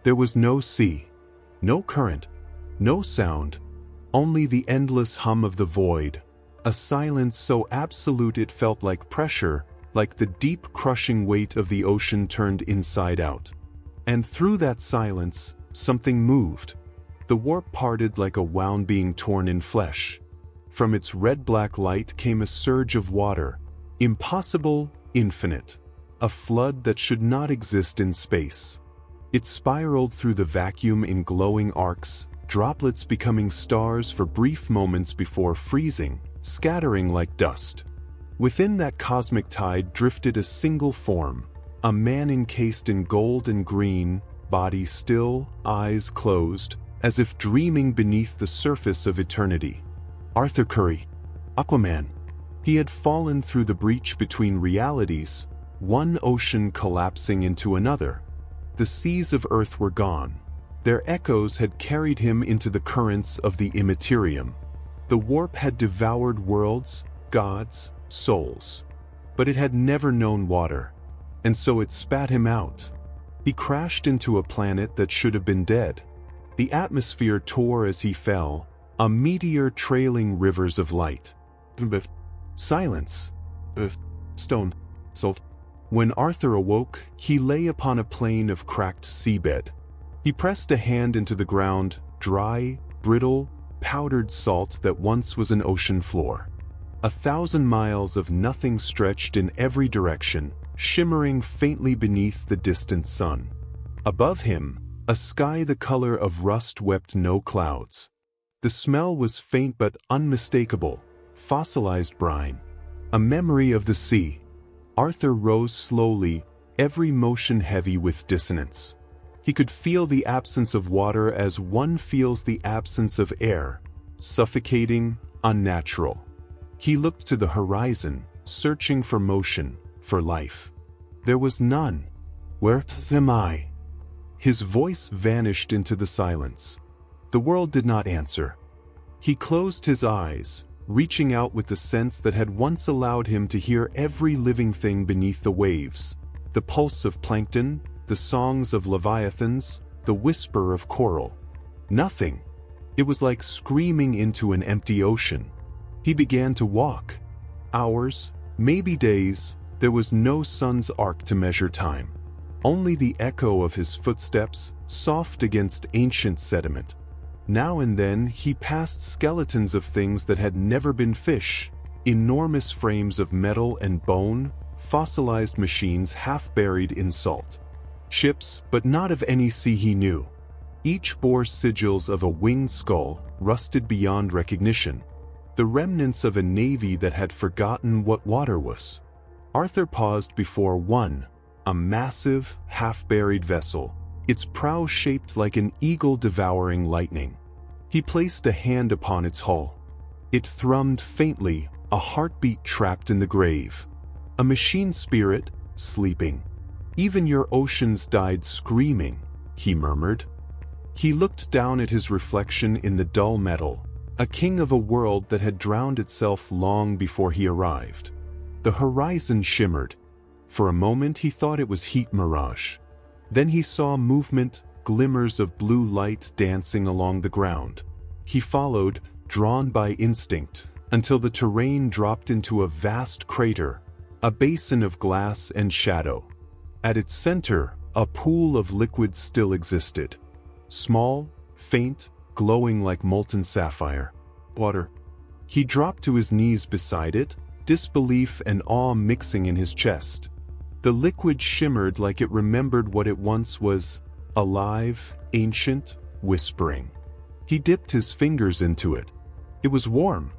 There was no sea, no current, no sound, only the endless hum of the void, a silence so absolute it felt like pressure, like the deep crushing weight of the ocean turned inside out. And through that silence, something moved. The warp parted like a wound being torn in flesh. From its red-black light came a surge of water, impossible, infinite, a flood that should not exist in space. It spiraled through the vacuum in glowing arcs, droplets becoming stars for brief moments before freezing, scattering like dust. Within that cosmic tide drifted a single form, a man encased in gold and green, body still, eyes closed, as if dreaming beneath the surface of eternity. Arthur Curry, Aquaman. He had fallen through the breach between realities, one ocean collapsing into another. The seas of Earth were gone. Their echoes had carried him into the currents of the Imperium. The warp had devoured worlds, gods, souls. But it had never known water, and so it spat him out. He crashed into a planet that should have been dead. The atmosphere tore as he fell, a meteor trailing rivers of light. Silence. Stone. Salt. When Arthur awoke, he lay upon a plain of cracked seabed. He pressed a hand into the ground, dry, brittle, powdered salt that once was an ocean floor. 1,000 miles of nothing stretched in every direction, shimmering faintly beneath the distant sun. Above him, a sky the color of rust wept no clouds. The smell was faint but unmistakable, fossilized brine, a memory of the sea. Arthur rose slowly, every motion heavy with dissonance. He could feel the absence of water as one feels the absence of air, suffocating, unnatural. He looked to the horizon, searching for motion, for life. There was none. Where am I? His voice vanished into the silence. The world did not answer. He closed his eyes, reaching out with the sense that had once allowed him to hear every living thing beneath the waves, the pulse of plankton, the songs of leviathans, the whisper of coral. Nothing. It was like screaming into an empty ocean. He began to walk. Hours, maybe days, there was no sun's arc to measure time. Only the echo of his footsteps, soft against ancient sediment. Now and then he passed skeletons of things that had never been fish, enormous frames of metal and bone, fossilized machines half buried in salt. Ships, but not of any sea he knew. Each bore sigils of a winged skull, rusted beyond recognition. The remnants of a navy that had forgotten what water was. Arthur paused before one, a massive, half-buried vessel, its prow shaped like an eagle devouring lightning. He placed a hand upon its hull. It thrummed faintly, a heartbeat trapped in the grave. A machine spirit, sleeping. Even your oceans died screaming, he murmured. He looked down at his reflection in the dull metal, a king of a world that had drowned itself long before he arrived. The horizon shimmered. For a moment he thought it was heat mirage. Then he saw movement, glimmers of blue light dancing along the ground. He followed, drawn by instinct, until the terrain dropped into a vast crater, a basin of glass and shadow. At its center, a pool of liquid still existed. Small, faint, glowing like molten sapphire. Water. He dropped to his knees beside it, disbelief and awe mixing in his chest. The liquid shimmered like it remembered what it once was, alive, ancient, whispering. He dipped his fingers into it. It was warm.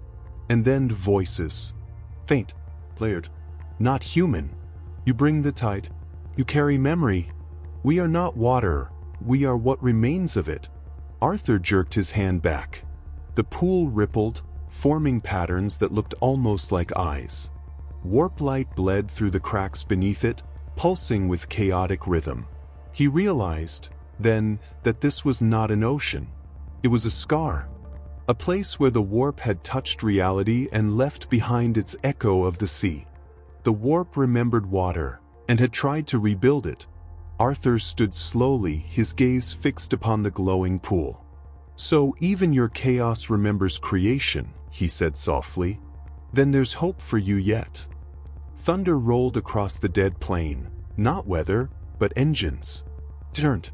And then voices. Faint, flared. Not human. You bring the tide. You carry memory. We are not water. We are what remains of it. Arthur jerked his hand back. The pool rippled, forming patterns that looked almost like eyes. Warp light bled through the cracks beneath it, pulsing with chaotic rhythm. He realized, then, that this was not an ocean. It was a scar. A place where the warp had touched reality and left behind its echo of the sea. The warp remembered water, and had tried to rebuild it. Arthur stood slowly, his gaze fixed upon the glowing pool. "So even your chaos remembers creation," he said softly. "Then there's hope for you yet." Thunder rolled across the dead plain, not weather, but engines. Turned.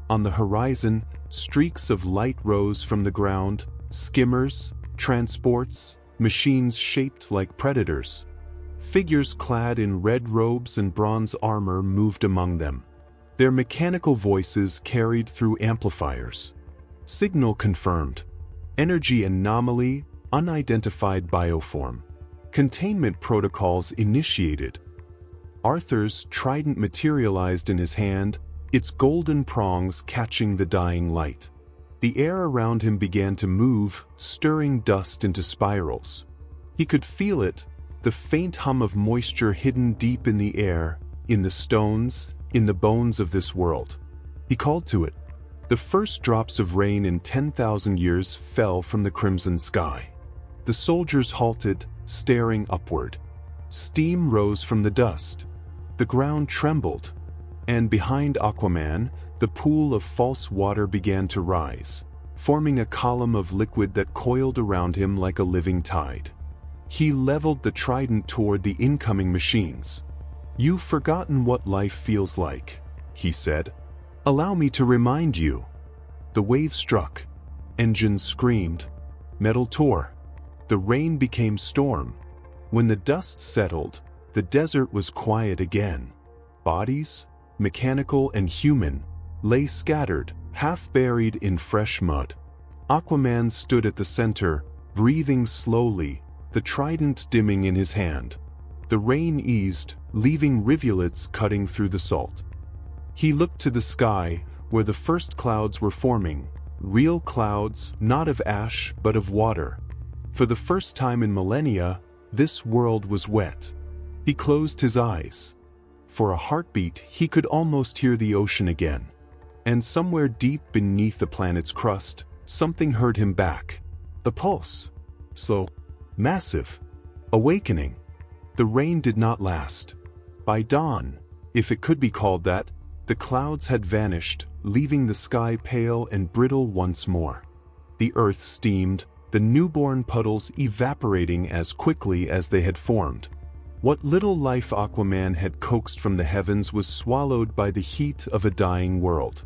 On the horizon, streaks of light rose from the ground, skimmers, transports, machines shaped like predators. Figures clad in red robes and bronze armor moved among them. Their mechanical voices carried through amplifiers. Signal confirmed. Energy anomaly, unidentified bioform. Containment protocols initiated. Arthur's trident materialized in his hand, its golden prongs catching the dying light. The air around him began to move, stirring dust into spirals. He could feel it, the faint hum of moisture hidden deep in the air, in the stones, in the bones of this world. He called to it. The first drops of rain in 10,000 years fell from the crimson sky. The soldiers halted, staring upward. Steam rose from the dust. The ground trembled. And behind Aquaman, the pool of false water began to rise, forming a column of liquid that coiled around him like a living tide. He leveled the trident toward the incoming machines. "You've forgotten what life feels like," he said. "Allow me to remind you." The wave struck. Engines screamed. Metal tore. The rain became storm. When the dust settled, the desert was quiet again. Bodies, mechanical and human, lay scattered, half buried in fresh mud. Aquaman stood at the center, breathing slowly, the trident dimming in his hand. The rain eased, leaving rivulets cutting through the salt. He looked to the sky, where the first clouds were forming, real clouds, not of ash but of water. For the first time in millennia, this world was wet. He closed his eyes. For a heartbeat, he could almost hear the ocean again. And somewhere deep beneath the planet's crust, something heard him back. The pulse. Slow. Massive. Awakening. The rain did not last. By dawn, if it could be called that, the clouds had vanished, leaving the sky pale and brittle once more. The earth steamed, the newborn puddles evaporating as quickly as they had formed. What little life Aquaman had coaxed from the heavens was swallowed by the heat of a dying world.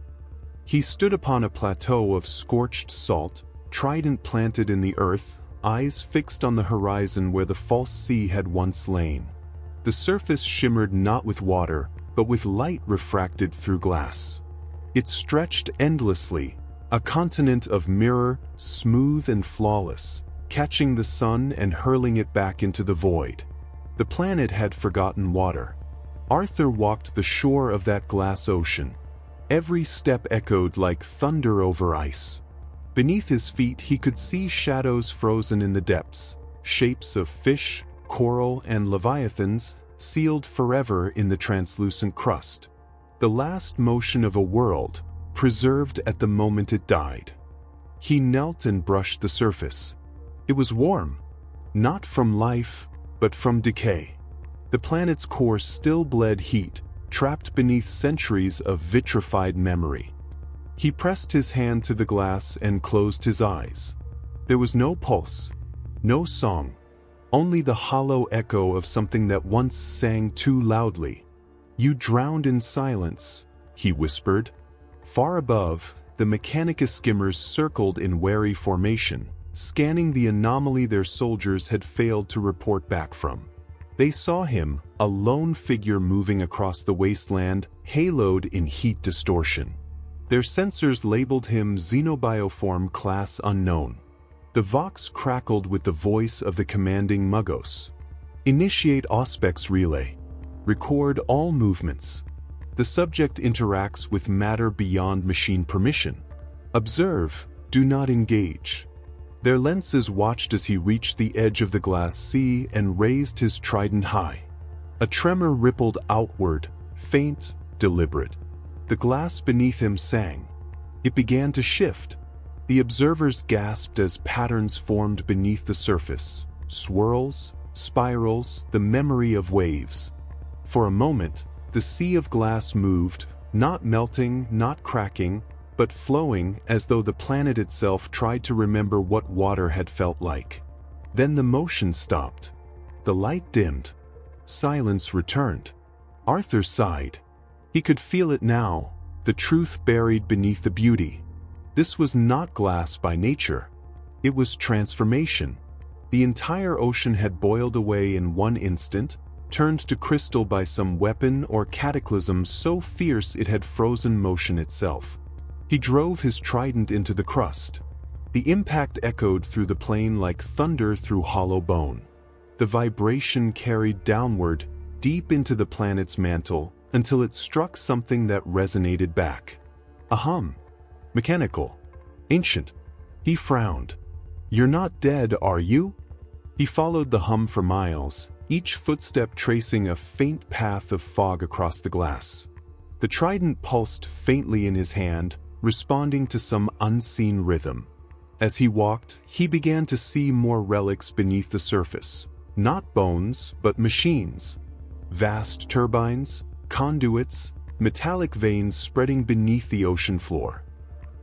He stood upon a plateau of scorched salt, trident planted in the earth, eyes fixed on the horizon where the false sea had once lain. The surface shimmered not with water, but with light refracted through glass. It stretched endlessly, a continent of mirror, smooth and flawless, catching the sun and hurling it back into the void. The planet had forgotten water. Arthur walked the shore of that glass ocean. Every step echoed like thunder over ice. Beneath his feet he could see shadows frozen in the depths, shapes of fish, coral, and leviathans, sealed forever in the translucent crust. The last motion of a world, preserved at the moment it died. He knelt and brushed the surface. It was warm, not from life, but from decay. The planet's core still bled heat, trapped beneath centuries of vitrified memory. He pressed his hand to the glass and closed his eyes. There was no pulse, no song, only the hollow echo of something that once sang too loudly. "You drowned in silence," he whispered. Far above, the Mechanicus skimmers circled in wary formation, scanning the anomaly their soldiers had failed to report back from. They saw him, a lone figure moving across the wasteland, haloed in heat distortion. Their sensors labeled him Xenobioform Class Unknown. The Vox crackled with the voice of the commanding Muggos. "Initiate Auspex relay. Record all movements. The subject interacts with matter beyond machine permission. Observe, do not engage." Their lenses watched as he reached the edge of the glass sea and raised his trident high. A tremor rippled outward, faint, deliberate. The glass beneath him sang. It began to shift. The observers gasped as patterns formed beneath the surface. Swirls, spirals, the memory of waves. For a moment, the sea of glass moved, Not melting, not cracking, but flowing as though the planet itself tried to remember what water had felt like. Then the motion stopped. The light dimmed. Silence returned. Arthur sighed. He could feel it now, the truth buried beneath the beauty. This was not glass by nature. It was transformation. The entire ocean had boiled away in one instant, turned to crystal by some weapon or cataclysm so fierce it had frozen motion itself. He drove his trident into the crust. The impact echoed through the plane like thunder through hollow bone. The vibration carried downward, deep into the planet's mantle, until it struck something that resonated back. A hum. Mechanical. Ancient. He frowned. "You're not dead, are you?" He followed the hum for miles, each footstep tracing a faint path of fog across the glass. The trident pulsed faintly in his hand, responding to some unseen rhythm. As he walked, he began to see more relics beneath the surface. Not bones, but machines. Vast turbines, conduits, metallic veins spreading beneath the ocean floor.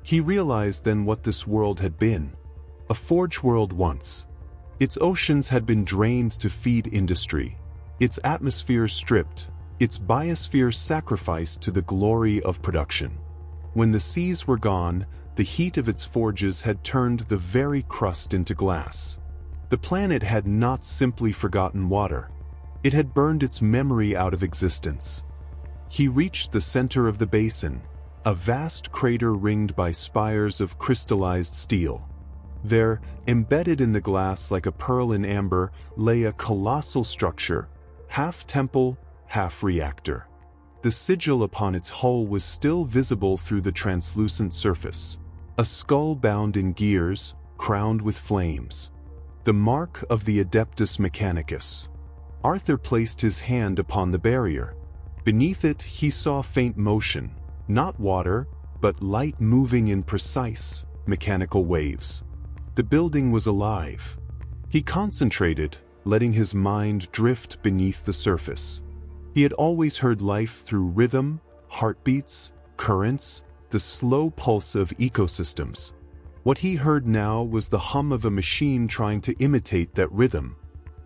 He realized then what this world had been. A forge world once. Its oceans had been drained to feed industry, its atmosphere stripped, its biosphere sacrificed to the glory of production. When the seas were gone, the heat of its forges had turned the very crust into glass. The planet had not simply forgotten water. It had burned its memory out of existence. He reached the center of the basin, a vast crater ringed by spires of crystallized steel. There, embedded in the glass like a pearl in amber, lay a colossal structure, half temple, half reactor. The sigil upon its hull was still visible through the translucent surface. A skull bound in gears, crowned with flames. The mark of the Adeptus Mechanicus. Arthur placed his hand upon the barrier. Beneath it he saw faint motion, not water, but light moving in precise, mechanical waves. The building was alive. He concentrated, letting his mind drift beneath the surface. He had always heard life through rhythm, heartbeats, currents, the slow pulse of ecosystems. What he heard now was the hum of a machine trying to imitate that rhythm.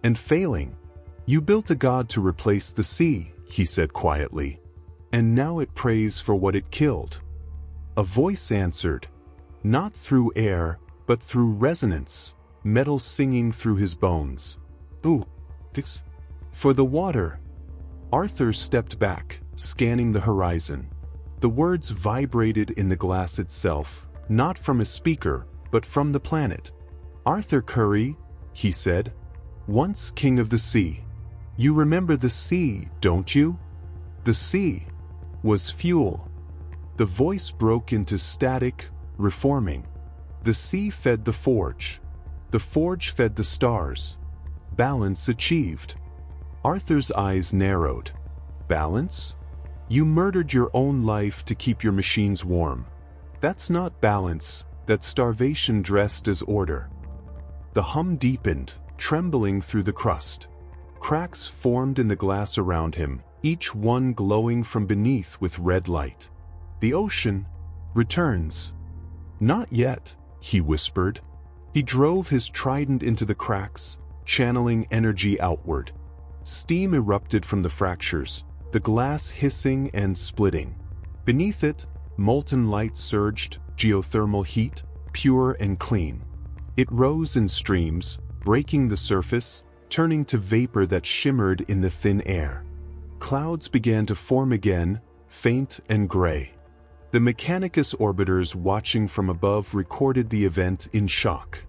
And failing. "You built a god to replace the sea," he said quietly. "And now it prays for what it killed." A voice answered. Not through air, but through resonance, metal singing through his bones. "Ooh, this. For the water." Arthur stepped back, scanning the horizon. The words vibrated in the glass itself, not from a speaker, but from the planet. "Arthur Curry," he said, "once king of the sea. You remember the sea, don't you? The sea was fuel." The voice broke into static, reforming. The sea fed the forge fed the stars. Balance achieved. Arthur's eyes narrowed. Balance? You murdered your own life to keep your machines warm. That's not balance, that's starvation dressed as order. The hum deepened, trembling through the crust. Cracks formed in the glass around him, each one glowing from beneath with red light. "The ocean returns." "Not yet," he whispered. He drove his trident into the cracks, channeling energy outward. Steam erupted from the fractures, the glass hissing and splitting. Beneath it, molten light surged, geothermal heat, pure and clean. It rose in streams, breaking the surface, turning to vapor that shimmered in the thin air. Clouds began to form again, faint and gray. The Mechanicus orbiters watching from above recorded the event in shock.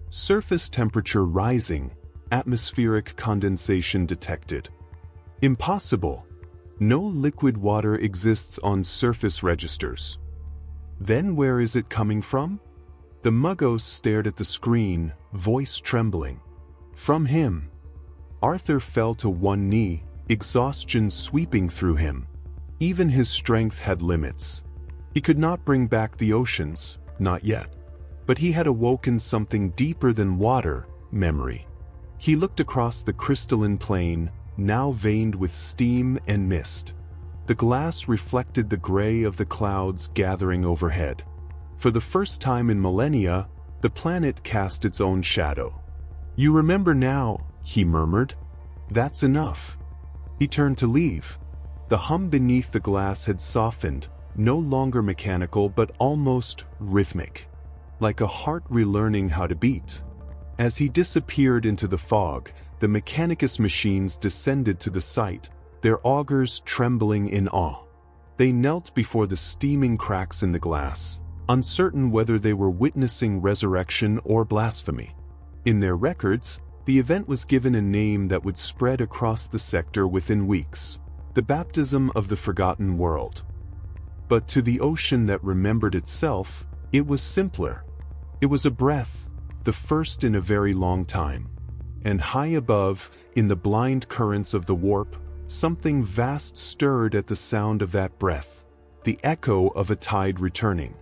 Surface temperature rising, atmospheric condensation detected. Impossible. No liquid water exists on surface registers. Then where is it coming from? The Muggos stared at the screen, voice trembling. From him. Arthur fell to one knee, exhaustion sweeping through him. Even his strength had limits. He could not bring back the oceans, not yet. But he had awoken something deeper than water, memory. He looked across the crystalline plain, now veined with steam and mist. The glass reflected the gray of the clouds gathering overhead. For the first time in millennia, the planet cast its own shadow. "You remember now," he murmured. "That's enough." He turned to leave. The hum beneath the glass had softened, no longer mechanical but almost rhythmic, like a heart relearning how to beat. As he disappeared into the fog, the Mechanicus machines descended to the site, their augurs trembling in awe. They knelt before the steaming cracks in the glass, uncertain whether they were witnessing resurrection or blasphemy. In their records, the event was given a name that would spread across the sector within weeks: the baptism of the forgotten world. But to the ocean that remembered itself, it was simpler. It was a breath, the first in a very long time. And high above, in the blind currents of the warp, something vast stirred at the sound of that breath, the echo of a tide returning.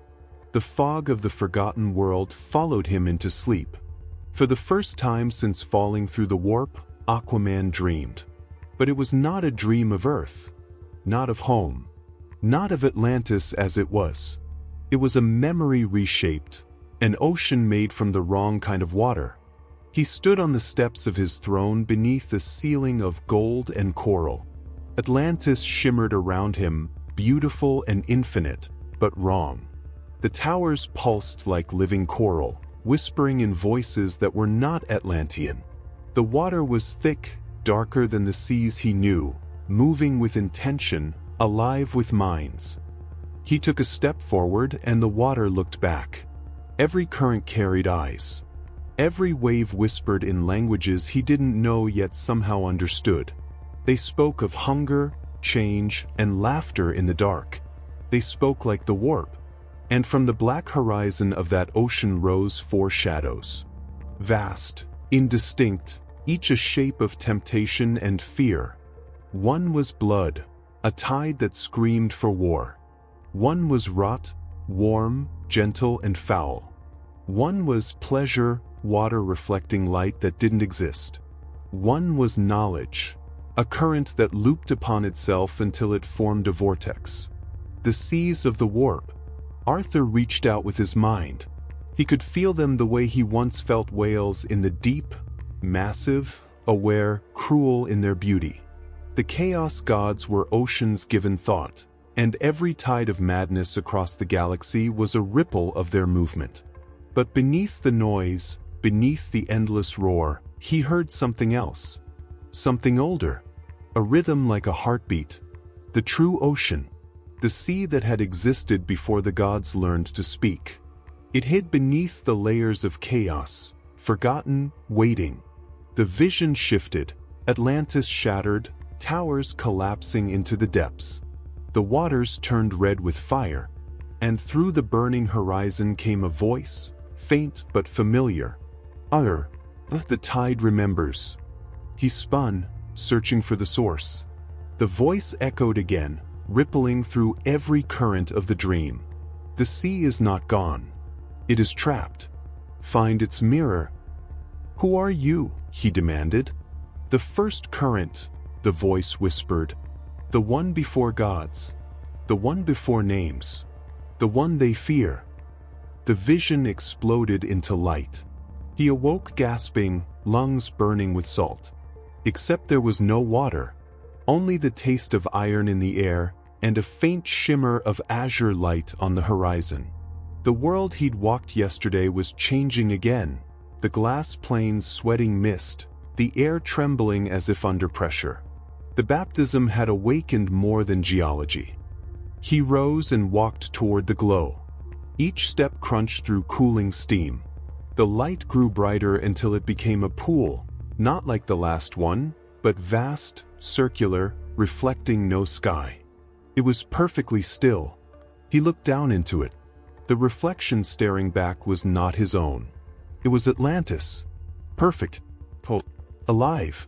The fog of the forgotten world followed him into sleep. For the first time since falling through the warp, Aquaman dreamed. But it was not a dream of Earth, not of home, not of Atlantis as it was. It was a memory reshaped, an ocean made from the wrong kind of water. He stood on the steps of his throne beneath a ceiling of gold and coral. Atlantis shimmered around him, beautiful and infinite, but wrong. The towers pulsed like living coral, whispering in voices that were not Atlantean. The water was thick, darker than the seas he knew, moving with intention, alive with minds. He took a step forward and the water looked back. Every current carried eyes. Every wave whispered in languages he didn't know yet somehow understood. They spoke of hunger, change, and laughter in the dark. They spoke like the warp. And from the black horizon of that ocean rose four shadows. Vast, indistinct, each a shape of temptation and fear. One was blood, a tide that screamed for war. One was rot, warm, gentle, and foul. One was pleasure, water reflecting light that didn't exist. One was knowledge, a current that looped upon itself until it formed a vortex. The seas of the warp. Arthur reached out with his mind. He could feel them the way he once felt whales in the deep, massive, aware, cruel in their beauty. The chaos gods were oceans given thought, and every tide of madness across the galaxy was a ripple of their movement. But beneath the noise, beneath the endless roar, he heard something else. Something older. A rhythm like a heartbeat. The true ocean. The sea that had existed before the gods learned to speak. It hid beneath the layers of chaos, forgotten, waiting. The vision shifted, Atlantis shattered, towers collapsing into the depths. The waters turned red with fire, and through the burning horizon came a voice, faint but familiar. The tide remembers. He spun, searching for the source. The voice echoed again, rippling through every current of the dream. The sea is not gone. It is trapped. Find its mirror. Who are you? He demanded. The first current, the voice whispered. The one before gods. The one before names. The one they fear. The vision exploded into light. He awoke gasping, lungs burning with salt. Except there was no water. Only the taste of iron in the air, and a faint shimmer of azure light on the horizon. The world he'd walked yesterday was changing again, the glass plains sweating mist, the air trembling as if under pressure. The baptism had awakened more than geology. He rose and walked toward the glow. Each step crunched through cooling steam. The light grew brighter until it became a pool, not like the last one, but vast, circular, reflecting no sky. It was perfectly still. He looked down into it. The reflection staring back was not his own. It was Atlantis. Perfect. Alive.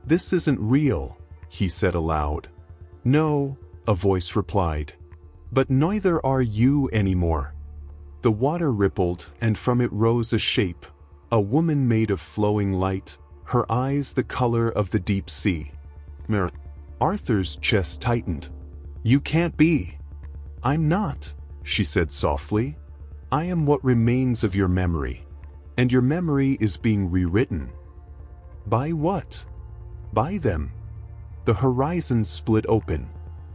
This isn't real, he said aloud. No, a voice replied. But neither are you anymore. The water rippled, and from it rose a shape, a woman made of flowing light, her eyes the color of the deep sea. Arthur's chest tightened. "You can't be." "I'm not," she said softly. "I am what remains of your memory. And your memory is being rewritten." "By what?" "By them." The horizon split open.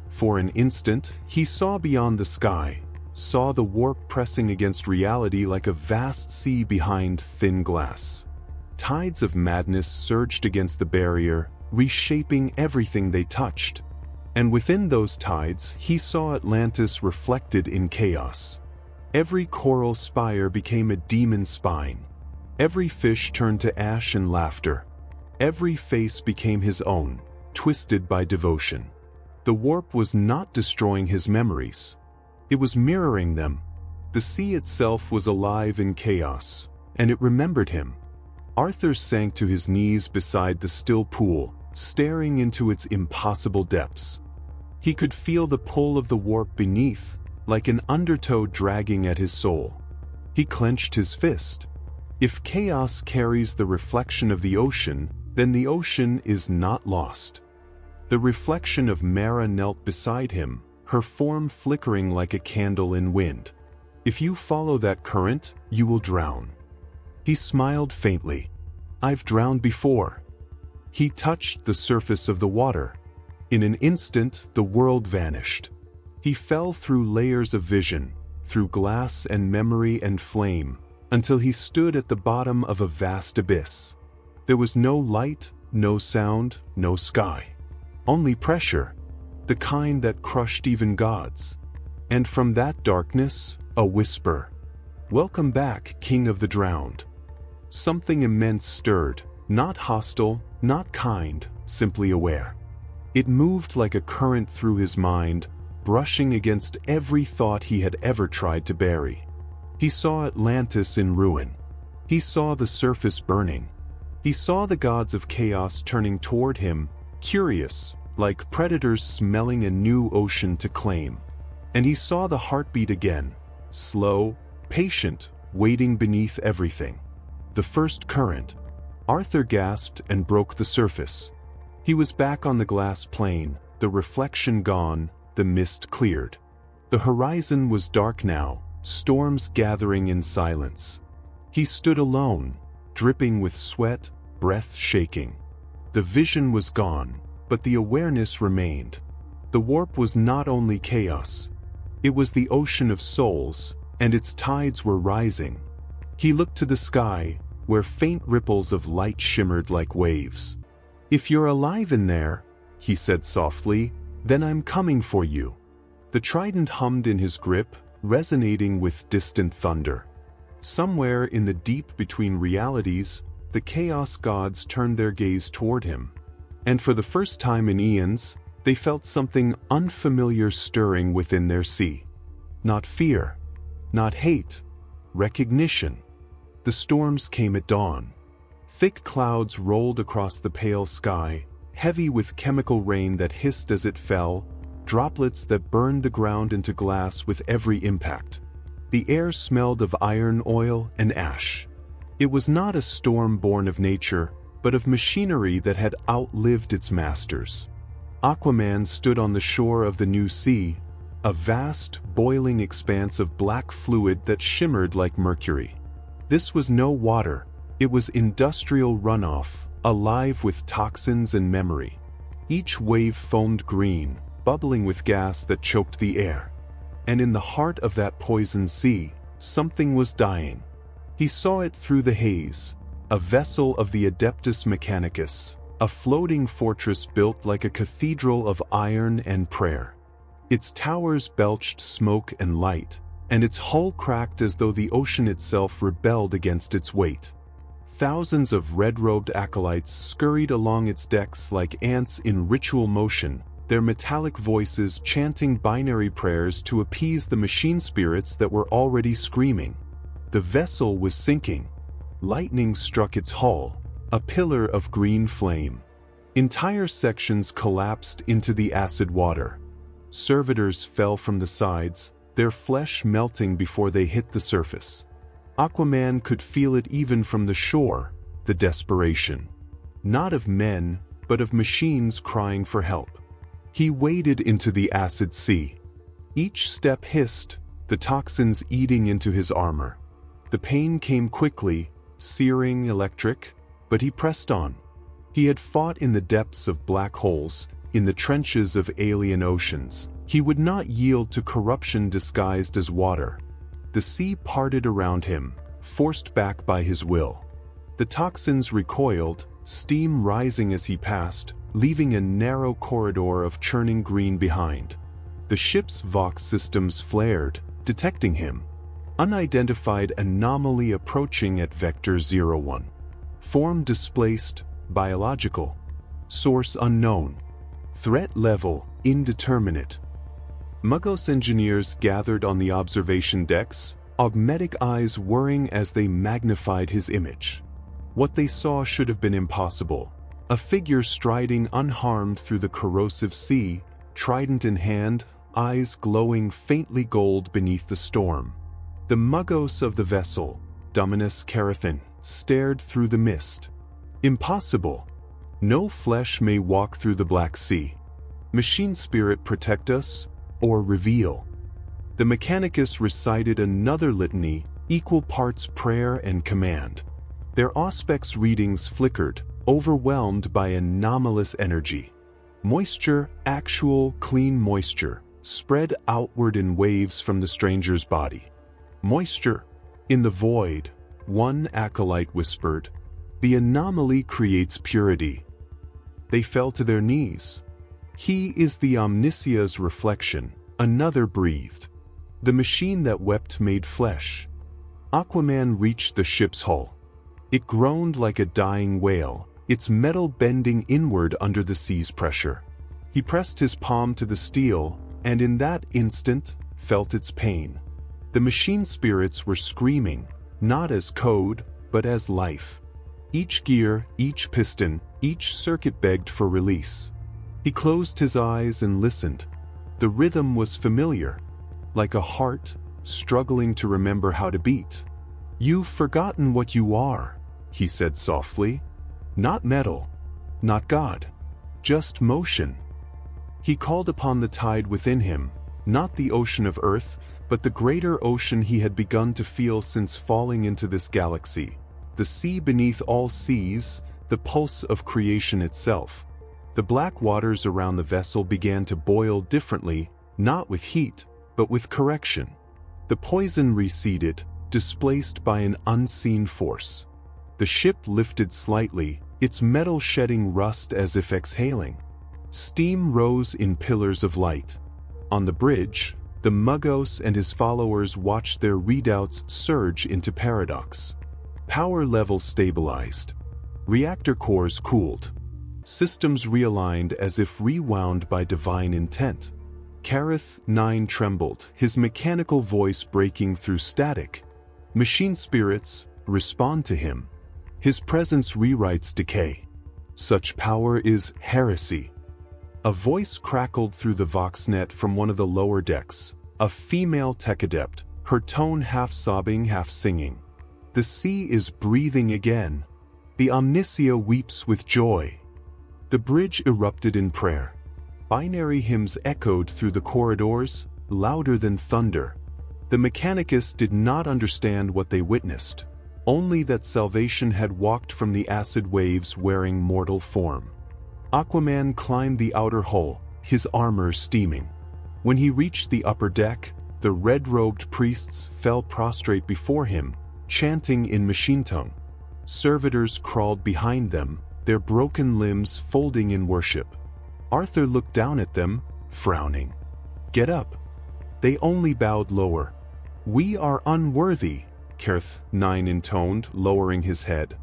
For an instant, he saw beyond the sky, saw the warp pressing against reality like a vast sea behind thin glass. Tides of madness surged against the barrier, reshaping everything they touched. And within those tides, he saw Atlantis reflected in chaos. Every coral spire became a demon spine. Every fish turned to ash and laughter. Every face became his own, twisted by devotion. The warp was not destroying his memories. It was mirroring them. The sea itself was alive in chaos, and it remembered him. Arthur sank to his knees beside the still pool, staring into its impossible depths. He could feel the pull of the warp beneath, like an undertow dragging at his soul. He clenched his fist. If chaos carries the reflection of the ocean, then the ocean is not lost. The reflection of Mara knelt beside him, her form flickering like a candle in wind. "If you follow that current, you will drown." He smiled faintly. "I've drowned before." He touched the surface of the water. In an instant, the world vanished. He fell through layers of vision, through glass and memory and flame, until he stood at the bottom of a vast abyss. There was no light, no sound, no sky. Only pressure, the kind that crushed even gods. And from that darkness, a whisper. "Welcome back, King of the Drowned." Something immense stirred, not hostile, not kind, simply aware. It moved like a current through his mind, brushing against every thought he had ever tried to bury. He saw Atlantis in ruin. He saw the surface burning. He saw the gods of chaos turning toward him, curious, like predators smelling a new ocean to claim. And he saw the heartbeat again, slow, patient, waiting beneath everything. The first current. Arthur gasped and broke the surface. He was back on the glass plane, the reflection gone, the mist cleared. The horizon was dark now, storms gathering in silence. He stood alone, dripping with sweat, breath shaking. The vision was gone, but the awareness remained. The warp was not only chaos. It was the ocean of souls, and its tides were rising. He looked to the sky, where faint ripples of light shimmered like waves. "If you're alive in there," he said softly, "then I'm coming for you." The trident hummed in his grip, resonating with distant thunder. Somewhere in the deep between realities, the chaos gods turned their gaze toward him. And for the first time in eons, they felt something unfamiliar stirring within their sea. Not fear, not hate, recognition. The storms came at dawn. Thick clouds rolled across the pale sky, heavy with chemical rain that hissed as it fell, droplets that burned the ground into glass with every impact. The air smelled of iron, oil, and ash. It was not a storm born of nature, but of machinery that had outlived its masters. Aquaman stood on the shore of the new sea, a vast, boiling expanse of black fluid that shimmered like mercury. This was no water, it was industrial runoff, alive with toxins and memory. Each wave foamed green, bubbling with gas that choked the air. And in the heart of that poisoned sea, something was dying. He saw it through the haze, a vessel of the Adeptus Mechanicus, a floating fortress built like a cathedral of iron and prayer. Its towers belched smoke and light, and its hull cracked as though the ocean itself rebelled against its weight. Thousands of red-robed acolytes scurried along its decks like ants in ritual motion, their metallic voices chanting binary prayers to appease the machine spirits that were already screaming. The vessel was sinking. Lightning struck its hull, a pillar of green flame. Entire sections collapsed into the acid water. Servitors fell from the sides, their flesh melting before they hit the surface. Aquaman could feel it even from the shore, the desperation. Not of men, but of machines crying for help. He waded into the acid sea. Each step hissed, the toxins eating into his armor. The pain came quickly, searing, electric, but he pressed on. He had fought in the depths of black holes, in the trenches of alien oceans. He would not yield to corruption disguised as water. The sea parted around him, forced back by his will. The toxins recoiled, steam rising as he passed, leaving a narrow corridor of churning green behind. The ship's Vox systems flared, detecting him. Unidentified anomaly approaching at Vector 01. Form displaced, biological. Source unknown. Threat level indeterminate. Muggos engineers gathered on the observation decks, augmetic eyes whirring as they magnified his image. What they saw should have been impossible. A figure striding unharmed through the corrosive sea, trident in hand, eyes glowing faintly gold beneath the storm. The Muggos of the vessel, Dominus Carathin, stared through the mist. Impossible. No flesh may walk through the Black Sea. Machine spirit protect us, or reveal. The Mechanicus recited another litany, equal parts prayer and command. Their auspex readings flickered, overwhelmed by anomalous energy. Moisture, actual, clean moisture, spread outward in waves from the stranger's body. Moisture, in the void, one acolyte whispered. The anomaly creates purity. They fell to their knees. He is the Omnisia's reflection, another breathed. The machine that wept made flesh. Aquaman reached the ship's hull. It groaned like a dying whale, its metal bending inward under the sea's pressure. He pressed his palm to the steel, and in that instant, felt its pain. The machine spirits were screaming, not as code, but as life. Each gear, each piston, each circuit begged for release. He closed his eyes and listened. The rhythm was familiar, like a heart struggling to remember how to beat. "You've forgotten what you are," he said softly. "Not metal, not God, just motion." He called upon the tide within him, not the ocean of Earth, but the greater ocean he had begun to feel since falling into this galaxy. The sea beneath all seas, the pulse of creation itself. The black waters around the vessel began to boil differently, not with heat, but with correction. The poison receded, displaced by an unseen force. The ship lifted slightly, its metal shedding rust as if exhaling. Steam rose in pillars of light. On the bridge, the Muggos and his followers watched their readouts surge into paradox. Power levels stabilized. Reactor cores cooled. Systems realigned as if rewound by divine intent. Careth 9 trembled, his mechanical voice breaking through static. Machine spirits, respond to him. His presence rewrites decay. Such power is heresy. A voice crackled through the voxnet from one of the lower decks, a female tech adept, her tone half sobbing, half singing. The sea is breathing again. The Omnisia weeps with joy. The bridge erupted in prayer. Binary hymns echoed through the corridors, louder than thunder. The Mechanicus did not understand what they witnessed, only that salvation had walked from the acid waves wearing mortal form. Aquaman climbed the outer hull, his armor steaming. When he reached the upper deck, the red-robed priests fell prostrate before him, chanting in machine tongue. Servitors crawled behind them, their broken limbs folding in worship. Arthur looked down at them, frowning. "Get up." They only bowed lower. "We are unworthy," Careth 9 intoned, lowering his head.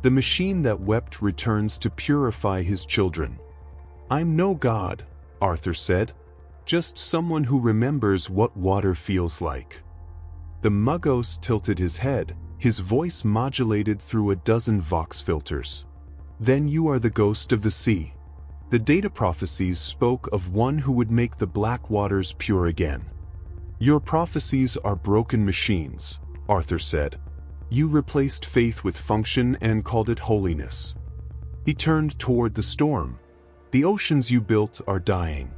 "The machine that wept returns to purify his children." "I'm no god," Arthur said. "Just someone who remembers what water feels like." The Muggos tilted his head, his voice modulated through a dozen vox filters. "Then you are the ghost of the sea." The data prophecies spoke of one who would make the black waters pure again. "Your prophecies are broken machines," Arthur said. "You replaced faith with function and called it holiness." He turned toward the storm. The oceans you built are dying.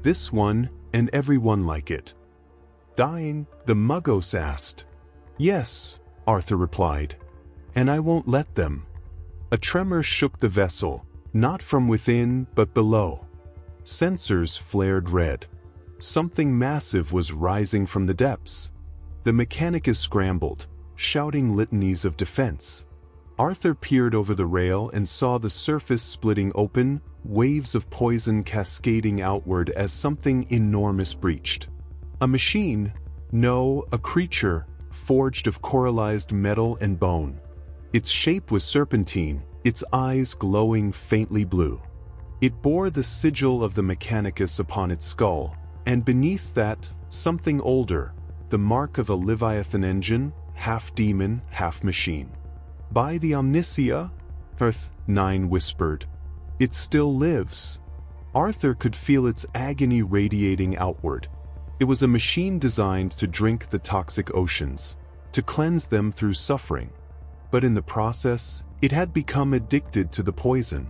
This one, and everyone like it. Dying? The Muggos asked. Yes, Arthur replied. And I won't let them. A tremor shook the vessel, not from within, but below. Sensors flared red. Something massive was rising from the depths. The Mechanicus scrambled, shouting litanies of defense. Arthur peered over the rail and saw the surface splitting open, waves of poison cascading outward as something enormous breached. A machine? No, a creature, forged of coralized metal and bone. Its shape was serpentine, its eyes glowing faintly blue. It bore the sigil of the Mechanicus upon its skull, and beneath that, something older, the mark of a Leviathan engine, half demon, half machine. By the Omnisia, Earth 9 whispered. It still lives. Arthur could feel its agony radiating outward. It was a machine designed to drink the toxic oceans, to cleanse them through suffering. But in the process, it had become addicted to the poison.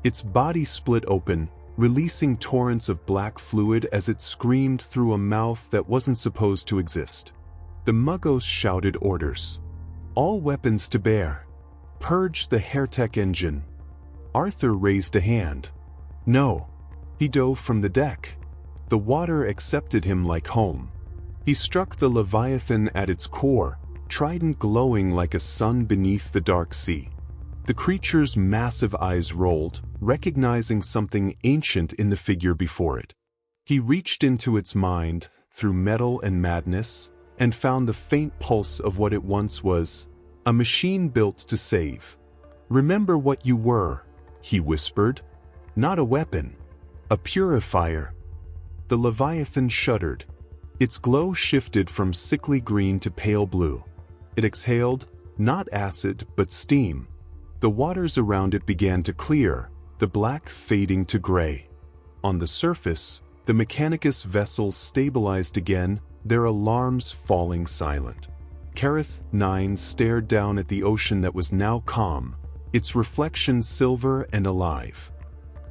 Its body split open, releasing torrents of black fluid as it screamed through a mouth that wasn't supposed to exist. The Muggos shouted orders. All weapons to bear. Purge the Hairtech engine. Arthur raised a hand. No. He dove from the deck. The water accepted him like home. He struck the Leviathan at its core, trident glowing like a sun beneath the dark sea. The creature's massive eyes rolled, recognizing something ancient in the figure before it. He reached into its mind, through metal and madness, and found the faint pulse of what it once was, a machine built to save. Remember what you were, he whispered. Not a weapon. A purifier. The Leviathan shuddered. Its glow shifted from sickly green to pale blue. It exhaled, not acid, but steam. The waters around it began to clear, the black fading to gray. On the surface, the Mechanicus vessels stabilized again, their alarms falling silent. Careth 9 stared down at the ocean that was now calm, its reflection silver and alive.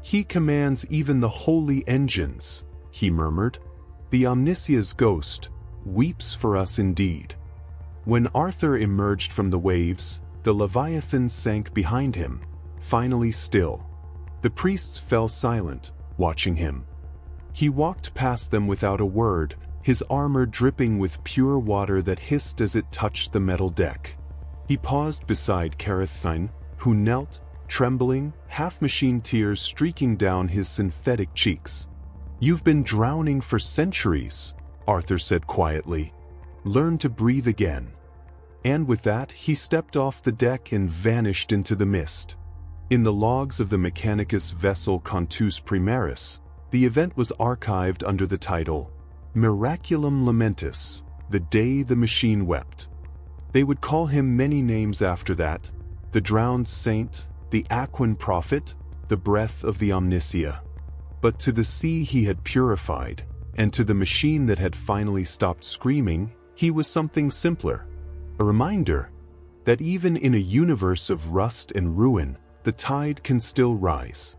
He commands even the holy engines, he murmured. The Omnisia's ghost weeps for us indeed. When Arthur emerged from the waves, the Leviathan sank behind him, finally still. The priests fell silent, watching him. He walked past them without a word, his armor dripping with pure water that hissed as it touched the metal deck. He paused beside Careth 9, who knelt, trembling, half-machine tears streaking down his synthetic cheeks. You've been drowning for centuries, Arthur said quietly. Learn to breathe again. And with that, he stepped off the deck and vanished into the mist. In the logs of the Mechanicus vessel Contus Primaris, the event was archived under the title, Miraculum Lamentis, the day the machine wept. They would call him many names after that, the drowned saint, the Aquan prophet, the breath of the Omnisia. But to the sea he had purified, and to the machine that had finally stopped screaming, he was something simpler. A reminder that even in a universe of rust and ruin, the tide can still rise.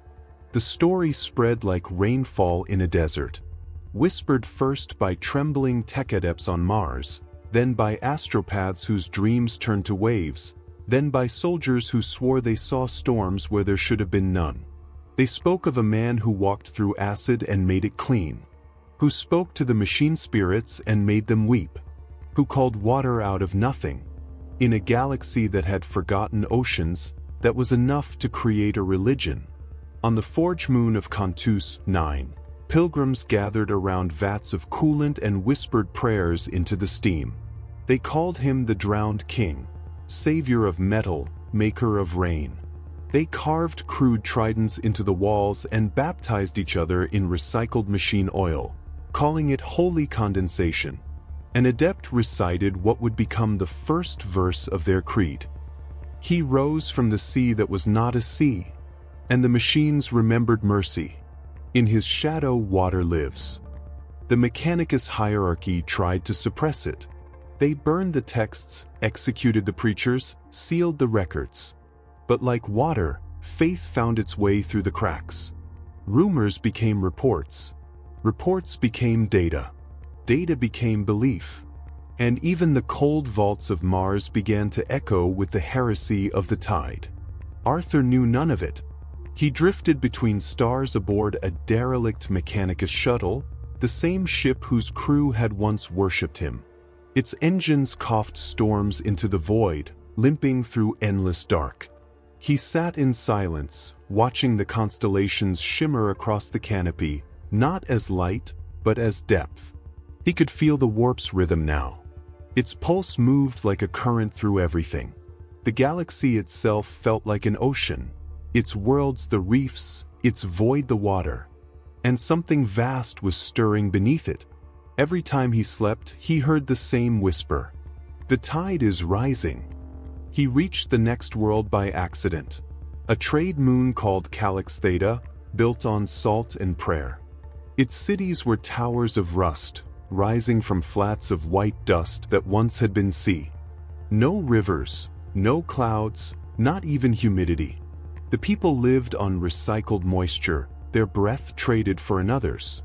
The story spread like rainfall in a desert, whispered first by trembling tech adepts on Mars, then by astropaths whose dreams turned to waves, then by soldiers who swore they saw storms where there should have been none. They spoke of a man who walked through acid and made it clean, who spoke to the machine spirits and made them weep, who called water out of nothing. In a galaxy that had forgotten oceans, that was enough to create a religion. On the forge moon of Contus 9, pilgrims gathered around vats of coolant and whispered prayers into the steam. They called him the drowned king, savior of metal, maker of rain. They carved crude tridents into the walls and baptized each other in recycled machine oil, calling it holy condensation. An adept recited what would become the first verse of their creed. He rose from the sea that was not a sea, and the machines remembered mercy. In his shadow water lives. The Mechanicus hierarchy tried to suppress it. They burned the texts, executed the preachers, sealed the records. But like water, faith found its way through the cracks. Rumors became reports. Reports became data. Data became belief. And even the cold vaults of Mars began to echo with the heresy of the tide. Arthur knew none of it. He drifted between stars aboard a derelict Mechanicus shuttle, the same ship whose crew had once worshipped him. Its engines coughed storms into the void, limping through endless dark. He sat in silence, watching the constellations shimmer across the canopy, not as light, but as depth. He could feel the warp's rhythm now. Its pulse moved like a current through everything. The galaxy itself felt like an ocean, its worlds the reefs, its void the water. And something vast was stirring beneath it. Every time he slept, he heard the same whisper. The tide is rising. He reached the next world by accident. A trade moon called Calix Theta, built on salt and prayer. Its cities were towers of rust, rising from flats of white dust that once had been sea. No rivers, no clouds, not even humidity. The people lived on recycled moisture, their breath traded for another's.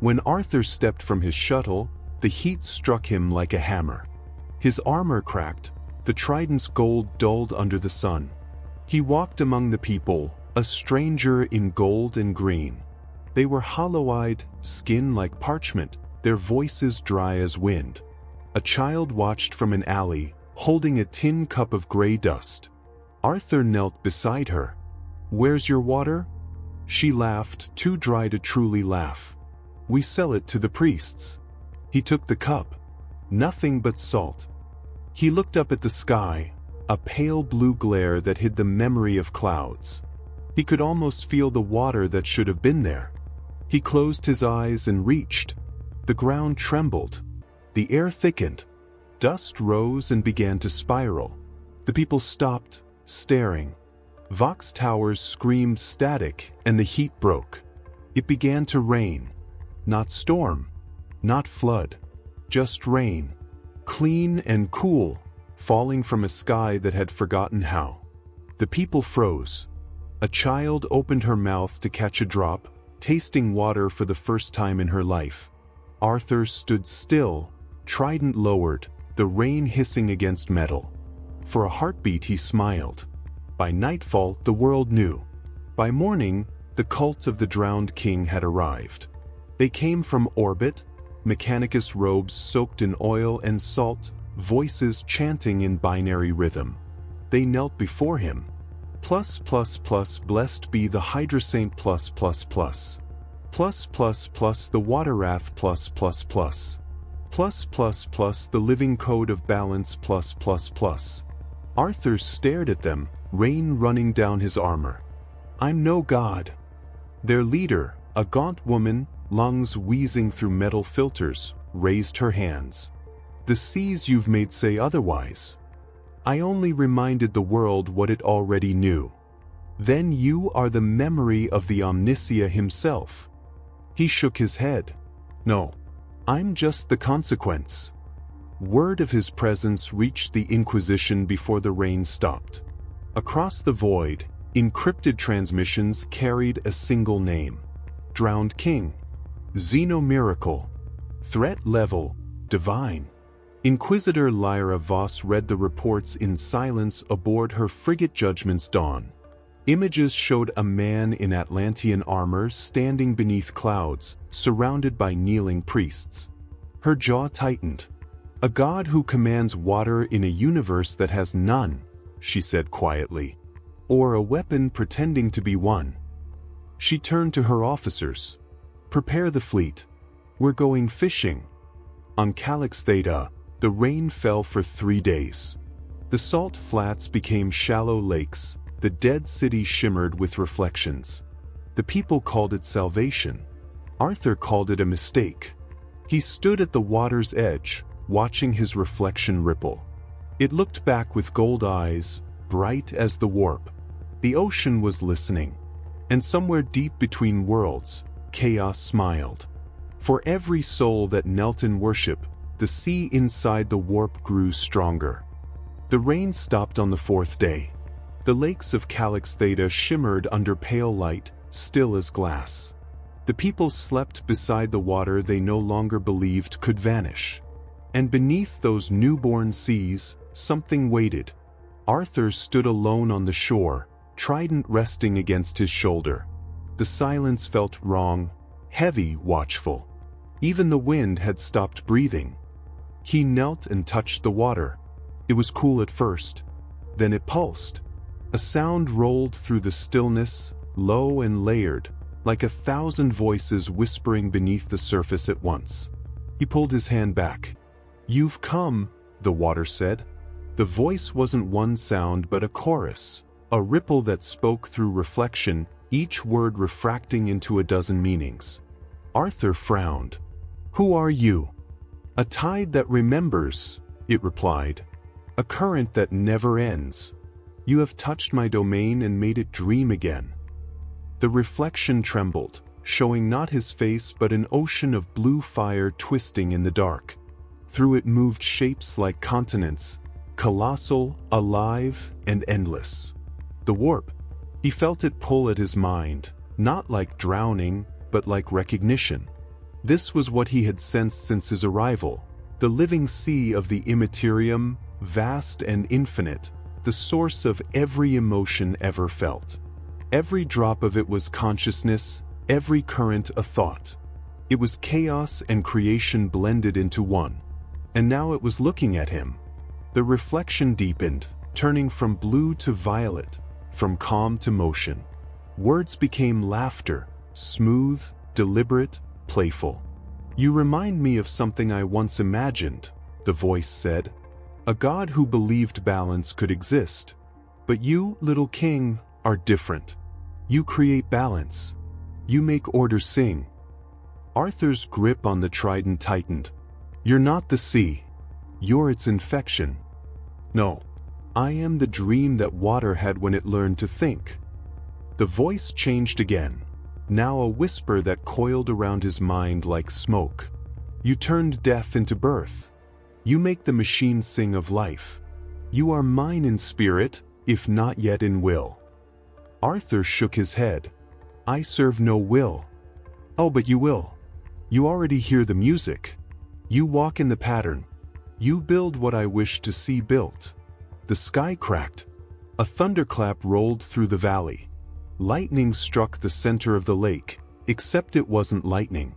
When Arthur stepped from his shuttle, the heat struck him like a hammer. His armor cracked, the trident's gold dulled under the sun. He walked among the people, a stranger in gold and green. They were hollow-eyed, skin like parchment, their voices dry as wind. A child watched from an alley, holding a tin cup of gray dust. Arthur knelt beside her. "Where's your water?" She laughed, too dry to truly laugh. "We sell it to the priests." He took the cup. Nothing but salt. He looked up at the sky, a pale blue glare that hid the memory of clouds. He could almost feel the water that should have been there. He closed his eyes and reached. The ground trembled. The air thickened. Dust rose and began to spiral. The people stopped, staring. Vox towers screamed static, and the heat broke. It began to rain. Not storm, not flood, just rain. Clean and cool, falling from a sky that had forgotten how. The people froze. A child opened her mouth to catch a drop, tasting water for the first time in her life. Arthur stood still, trident lowered, the rain hissing against metal. For a heartbeat he smiled. By nightfall the world knew. By morning, the cult of the drowned king had arrived. They came from orbit, Mechanicus robes soaked in oil and salt, voices chanting in binary rhythm. They knelt before him. Plus plus plus blessed be the Hydra Saint plus plus plus. Plus plus plus the Waterwrath plus plus plus. Plus plus plus the living code of balance plus plus plus. Arthur stared at them, rain running down his armor. "I'm no god." Their leader, a gaunt woman, lungs wheezing through metal filters, raised her hands. "The seas you've made say otherwise." "I only reminded the world what it already knew." "Then you are the memory of the Omniscia himself." He shook his head. "No, I'm just the consequence." Word of his presence reached the Inquisition before the rain stopped. Across the void, encrypted transmissions carried a single name. Drowned King. Xenomiracle. Threat level, divine. Inquisitor Lyra Voss read the reports in silence aboard her frigate Judgment's Dawn. Images showed a man in Atlantean armor standing beneath clouds, surrounded by kneeling priests. Her jaw tightened. "A god who commands water in a universe that has none," she said quietly. "Or a weapon pretending to be one." She turned to her officers. "Prepare the fleet. We're going fishing." On Calix Theta, the rain fell for 3 days. The salt flats became shallow lakes, the dead city shimmered with reflections. The people called it salvation. Arthur called it a mistake. He stood at the water's edge, watching his reflection ripple. It looked back with gold eyes, bright as the warp. The ocean was listening. And somewhere deep between worlds, chaos smiled. For every soul that knelt in worship, the sea inside the warp grew stronger. The rain stopped on the 4th day. The lakes of Calix Theta shimmered under pale light, still as glass. The people slept beside the water they no longer believed could vanish. And beneath those newborn seas, something waited. Arthur stood alone on the shore, trident resting against his shoulder. The silence felt wrong, heavy, watchful. Even the wind had stopped breathing. He knelt and touched the water. It was cool at first. Then it pulsed. A sound rolled through the stillness, low and layered, like 1,000 voices whispering beneath the surface at once. He pulled his hand back. "You've come," the water said. The voice wasn't one sound but a chorus, a ripple that spoke through reflection, each word refracting into a dozen meanings. Arthur frowned. "Who are you?" "A tide that remembers," it replied. "A current that never ends. You have touched my domain and made it dream again." The reflection trembled, showing not his face but an ocean of blue fire twisting in the dark. Through it moved shapes like continents, colossal, alive, and endless. The warp. He felt it pull at his mind, not like drowning, but like recognition. This was what he had sensed since his arrival, the living sea of the Imperium, vast and infinite, the source of every emotion ever felt. Every drop of it was consciousness, every current a thought. It was chaos and creation blended into one. And now it was looking at him. The reflection deepened, turning from blue to violet, from calm to motion. Words became laughter, smooth, deliberate, playful. "You remind me of something I once imagined," the voice said. "A god who believed balance could exist. But you, little king, are different. You create balance. You make order sing." Arthur's grip on the trident tightened. "You're not the sea. You're its infection." "No. I am the dream that water had when it learned to think." The voice changed again, now a whisper that coiled around his mind like smoke. "You turned death into birth. You make the machine sing of life. You are mine in spirit, if not yet in will." Arthur shook his head. "I serve no will." "Oh, but you will. You already hear the music. You walk in the pattern. You build what I wish to see built." The sky cracked. A thunderclap rolled through the valley. Lightning struck the center of the lake, except it wasn't lightning.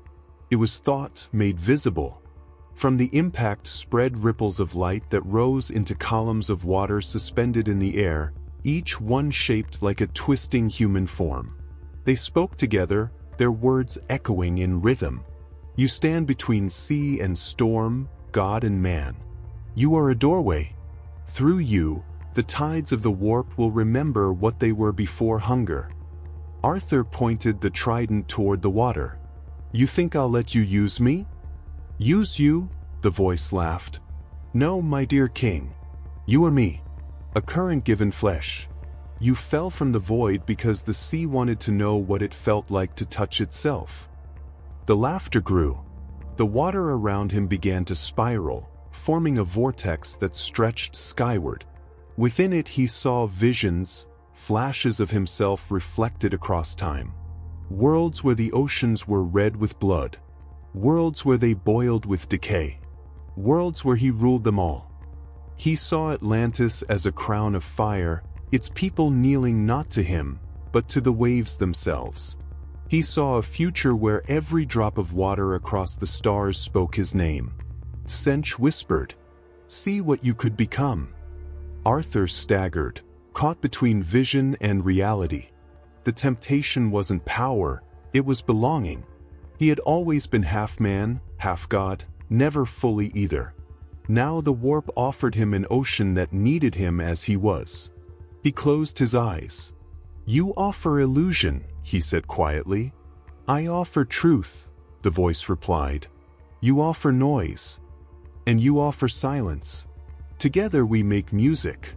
It was thought made visible. From the impact spread ripples of light that rose into columns of water suspended in the air, each one shaped like a twisting human form. They spoke together, their words echoing in rhythm. "You stand between sea and storm, God and man. You are a doorway. Through you, the tides of the warp will remember what they were before hunger." Arthur pointed the trident toward the water. "You think I'll let you use me?" "Use you?" the voice laughed. "No, my dear king. You are me. A current given flesh. You fell from the void because the sea wanted to know what it felt like to touch itself." The laughter grew. The water around him began to spiral, forming a vortex that stretched skyward. Within it he saw visions, flashes of himself reflected across time. Worlds where the oceans were red with blood. Worlds where they boiled with decay. Worlds where he ruled them all. He saw Atlantis as a crown of fire, its people kneeling not to him, but to the waves themselves. He saw a future where every drop of water across the stars spoke his name. Sench whispered, "See what you could become." Arthur staggered, caught between vision and reality. The temptation wasn't power, it was belonging. He had always been half man, half god, never fully either. Now the warp offered him an ocean that needed him as he was. He closed his eyes. "You offer illusion," he said quietly. "I offer truth," the voice replied. "You offer noise. And you offer silence. Together we make music."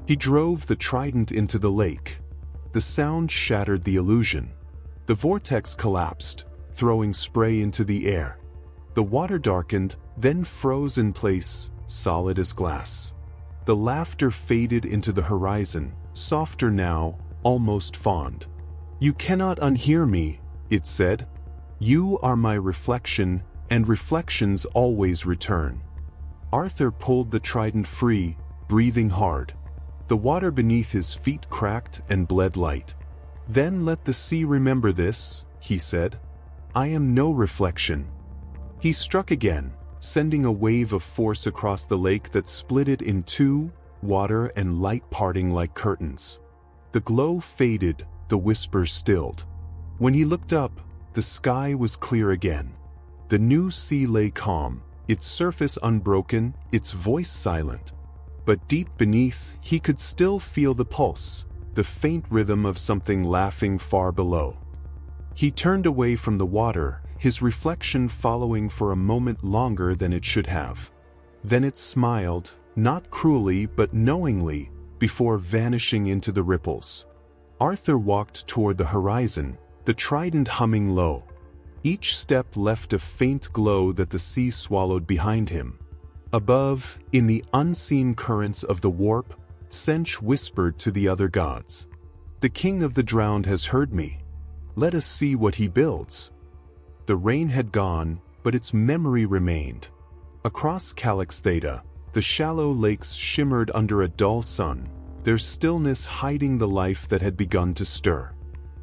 He drove the trident into the lake. The sound shattered the illusion. The vortex collapsed, throwing spray into the air. The water darkened, then froze in place, solid as glass. The laughter faded into the horizon, softer now, almost fond. "You cannot unhear me," it said. "You are my reflection, and reflections always return." Arthur pulled the trident free, breathing hard. The water beneath his feet cracked and bled light. "Then let the sea remember this," he said. "I am no reflection." He struck again, sending a wave of force across the lake that split it in two, water and light parting like curtains. The glow faded, the whispers stilled. When he looked up, the sky was clear again. The new sea lay calm, its surface unbroken, its voice silent. But deep beneath, he could still feel the pulse, the faint rhythm of something laughing far below. He turned away from the water, his reflection following for a moment longer than it should have. Then it smiled, not cruelly but knowingly, before vanishing into the ripples. Arthur walked toward the horizon, the trident humming low. Each step left a faint glow that the sea swallowed behind him. Above, in the unseen currents of the warp, Sench whispered to the other gods. "The king of the drowned has heard me. Let us see what he builds." The rain had gone, but its memory remained. Across Calyx Theta, the shallow lakes shimmered under a dull sun, their stillness hiding the life that had begun to stir.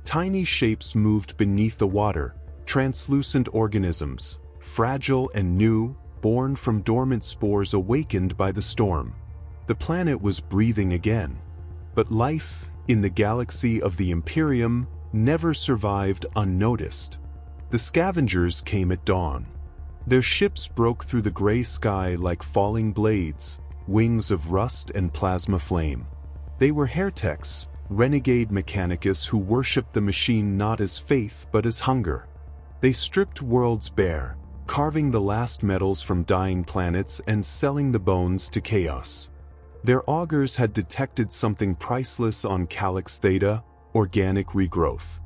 Tiny shapes moved beneath the water, translucent organisms, fragile and new, born from dormant spores awakened by the storm. The planet was breathing again. But life, in the galaxy of the Imperium, never survived unnoticed. The scavengers came at dawn. Their ships broke through the gray sky like falling blades, wings of rust and plasma flame. They were heretics, renegade mechanicus who worshipped the machine not as faith but as hunger. They stripped worlds bare, carving the last metals from dying planets and selling the bones to chaos. Their augurs had detected something priceless on Calyx Theta, organic regrowth.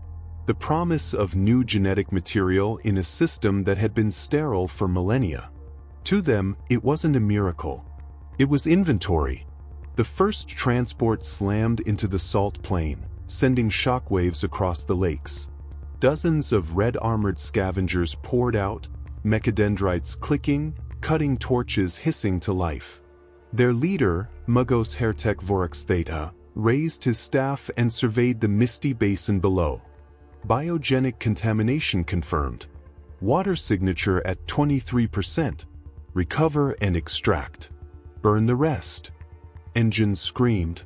The promise of new genetic material in a system that had been sterile for millennia. To them, it wasn't a miracle. It was inventory. The first transport slammed into the salt plain, sending shockwaves across the lakes. Dozens of red-armored scavengers poured out, mechadendrites clicking, cutting torches hissing to life. Their leader, Mugos Hertech Vorax Theta, raised his staff and surveyed the misty basin below. Biogenic contamination confirmed. Water signature at 23%. Recover and extract. Burn the rest. Engines screamed.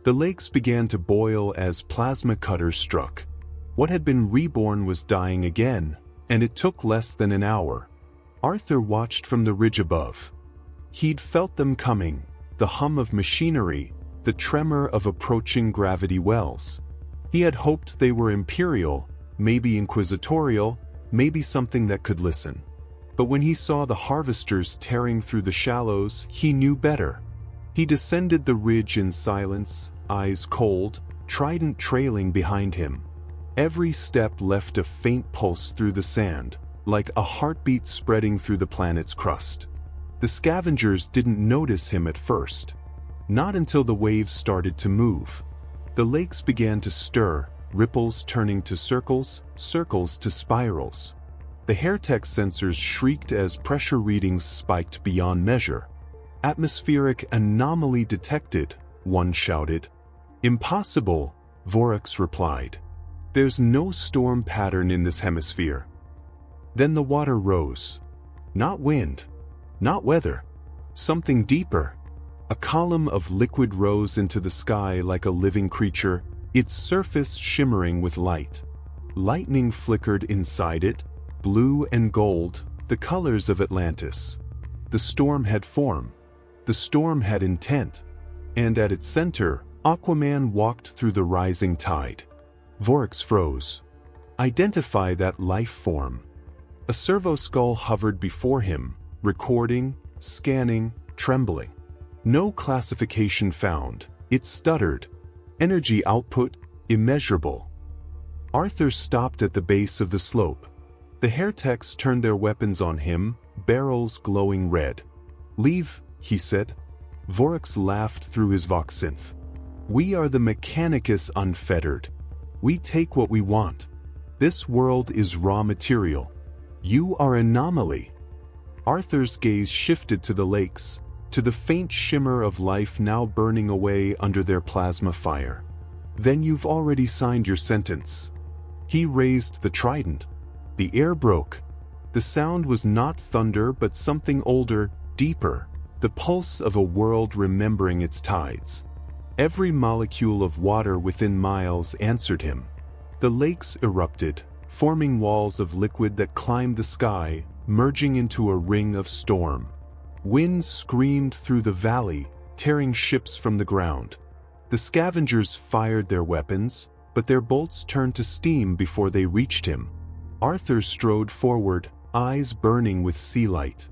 The lakes began to boil as plasma cutters struck. What had been reborn was dying again, and it took less than an hour. Arthur watched from the ridge above. He'd felt them coming, the hum of machinery, the tremor of approaching gravity wells. He had hoped they were imperial, maybe inquisitorial, maybe something that could listen. But when he saw the harvesters tearing through the shallows, he knew better. He descended the ridge in silence, eyes cold, trident trailing behind him. Every step left a faint pulse through the sand, like a heartbeat spreading through the planet's crust. The scavengers didn't notice him at first. Not until the waves started to move. The lakes began to stir, ripples turning to circles, circles to spirals. The Hertech sensors shrieked as pressure readings spiked beyond measure. "Atmospheric anomaly detected," one shouted. "Impossible," Vorax replied. "There's no storm pattern in this hemisphere." Then the water rose. Not wind, not weather, something deeper. A column of liquid rose into the sky like a living creature, its surface shimmering with light. Lightning flickered inside it, blue and gold, the colors of Atlantis. The storm had form. The storm had intent. And at its center, Aquaman walked through the rising tide. Vorax froze. "Identify that life form." A servo skull hovered before him, recording, scanning, trembling. No classification found. It stuttered. Energy output, immeasurable. Arthur stopped at the base of the slope. The Hertechs turned their weapons on him, barrels glowing red. "Leave," he said. Vorax laughed through his voxynth. "We are the Mechanicus unfettered. We take what we want. This world is raw material. You are an anomaly. Arthur's gaze shifted to the lakes, to the faint shimmer of life now burning away under their plasma fire. Then you've already signed your sentence. He raised the trident. The air broke. The sound was not thunder but something older, deeper, the pulse of a world remembering its tides. Every molecule of water within miles answered him. The lakes erupted, forming walls of liquid that climbed the sky, merging into a ring of storm. Winds screamed through the valley, tearing ships from the ground. The scavengers fired their weapons, but their bolts turned to steam before they reached him. Arthur strode forward, eyes burning with sea light.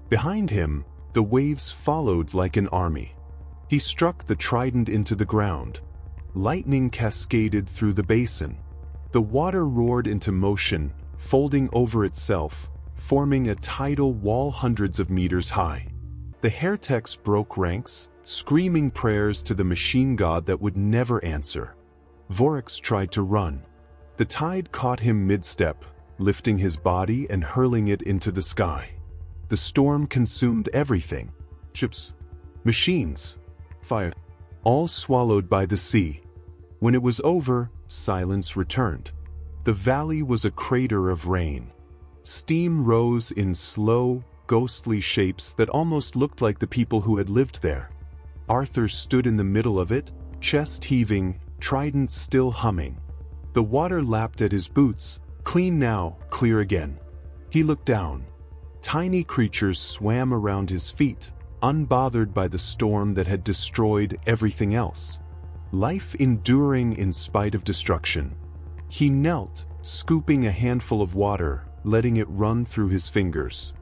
Behind him, the waves followed like an army. He struck the trident into the ground. Lightning cascaded through the basin. The water roared into motion, folding over itself, forming a tidal wall hundreds of meters high. The Heretics broke ranks, screaming prayers to the machine god that would never answer. Vorax tried to run. The tide caught him mid-step, lifting his body and hurling it into the sky. The storm consumed everything. Ships, machines, fire, all swallowed by the sea. When it was over, silence returned. The valley was a crater of rain. Steam rose in slow, ghostly shapes that almost looked like the people who had lived there. Arthur stood in the middle of it, chest heaving, trident still humming. The water lapped at his boots, clean now, clear again. He looked down. Tiny creatures swam around his feet, unbothered by the storm that had destroyed everything else. Life enduring in spite of destruction. He knelt, scooping a handful of water, letting it run through his fingers.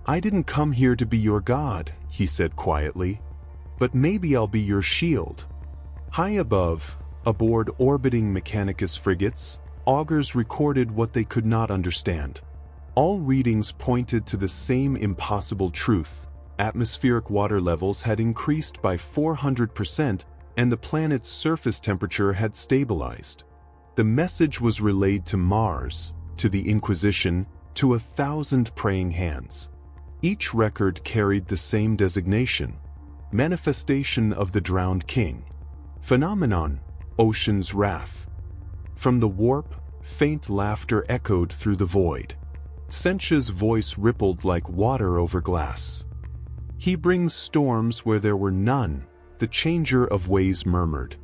"I didn't come here to be your god," he said quietly, "but maybe I'll be your shield." High above, aboard orbiting Mechanicus frigates, augurs recorded what they could not understand. All readings pointed to the same impossible truth. Atmospheric water levels had increased by 400% and the planet's surface temperature had stabilized. The message was relayed to Mars, to the Inquisition, to 1,000 praying hands. Each record carried the same designation: manifestation of the drowned king. Phenomenon: ocean's wrath. From the warp, faint laughter echoed through the void. Sencha's voice rippled like water over glass. "He brings storms where there were none," the changer of ways murmured.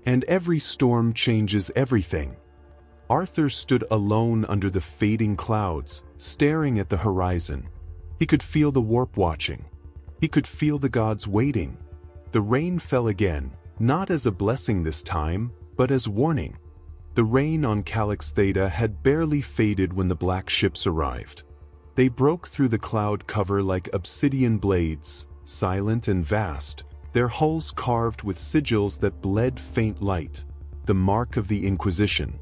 "And every storm changes everything." Arthur stood alone under the fading clouds, staring at the horizon. He could feel the warp watching. He could feel the gods waiting. The rain fell again, not as a blessing this time, but as warning. The rain on Calyx Theta had barely faded when the black ships arrived. They broke through the cloud cover like obsidian blades, silent and vast, their hulls carved with sigils that bled faint light, the mark of the Inquisition.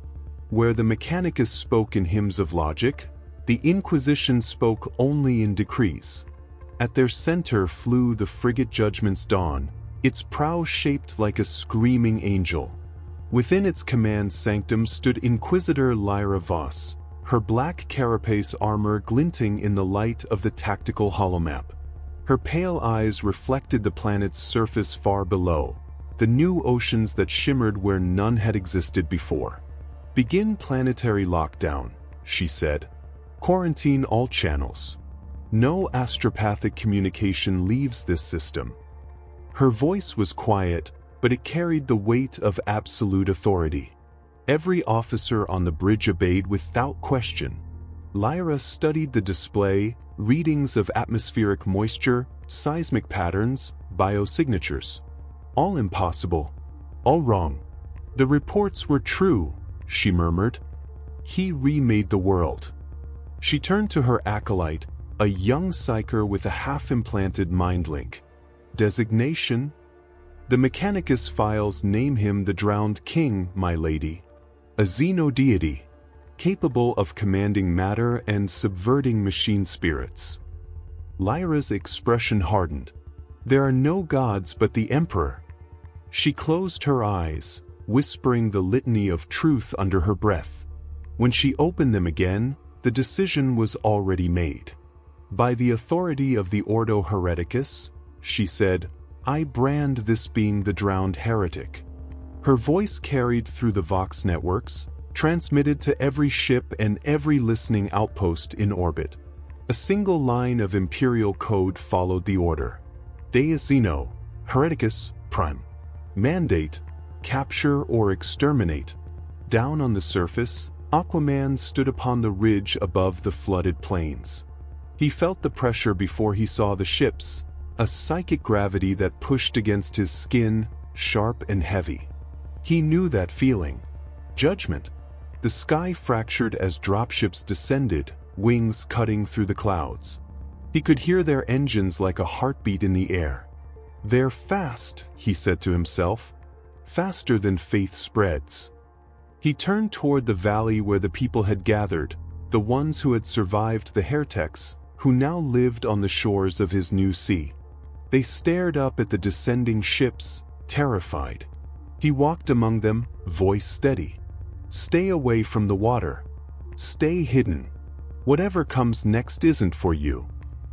Where the Mechanicus spoke in hymns of logic, the Inquisition spoke only in decrees. At their center flew the frigate Judgment's Dawn, its prow shaped like a screaming angel. Within its command sanctum stood Inquisitor Lyra Voss, her black carapace armor glinting in the light of the tactical holomap. Her pale eyes reflected the planet's surface far below, the new oceans that shimmered where none had existed before. "Begin planetary lockdown," she said. "Quarantine all channels. No astropathic communication leaves this system." Her voice was quiet, but it carried the weight of absolute authority. Every officer on the bridge obeyed without question. Lyra studied the display, readings of atmospheric moisture, seismic patterns, biosignatures. All impossible. All wrong. "The reports were true," she murmured. "He remade the world." She turned to her acolyte, a young psyker with a half-implanted mind link. "Designation? The Mechanicus files name him the Drowned King, my lady. A xeno-deity, capable of commanding matter and subverting machine spirits." Lyra's expression hardened. "There are no gods but the Emperor." She closed her eyes, whispering the litany of truth under her breath. When she opened them again, the decision was already made. "By the authority of the Ordo Hereticus," she said, "I brand this being the drowned heretic." Her voice carried through the Vox networks, transmitted to every ship and every listening outpost in orbit. A single line of Imperial code followed the order. Deus Zeno, Hereticus, Prime. Mandate, capture or exterminate. Down on the surface, Aquaman stood upon the ridge above the flooded plains. He felt the pressure before he saw the ships, a psychic gravity that pushed against his skin, sharp and heavy. He knew that feeling. Judgment. The sky fractured as dropships descended, wings cutting through the clouds. He could hear their engines like a heartbeat in the air. "They're fast," he said to himself. "Faster than faith spreads." He turned toward the valley where the people had gathered, the ones who had survived the heretics, who now lived on the shores of his new sea. They stared up at the descending ships, terrified. He walked among them, voice steady. "Stay away from the water. Stay hidden. Whatever comes next isn't for you."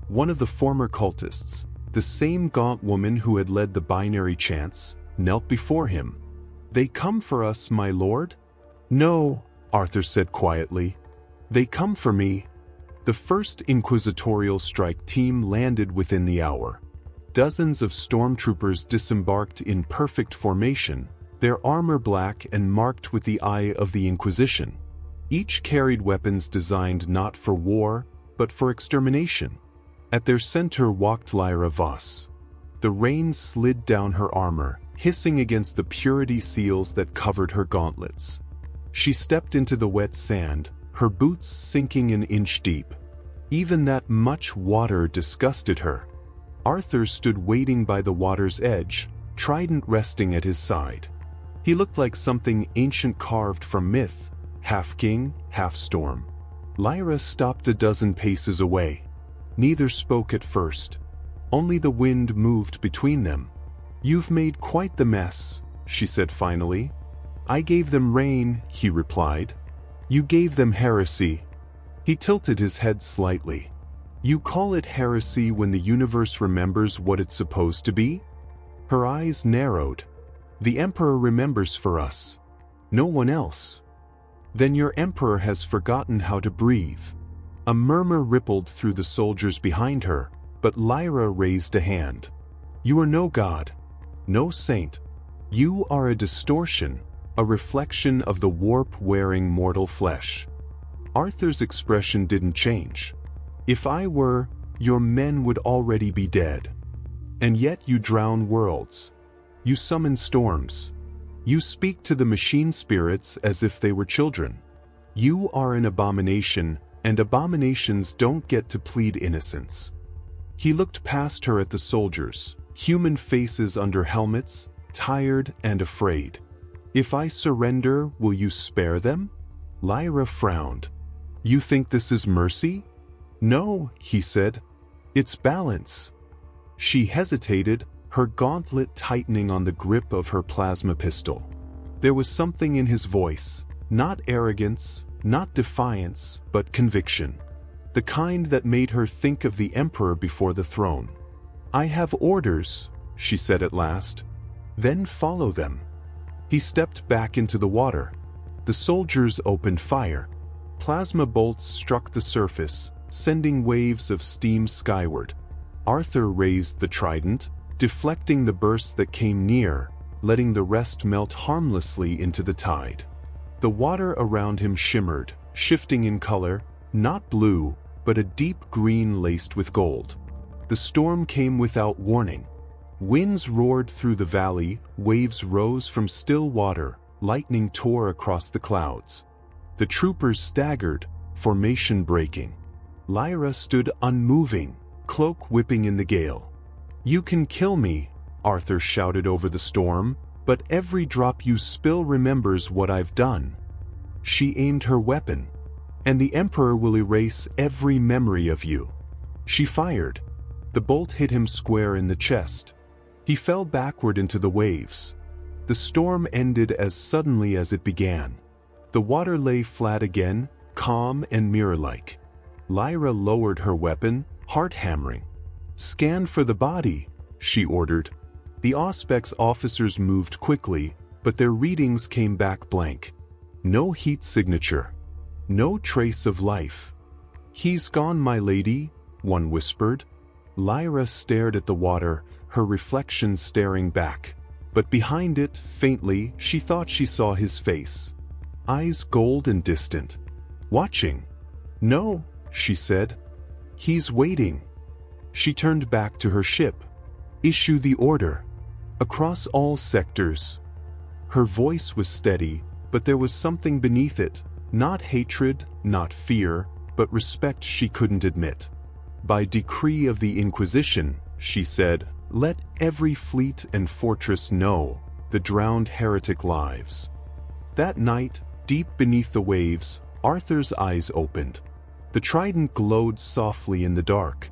One of the former cultists, the same gaunt woman who had led the binary chants, knelt before him. "They come for us, my lord?" "No," Arthur said quietly. "They come for me." The first inquisitorial strike team landed within the hour. Dozens of stormtroopers disembarked in perfect formation, their armor black and marked with the eye of the Inquisition. Each carried weapons designed not for war, but for extermination. At their center walked Lyra Voss. The rain slid down her armor, hissing against the purity seals that covered her gauntlets. She stepped into the wet sand, her boots sinking an inch deep. Even that much water disgusted her. Arthur stood waiting by the water's edge, trident resting at his side. He looked like something ancient carved from myth, half king, half storm. Lyra stopped a dozen paces away. Neither spoke at first. Only the wind moved between them. "You've made quite the mess," she said finally. "I gave them rain," he replied. "You gave them heresy." He tilted his head slightly. "You call it heresy when the universe remembers what it's supposed to be?" Her eyes narrowed. "The Emperor remembers for us. No one else." "Then your Emperor has forgotten how to breathe." A murmur rippled through the soldiers behind her, but Lyra raised a hand. "You are no god, no saint. You are a distortion, a reflection of the warp-wearing mortal flesh." Arthur's expression didn't change. "If I were, your men would already be dead. And yet you drown worlds. You summon storms. You speak to the machine spirits as if they were children. You are an abomination, and abominations don't get to plead innocence." He looked past her at the soldiers, human faces under helmets, tired and afraid. "If I surrender, will you spare them?" Lyra frowned. "You think this is mercy?" "No," he said. "It's balance." She hesitated, her gauntlet tightening on the grip of her plasma pistol. There was something in his voice, not arrogance, not defiance, but conviction. The kind that made her think of the Emperor before the throne. "I have orders," she said at last. "Then follow them." He stepped back into the water. The soldiers opened fire. Plasma bolts struck the surface, sending waves of steam skyward. Arthur raised the trident, deflecting the bursts that came near, letting the rest melt harmlessly into the tide. The water around him shimmered, shifting in color, not blue, but a deep green laced with gold. The storm came without warning. Winds roared through the valley, waves rose from still water, lightning tore across the clouds. The troopers staggered, formation breaking. Lyra stood unmoving, cloak whipping in the gale. "You can kill me," Arthur shouted over the storm, "but every drop you spill remembers what I've done." She aimed her weapon. "And the Emperor will erase every memory of you." She fired. The bolt hit him square in the chest. He fell backward into the waves. The storm ended as suddenly as it began. The water lay flat again, calm and mirror-like. Lyra lowered her weapon, heart hammering. "Scan for the body," she ordered. The Auspex officers moved quickly, but their readings came back blank. No heat signature. No trace of life. "He's gone, my lady," one whispered. Lyra stared at the water, her reflection staring back. But behind it, faintly, she thought she saw his face. Eyes gold and distant. "Watching." "No," she said. "He's waiting." She turned back to her ship. "Issue the order. Across all sectors." Her voice was steady, but there was something beneath it. Not hatred, not fear, but respect she couldn't admit. "By decree of the Inquisition," she said, "let every fleet and fortress know the drowned heretic lives." That night, deep beneath the waves, Arthur's eyes opened. The trident glowed softly in the dark.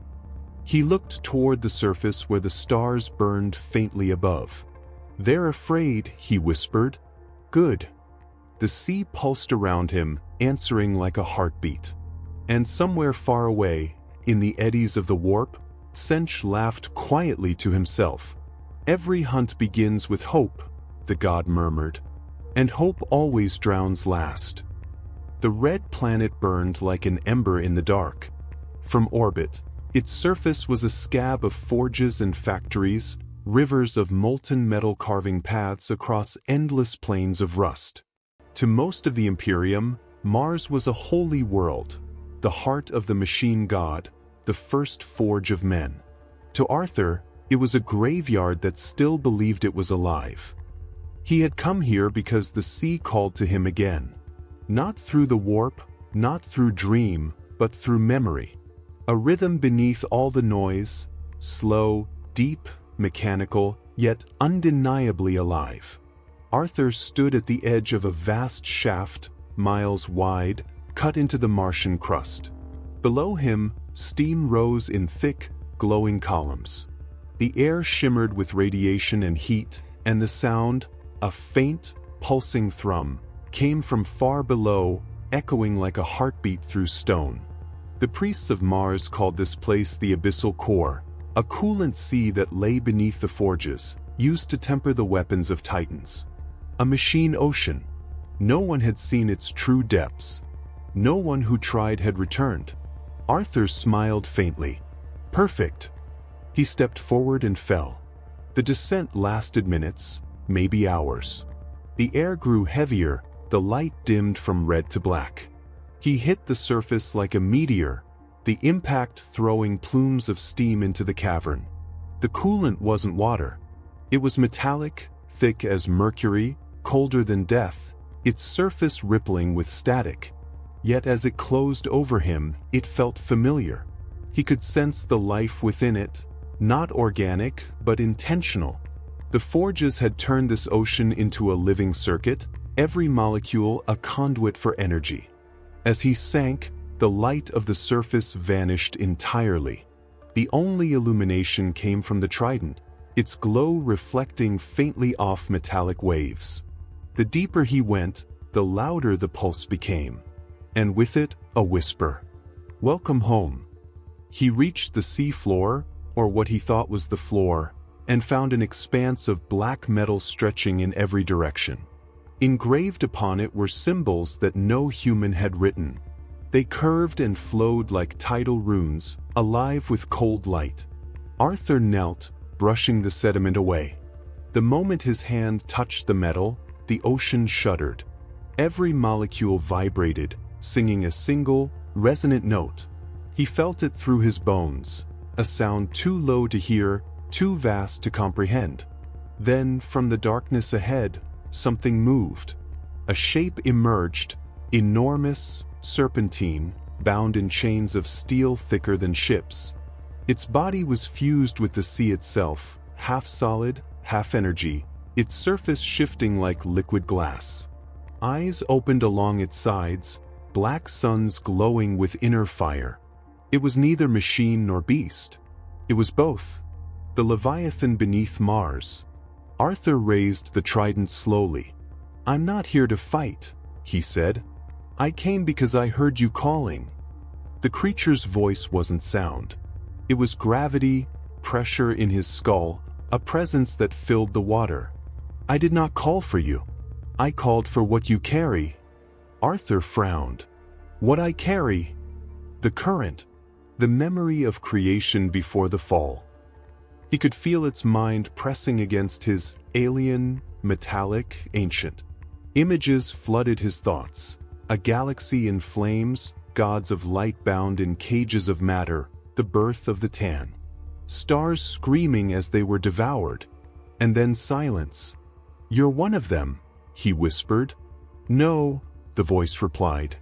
He looked toward the surface where the stars burned faintly above. "They're afraid," he whispered. "Good." The sea pulsed around him, answering like a heartbeat. And somewhere far away, in the eddies of the warp, Sench laughed quietly to himself. "Every hunt begins with hope," the god murmured. "And hope always drowns last." The red planet burned like an ember in the dark. From orbit, its surface was a scab of forges and factories, rivers of molten metal carving paths across endless plains of rust. To most of the Imperium, Mars was a holy world, the heart of the machine god, the first forge of men. To Arthur, it was a graveyard that still believed it was alive. He had come here because the sea called to him again. Not through the warp, not through dream, but through memory. A rhythm beneath all the noise, slow, deep, mechanical, yet undeniably alive. Arthur stood at the edge of a vast shaft, miles wide, cut into the Martian crust. Below him, steam rose in thick, glowing columns. The air shimmered with radiation and heat, and the sound, a faint, pulsing thrum, came from far below, echoing like a heartbeat through stone. The priests of Mars called this place the Abyssal Core, a coolant sea that lay beneath the forges, used to temper the weapons of Titans. A machine ocean. No one had seen its true depths. No one who tried had returned. Arthur smiled faintly. "Perfect." He stepped forward and fell. The descent lasted minutes, maybe hours. The air grew heavier, the light dimmed from red to black. He hit the surface like a meteor, the impact throwing plumes of steam into the cavern. The coolant wasn't water. It was metallic, thick as mercury, colder than death, its surface rippling with static. Yet as it closed over him, it felt familiar. He could sense the life within it, not organic, but intentional. The forges had turned this ocean into a living circuit, every molecule a conduit for energy. As he sank, the light of the surface vanished entirely. The only illumination came from the trident, its glow reflecting faintly off metallic waves. The deeper he went, the louder the pulse became. And with it, a whisper. "Welcome home." He reached the sea floor, or what he thought was the floor, and found an expanse of black metal stretching in every direction. Engraved upon it were symbols that no human had written. They curved and flowed like tidal runes, alive with cold light. Arthur knelt, brushing the sediment away. The moment his hand touched the metal, the ocean shuddered. Every molecule vibrated, singing a single, resonant note. He felt it through his bones, a sound too low to hear, too vast to comprehend. Then, from the darkness ahead, something moved. A shape emerged, enormous, serpentine, bound in chains of steel thicker than ships. Its body was fused with the sea itself, half solid, half energy, its surface shifting like liquid glass. Eyes opened along its sides, black suns glowing with inner fire. It was neither machine nor beast. It was both. The Leviathan beneath Mars. Arthur raised the trident slowly. "I'm not here to fight," he said. "I came because I heard you calling." The creature's voice wasn't sound. It was gravity, pressure in his skull, a presence that filled the water. "I did not call for you. I called for what you carry." Arthur frowned. "What I carry?" "The current. The memory of creation before the fall." He could feel its mind pressing against his alien, metallic, ancient. Images flooded his thoughts. A galaxy in flames, gods of light bound in cages of matter, the birth of the Tan. Stars screaming as they were devoured. And then silence. "You're one of them," he whispered. "No," the voice replied.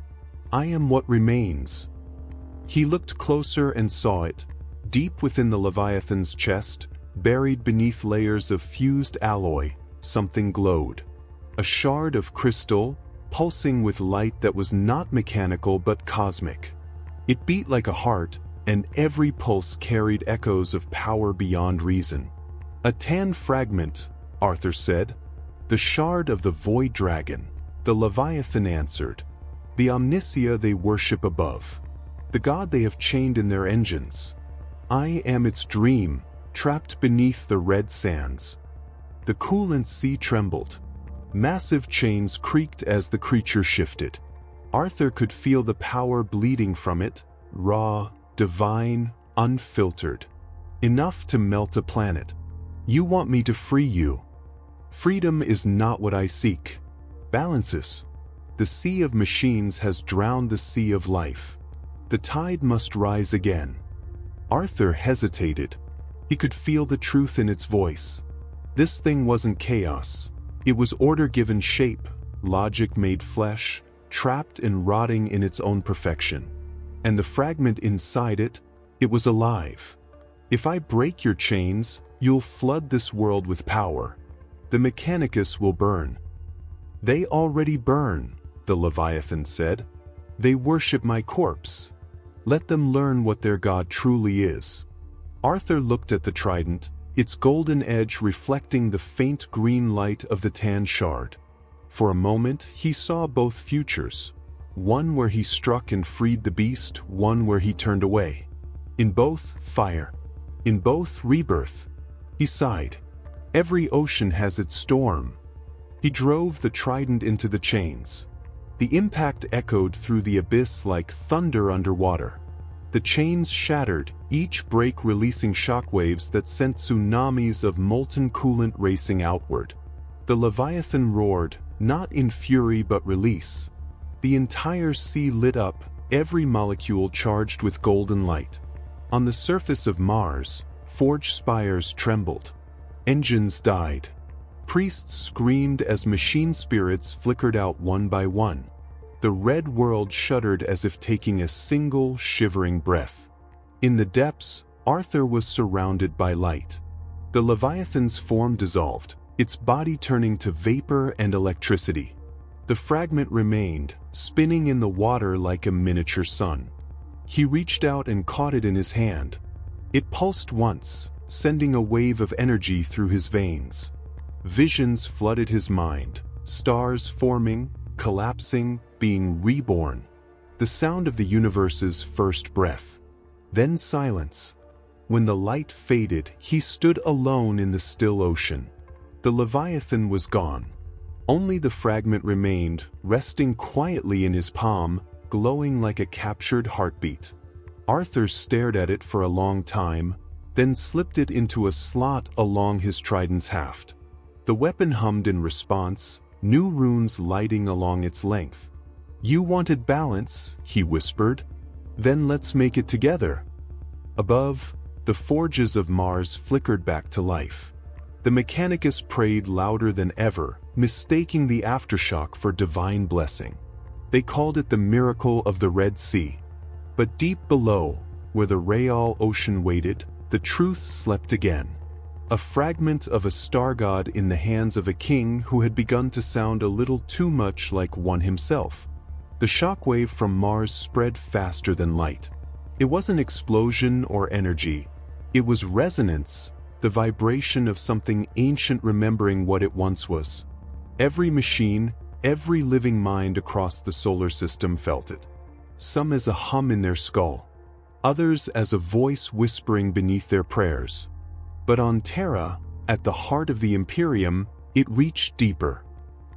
"I am what remains." He looked closer and saw it. Deep within the Leviathan's chest, buried beneath layers of fused alloy, something glowed. A shard of crystal, pulsing with light that was not mechanical but cosmic. It beat like a heart, and every pulse carried echoes of power beyond reason. "A Tan fragment," Arthur said. "The shard of the Void Dragon," the Leviathan answered. "The Omnisia they worship above. The god they have chained in their engines. I am its dream, trapped beneath the red sands." The coolant sea trembled. Massive chains creaked as the creature shifted. Arthur could feel the power bleeding from it, raw, divine, unfiltered. Enough to melt a planet. "You want me to free you." "Freedom is not what I seek." "Balances. The sea of machines has drowned the sea of life. The tide must rise again." Arthur hesitated. He could feel the truth in its voice. This thing wasn't chaos. It was order given shape, logic made flesh, trapped and rotting in its own perfection. And the fragment inside it, it was alive. "If I break your chains, you'll flood this world with power. The Mechanicus will burn." "They already burn," the Leviathan said. "They worship my corpse. Let them learn what their god truly is." Arthur looked at the trident, its golden edge reflecting the faint green light of the Tan shard. For a moment, he saw both futures. One where he struck and freed the beast, one where he turned away. In both, fire. In both, rebirth. He sighed. Every ocean has its storm. He drove the trident into the chains. The impact echoed through the abyss like thunder underwater. The chains shattered, each break releasing shockwaves that sent tsunamis of molten coolant racing outward. The Leviathan roared, not in fury but release. The entire sea lit up, every molecule charged with golden light. On the surface of Mars, forge spires trembled. Engines died. Priests screamed as machine spirits flickered out one by one. The red world shuddered as if taking a single, shivering breath. In the depths, Arthur was surrounded by light. The Leviathan's form dissolved, its body turning to vapor and electricity. The fragment remained, spinning in the water like a miniature sun. He reached out and caught it in his hand. It pulsed once, sending a wave of energy through his veins. Visions flooded his mind, stars forming, collapsing, being reborn. The sound of the universe's first breath. Then silence. When the light faded, he stood alone in the still ocean. The Leviathan was gone. Only the fragment remained, resting quietly in his palm, glowing like a captured heartbeat. Arthur stared at it for a long time, then slipped it into a slot along his trident's haft. The weapon hummed in response, new runes lighting along its length. "You wanted balance," he whispered. "Then let's make it together." Above, the forges of Mars flickered back to life. The Mechanicus prayed louder than ever, mistaking the aftershock for divine blessing. They called it the miracle of the Red Sea. But deep below, where the Real Ocean waited, the truth slept again. A fragment of a star god in the hands of a king who had begun to sound a little too much like one himself. The shockwave from Mars spread faster than light. It wasn't explosion or energy. It was resonance, the vibration of something ancient remembering what it once was. Every machine, every living mind across the solar system felt it. Some as a hum in their skull, others as a voice whispering beneath their prayers. But on Terra, at the heart of the Imperium, it reached deeper.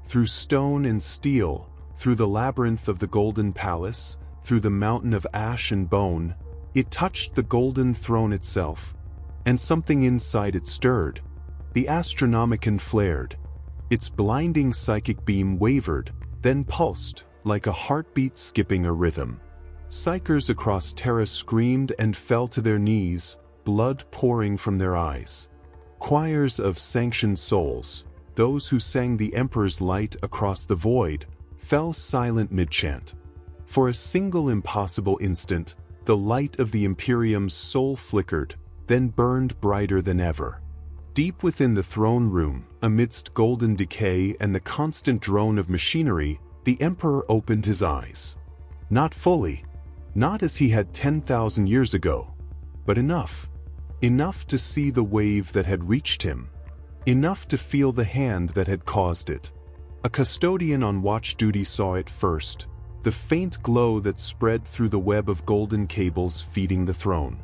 Through stone and steel, through the labyrinth of the Golden Palace, through the mountain of ash and bone, it touched the Golden Throne itself. And something inside it stirred. The Astronomicon flared. Its blinding psychic beam wavered, then pulsed, like a heartbeat skipping a rhythm. Psychers across Terra screamed and fell to their knees, blood pouring from their eyes. Choirs of sanctioned souls, those who sang the Emperor's light across the void, fell silent mid-chant. For a single impossible instant, the light of the Imperium's soul flickered, then burned brighter than ever. Deep within the throne room, amidst golden decay and the constant drone of machinery, the Emperor opened his eyes. Not fully, not as he had 10,000 years ago, but enough. Enough to see the wave that had reached him. Enough to feel the hand that had caused it. A custodian on watch duty saw it first, the faint glow that spread through the web of golden cables feeding the throne.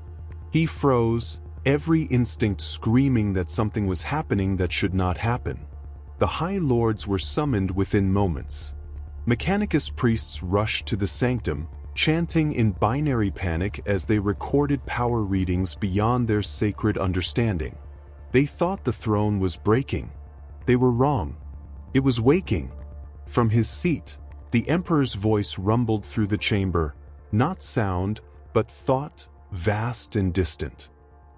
He froze, every instinct screaming that something was happening that should not happen. The High Lords were summoned within moments. Mechanicus priests rushed to the sanctum, chanting in binary panic as they recorded power readings beyond their sacred understanding. They thought the throne was breaking. They were wrong. It was waking. From his seat, the Emperor's voice rumbled through the chamber, not sound, but thought, vast and distant.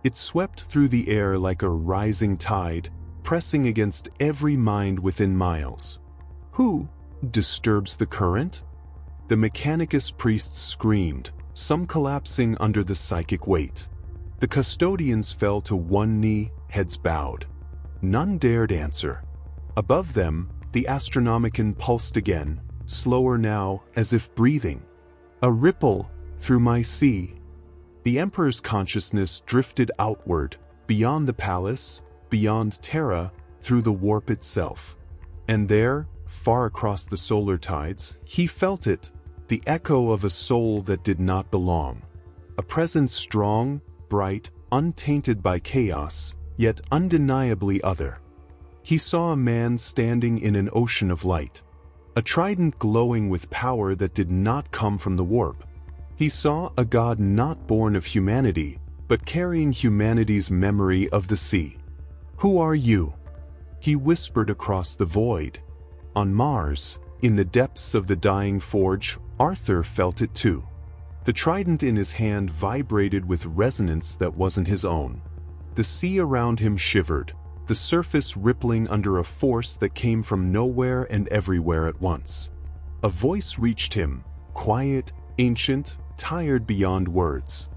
It swept through the air like a rising tide, pressing against every mind within miles. Who disturbs the current? The Mechanicus priests screamed, some collapsing under the psychic weight. The custodians fell to one knee, heads bowed. None dared answer. Above them, the Astronomicon pulsed again, slower now, as if breathing. A ripple through my sea. The Emperor's consciousness drifted outward, beyond the palace, beyond Terra, through the warp itself. And there, far across the solar tides, he felt it, the echo of a soul that did not belong. A presence strong, bright, untainted by chaos, yet undeniably other. He saw a man standing in an ocean of light, a trident glowing with power that did not come from the warp. He saw a god not born of humanity, but carrying humanity's memory of the sea. Who are you? He whispered across the void. On Mars, in the depths of the dying forge, Arthur felt it too. The trident in his hand vibrated with resonance that wasn't his own. The sea around him shivered, the surface rippling under a force that came from nowhere and everywhere at once. A voice reached him, quiet, ancient, tired beyond words.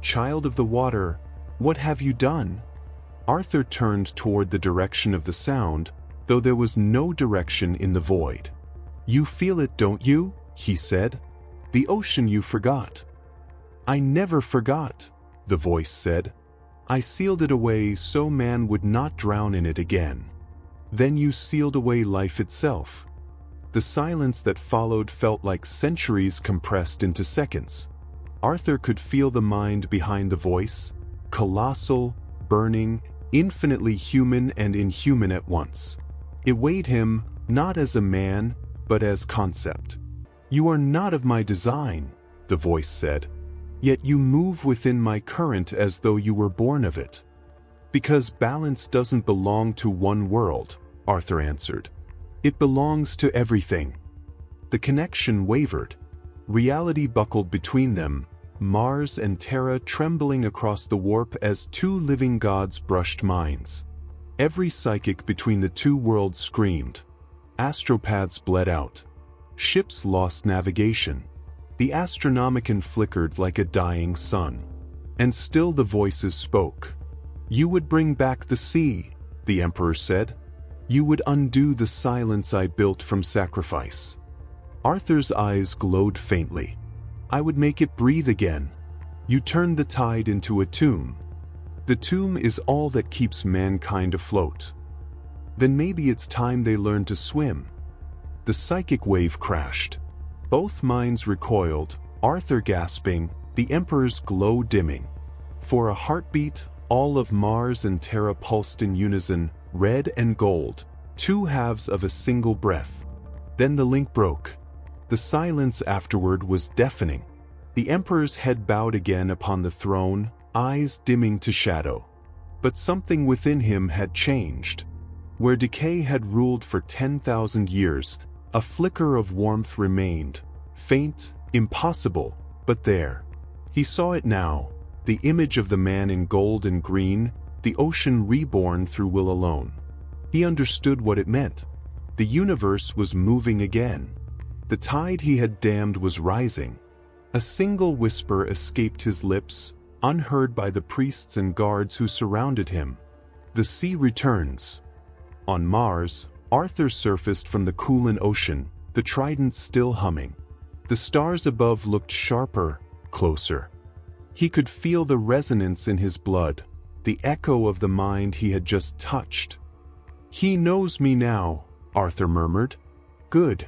Child of the water, what have you done? Arthur turned toward the direction of the sound, though there was no direction in the void. You feel it, don't you? He said. The ocean you forgot. I never forgot, the voice said. I sealed it away so man would not drown in it again. Then you sealed away life itself. The silence that followed felt like centuries compressed into seconds. Arthur could feel the mind behind the voice, colossal, burning, infinitely human and inhuman at once. It weighed him, not as a man, but as concept. You are not of my design, the voice said. Yet you move within my current as though you were born of it. Because balance doesn't belong to one world, Arthur answered. It belongs to everything. The connection wavered. Reality buckled between them, Mars and Terra trembling across the warp as two living gods brushed minds. Every psychic between the two worlds screamed. Astropaths bled out. Ships lost navigation. The Astronomicon flickered like a dying sun. And still the voices spoke. You would bring back the sea, the Emperor said. You would undo the silence I built from sacrifice. Arthur's eyes glowed faintly. I would make it breathe again. You turned the tide into a tomb. The tomb is all that keeps mankind afloat. Then maybe it's time they learn to swim. The psychic wave crashed. Both minds recoiled, Arthur gasping, the Emperor's glow dimming. For a heartbeat, all of Mars and Terra pulsed in unison, red and gold, two halves of a single breath. Then the link broke. The silence afterward was deafening. The Emperor's head bowed again upon the throne, eyes dimming to shadow. But something within him had changed. Where decay had ruled for 10,000 years, a flicker of warmth remained, faint, impossible, but there. He saw it now, the image of the man in gold and green, the ocean reborn through will alone. He understood what it meant. The universe was moving again. The tide he had dammed was rising. A single whisper escaped his lips, unheard by the priests and guards who surrounded him. The sea returns. On Mars, Arthur surfaced from the coolant ocean, the trident still humming. The stars above looked sharper, closer. He could feel the resonance in his blood, the echo of the mind he had just touched. "He knows me now," Arthur murmured. "Good."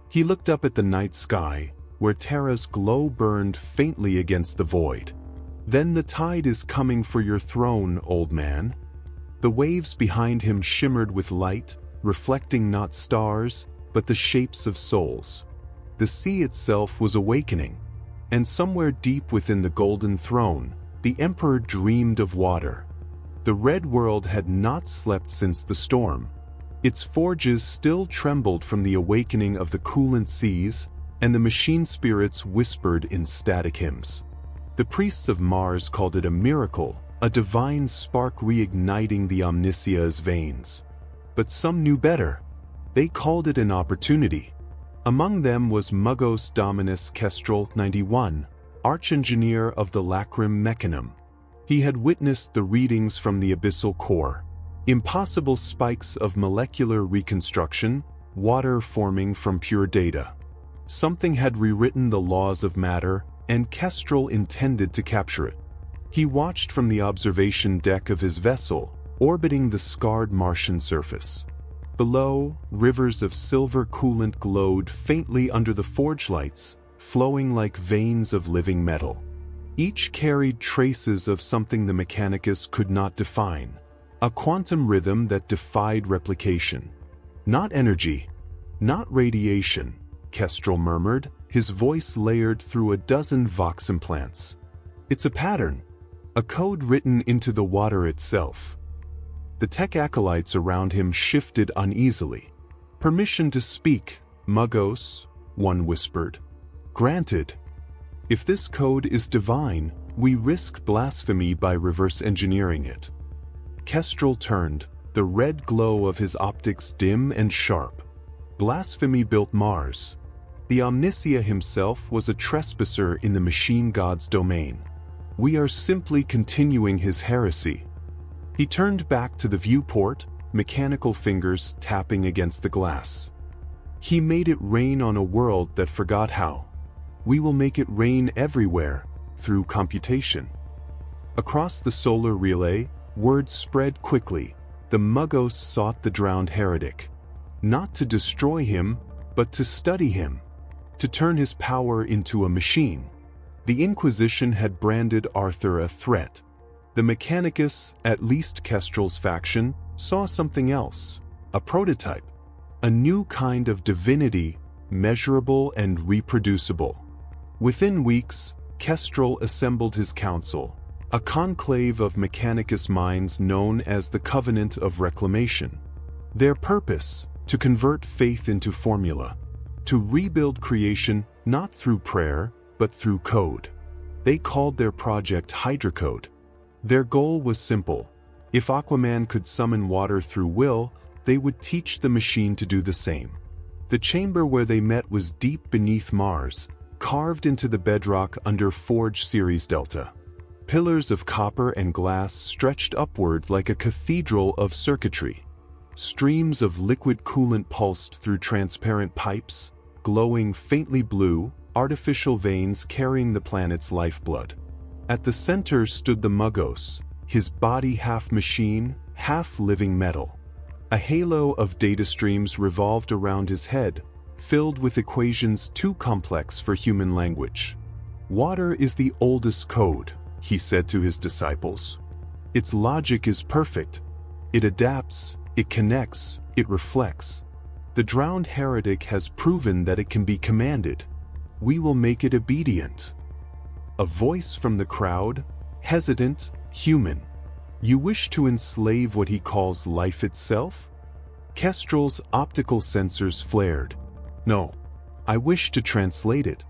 He looked up at the night sky, where Terra's glow burned faintly against the void. "Then the tide is coming for your throne, old man." The waves behind him shimmered with light, reflecting not stars, but the shapes of souls. The sea itself was awakening, and somewhere deep within the golden throne, the Emperor dreamed of water. The red world had not slept since the storm. Its forges still trembled from the awakening of the coolant seas, and the machine spirits whispered in static hymns. The priests of Mars called it a miracle, a divine spark reigniting the Omnissia's veins. But some knew better. They called it an opportunity. Among them was Muggos Dominus Kestrel 91, arch-engineer of the Lacrim Mechanum. He had witnessed the readings from the abyssal core. Impossible spikes of molecular reconstruction, water forming from pure data. Something had rewritten the laws of matter, and Kestrel intended to capture it. He watched from the observation deck of his vessel, orbiting the scarred Martian surface. Below, rivers of silver coolant glowed faintly under the forge lights, flowing like veins of living metal. Each carried traces of something the Mechanicus could not define, a quantum rhythm that defied replication. "Not energy, not radiation," Kestrel murmured, his voice layered through a dozen vox implants. "It's a pattern, a code written into the water itself." The tech acolytes around him shifted uneasily. "Permission to speak, Muggos," one whispered. "Granted. If this code is divine, we risk blasphemy by reverse engineering it." Kestrel turned, the red glow of his optics dim and sharp. Blasphemy built Mars. The Omnissia himself was a trespasser in the machine god's domain. We are simply continuing his heresy. He turned back to the viewport, mechanical fingers tapping against the glass. He made it rain on a world that forgot how. We will make it rain everywhere, through computation. Across the solar relay, word spread quickly. The Muggos sought the drowned heretic. Not to destroy him, but to study him. To turn his power into a machine. The Inquisition had branded Arthur a threat. The Mechanicus, at least Kestrel's faction, saw something else. A prototype. A new kind of divinity, measurable and reproducible. Within weeks, Kestrel assembled his council, a conclave of Mechanicus minds known as the Covenant of Reclamation. Their purpose, to convert faith into formula. To rebuild creation not through prayer, but through code. They called their project Hydrocode. Their goal was simple. If Aquaman could summon water through will, they would teach the machine to do the same. The chamber where they met was deep beneath Mars, carved into the bedrock under Forge Series Delta. Pillars of copper and glass stretched upward like a cathedral of circuitry. Streams of liquid coolant pulsed through transparent pipes, glowing faintly blue, artificial veins carrying the planet's lifeblood. At the center stood the Muggos, his body half machine, half living metal. A halo of data streams revolved around his head, filled with equations too complex for human language. "Water is the oldest code," he said to his disciples. "Its logic is perfect. It adapts, it connects, it reflects. The drowned heretic has proven that it can be commanded. We will make it obedient." A voice from the crowd, hesitant, human. "You wish to enslave what he calls life itself?" Kestrel's optical sensors flared. "No, I wish to translate it.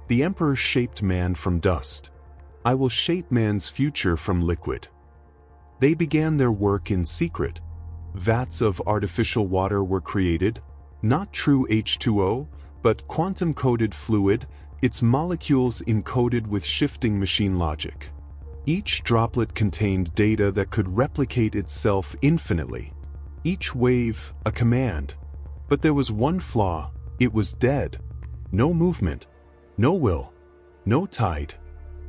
The Emperor shaped man from dust. I will shape man's future from liquid." They began their work in secret. Vats of artificial water were created, not true H2O, but quantum-coded fluid, its molecules encoded with shifting machine logic. Each droplet contained data that could replicate itself infinitely. Each wave, a command. But there was one flaw: it was dead. No movement, no will, no tide.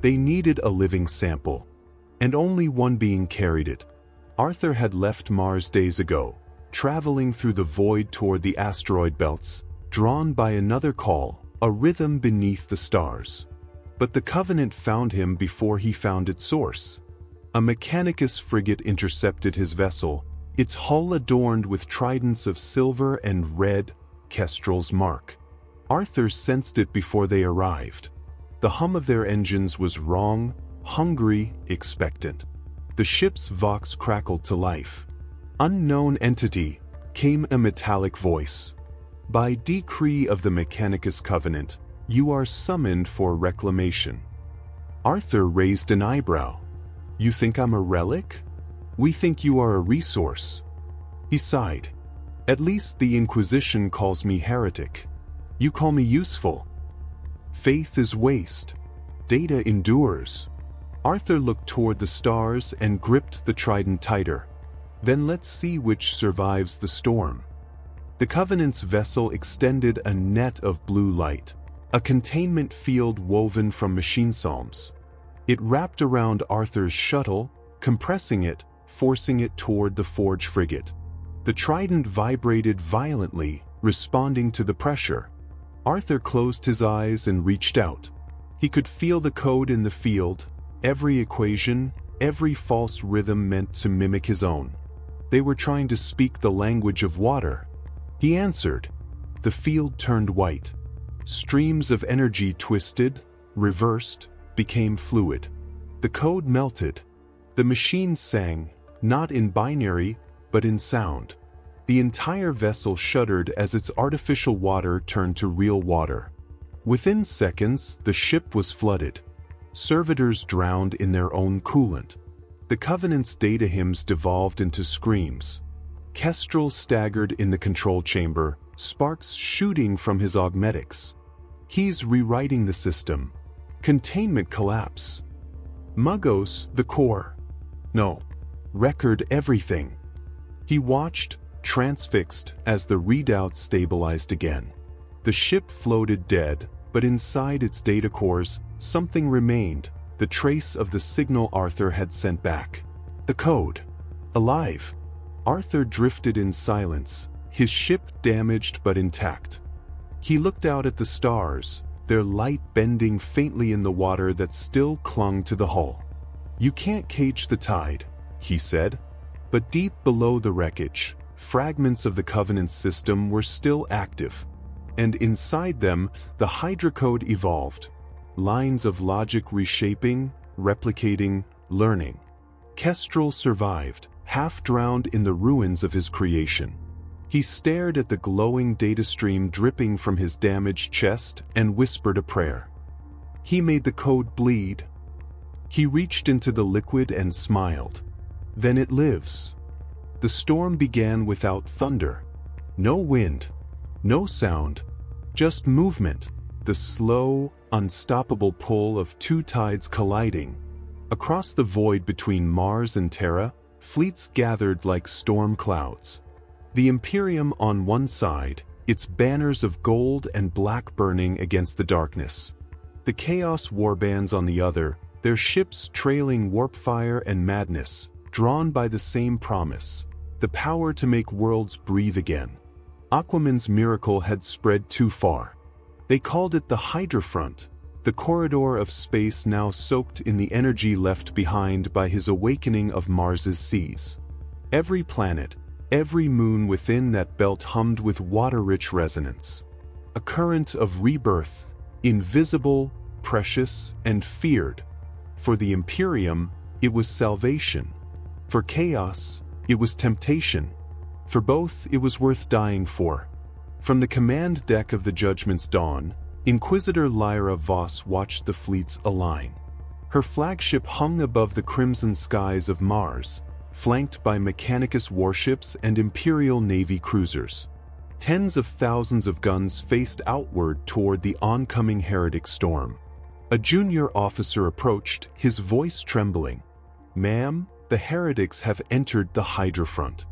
They needed a living sample. And only one being carried it. Arthur had left Mars days ago, traveling through the void toward the asteroid belts, drawn by another call, a rhythm beneath the stars. But the Covenant found him before he found its source. A Mechanicus frigate intercepted his vessel, its hull adorned with tridents of silver and red, Kestrel's mark. Arthur sensed it before they arrived. The hum of their engines was wrong, hungry, expectant. The ship's vox crackled to life. "Unknown entity," came a metallic voice. "By decree of the Mechanicus Covenant, you are summoned for reclamation." Arthur raised an eyebrow. "You think I'm a relic? We think you are a resource." He sighed. "At least the Inquisition calls me heretic. You call me useful." "Faith is waste. Data endures." Arthur looked toward the stars and gripped the trident tighter. "Then let's see which survives the storm." The Covenant's vessel extended a net of blue light, a containment field woven from machine psalms. It wrapped around Arthur's shuttle, compressing it, forcing it toward the Forge frigate. The trident vibrated violently, responding to the pressure. Arthur closed his eyes and reached out. He could feel the code in the field, every equation, every false rhythm meant to mimic his own. They were trying to speak the language of water. He answered. The field turned white. Streams of energy twisted, reversed, became fluid. The code melted. The machine sang, not in binary, but in sound. The entire vessel shuddered as its artificial water turned to real water. Within seconds, the ship was flooded. Servitors drowned in their own coolant. The Covenant's data hymns devolved into screams. Kestrel staggered in the control chamber, sparks shooting from his augmetics. He's rewriting the system. Containment collapse. Muggos, the core. No. Record everything. He watched, transfixed, as the readout stabilized again. The ship floated dead, but inside its data cores, something remained, the trace of the signal Arthur had sent back. The code. Alive. Arthur drifted in silence, his ship damaged but intact. He looked out at the stars, their light bending faintly in the water that still clung to the hull. "You can't cage the tide," he said. But deep below the wreckage, fragments of the Covenant's system were still active. And inside them, the Hydra code evolved. Lines of logic reshaping, replicating, learning. Kestrel survived, half drowned in the ruins of his creation. He stared at the glowing data stream dripping from his damaged chest and whispered a prayer. He made the code bleed. He reached into the liquid and smiled. Then it lives. The storm began without thunder. No wind. No sound. Just movement. The slow, unstoppable pull of two tides colliding. Across the void between Mars and Terra, fleets gathered like storm clouds. The Imperium on one side, its banners of gold and black burning against the darkness. The Chaos warbands on the other, their ships trailing warp fire and madness, drawn by the same promise, the power to make worlds breathe again. Aquaman's miracle had spread too far. They called it the Hydra Front, the corridor of space now soaked in the energy left behind by his awakening of Mars's seas. Every planet, every moon within that belt hummed with water-rich resonance. A current of rebirth, invisible, precious, and feared. For the Imperium, it was salvation. For chaos, it was temptation. For both, it was worth dying for. From the command deck of the Judgment's Dawn, Inquisitor Lyra Voss watched the fleets align. Her flagship hung above the crimson skies of Mars, flanked by Mechanicus warships and Imperial Navy cruisers. Tens of thousands of guns faced outward toward the oncoming heretic storm. A junior officer approached, his voice trembling. "Ma'am, the heretics have entered the Hydra Front."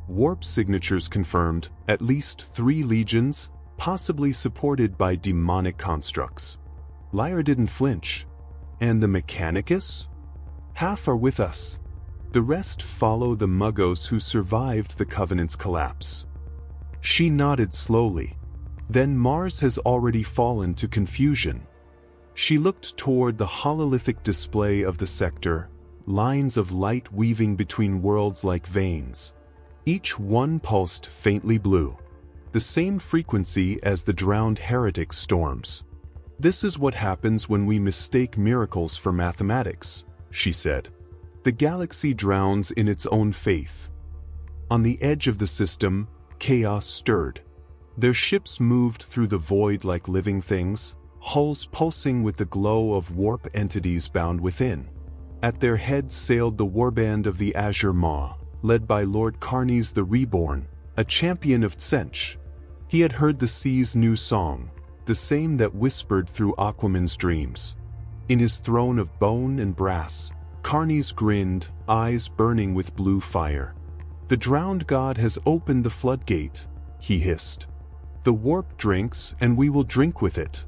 Warp signatures confirmed, at least 3 legions, possibly supported by demonic constructs. Lyra didn't flinch. "And the Mechanicus? Half are with us. The rest follow the Muggos who survived the Covenant's collapse." She nodded slowly. "Then Mars has already fallen to confusion." She looked toward the hololithic display of the sector, lines of light weaving between worlds like veins. Each one pulsed faintly blue, the same frequency as the drowned heretic storms. "This is what happens when we mistake miracles for mathematics," she said. "The galaxy drowns in its own faith." On the edge of the system, chaos stirred. Their ships moved through the void like living things, hulls pulsing with the glow of warp entities bound within. At their head sailed the warband of the Azure Maw, led by Lord Carnes the Reborn, a champion of Tsench. He had heard the sea's new song, the same that whispered through Aquaman's dreams. In his throne of bone and brass, Carnes grinned, eyes burning with blue fire. "The drowned god has opened the floodgate," he hissed. "The warp drinks, and we will drink with it."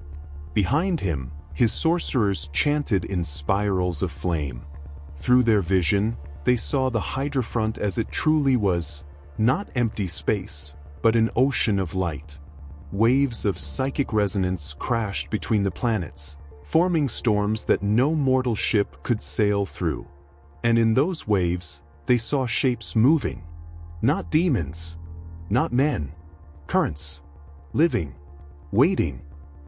Behind him, his sorcerers chanted in spirals of flame. Through their vision, they saw the Hydra Front as it truly was, not empty space, but an ocean of light. Waves of psychic resonance crashed between the planets, forming storms that no mortal ship could sail through. And in those waves, they saw shapes moving. Not demons, not men, currents, living, waiting.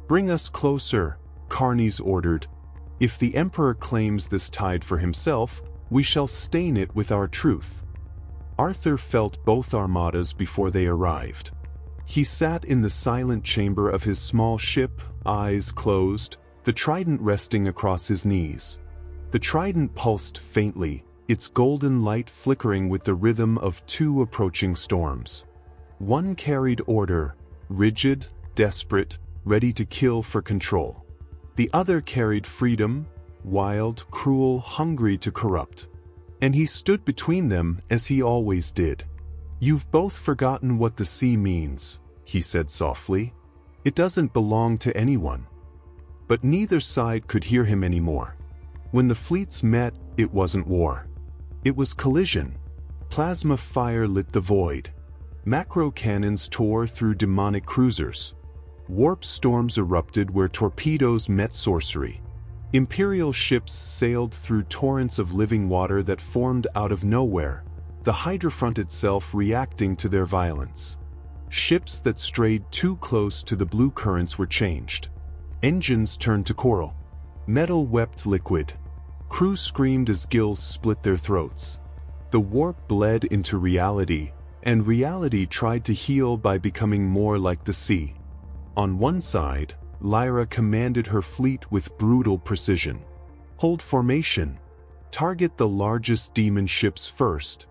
"Bring us closer," Carnes ordered. "If the Emperor claims this tide for himself, we shall stain it with our truth." Arthur felt both armadas before they arrived. He sat in the silent chamber of his small ship, eyes closed, the trident resting across his knees. The trident pulsed faintly, its golden light flickering with the rhythm of 2 approaching storms. One carried order, rigid, desperate, ready to kill for control. The other carried freedom, wild, cruel, hungry to corrupt. And he stood between them as he always did. "You've both forgotten what the sea means," he said softly. "It doesn't belong to anyone." But neither side could hear him anymore. When the fleets met, it wasn't war. It was collision. Plasma fire lit the void. Macro cannons tore through demonic cruisers. Warp storms erupted where torpedoes met sorcery. Imperial ships sailed through torrents of living water that formed out of nowhere, the Hydra Front itself reacting to their violence. Ships that strayed too close to the blue currents were changed. Engines turned to coral. Metal wept liquid. Crew screamed as gills split their throats. The warp bled into reality, and reality tried to heal by becoming more like the sea. On one side, Lyra commanded her fleet with brutal precision. "Hold formation. Target the largest demon ships first.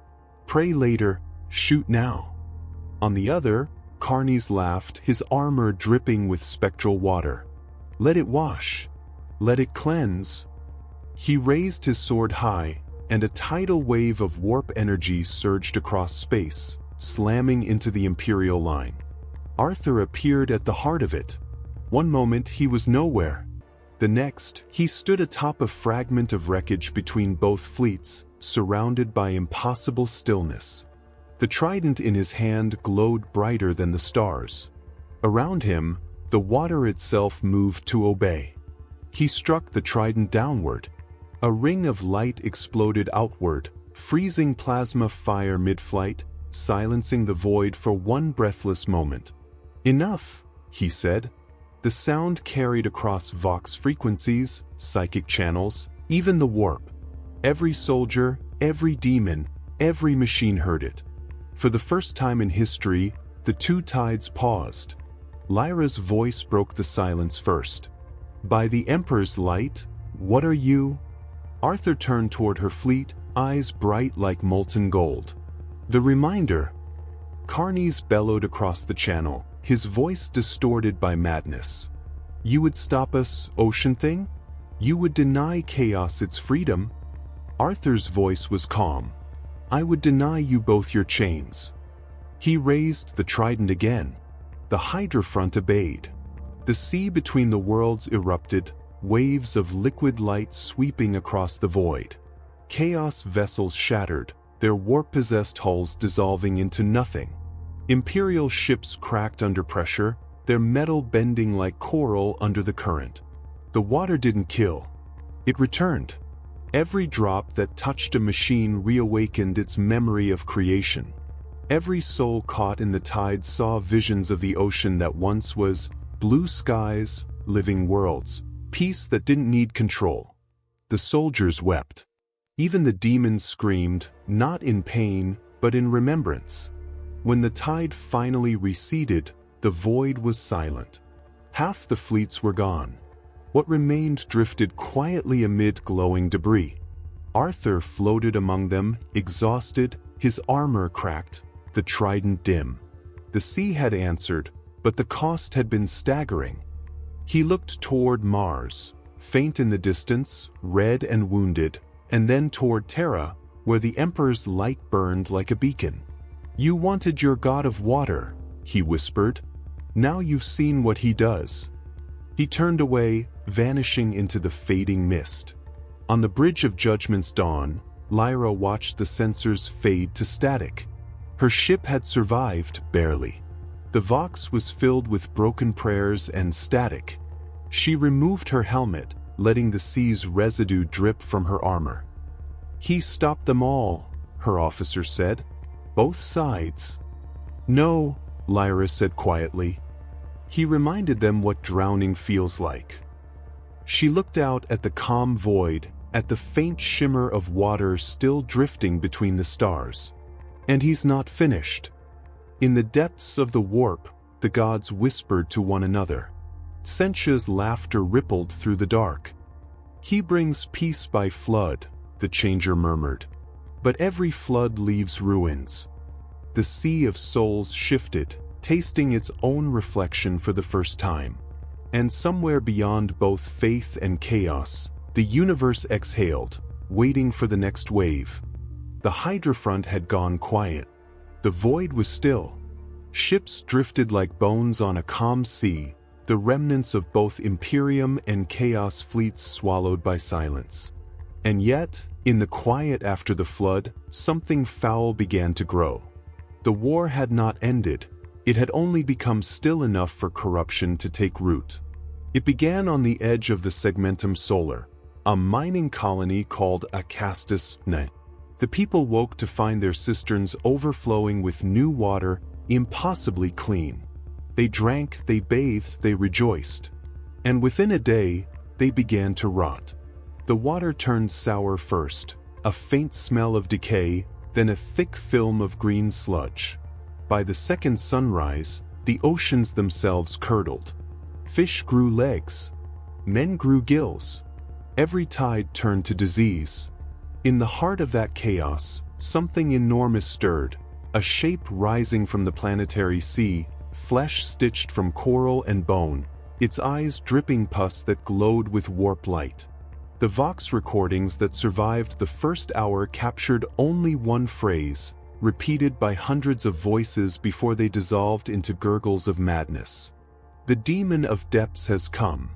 Pray later, shoot now." On the other, Carnes laughed, his armor dripping with spectral water. "Let it wash. Let it cleanse." He raised his sword high, and a tidal wave of warp energy surged across space, slamming into the Imperial line. Arthur appeared at the heart of it. One moment he was nowhere. The next, he stood atop a fragment of wreckage between both fleets, surrounded by impossible stillness. The trident in his hand glowed brighter than the stars. Around him, the water itself moved to obey. He struck the trident downward. A ring of light exploded outward, freezing plasma fire mid-flight, silencing the void for one breathless moment. "Enough," he said. The sound carried across Vox frequencies, psychic channels, even the warp. Every soldier, every demon, every machine heard it. For the first time in history, the two tides paused. Lyra's voice broke the silence first. "By the Emperor's light, what are you?" Arthur turned toward her fleet, eyes bright like molten gold. "The reminder." Carnes bellowed across the channel, his voice distorted by madness. "You would stop us, Ocean Thing? You would deny chaos its freedom?" Arthur's voice was calm. "I would deny you both your chains." He raised the trident again. The Hydra front obeyed. The sea between the worlds erupted, waves of liquid light sweeping across the void. Chaos vessels shattered, their warp-possessed hulls dissolving into nothing. Imperial ships cracked under pressure, their metal bending like coral under the current. The water didn't kill. It returned. Every drop that touched a machine reawakened its memory of creation. Every soul caught in the tide saw visions of the ocean that once was blue skies, living worlds, peace that didn't need control. The soldiers wept. Even the demons screamed, not in pain, but in remembrance. When the tide finally receded, the void was silent. Half the fleets were gone. What remained drifted quietly amid glowing debris. Arthur floated among them, exhausted, his armor cracked, the trident dim. The sea had answered, but the cost had been staggering. He looked toward Mars, faint in the distance, red and wounded, and then toward Terra, where the Emperor's light burned like a beacon. "You wanted your god of water," he whispered. "Now you've seen what he does." He turned away, vanishing into the fading mist. On the Bridge of Judgment's dawn, Lyra watched the sensors fade to static. Her ship had survived, barely. The Vox was filled with broken prayers and static. She removed her helmet, letting the sea's residue drip from her armor. "He stopped them all," her officer said. "Both sides." "No," Lyra said quietly. "He reminded them what drowning feels like." She looked out at the calm void, at the faint shimmer of water still drifting between the stars. "And he's not finished." In the depths of the warp, the gods whispered to one another. Sentia's laughter rippled through the dark. "He brings peace by flood," the Changer murmured. "But every flood leaves ruins." The sea of souls shifted, tasting its own reflection for the first time. And somewhere beyond both faith and chaos, the universe exhaled, waiting for the next wave. The Hydra front had gone quiet. The void was still. Ships drifted like bones on a calm sea, the remnants of both Imperium and Chaos fleets swallowed by silence. And yet, in the quiet after the flood, something foul began to grow. The war had not ended, it had only become still enough for corruption to take root. It began on the edge of the Segmentum Solar, a mining colony called Acastus. The people woke to find their cisterns overflowing with new water, impossibly clean. They drank, they bathed, they rejoiced. And within a day, they began to rot. The water turned sour first, a faint smell of decay, then a thick film of green sludge. By the second sunrise, the oceans themselves curdled. Fish grew legs. Men grew gills. Every tide turned to disease. In the heart of that chaos, something enormous stirred, a shape rising from the planetary sea, flesh stitched from coral and bone, its eyes dripping pus that glowed with warp light. The Vox recordings that survived the first hour captured only one phrase, repeated by hundreds of voices before they dissolved into gurgles of madness. "The demon of depths has come."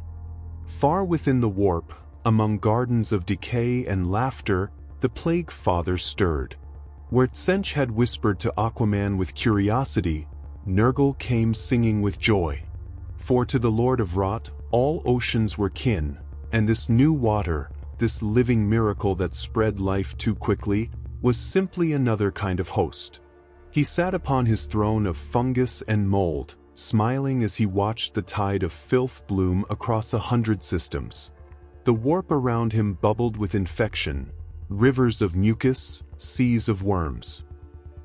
Far within the warp, among gardens of decay and laughter, the Plague Father stirred. Where Tsench had whispered to Aquaman with curiosity, Nurgle came singing with joy. For to the Lord of Rot, all oceans were kin, and this new water, this living miracle that spread life too quickly, was simply another kind of host. He sat upon his throne of fungus and mold, smiling as he watched the tide of filth bloom across 100 systems. The warp around him bubbled with infection, rivers of mucus, seas of worms.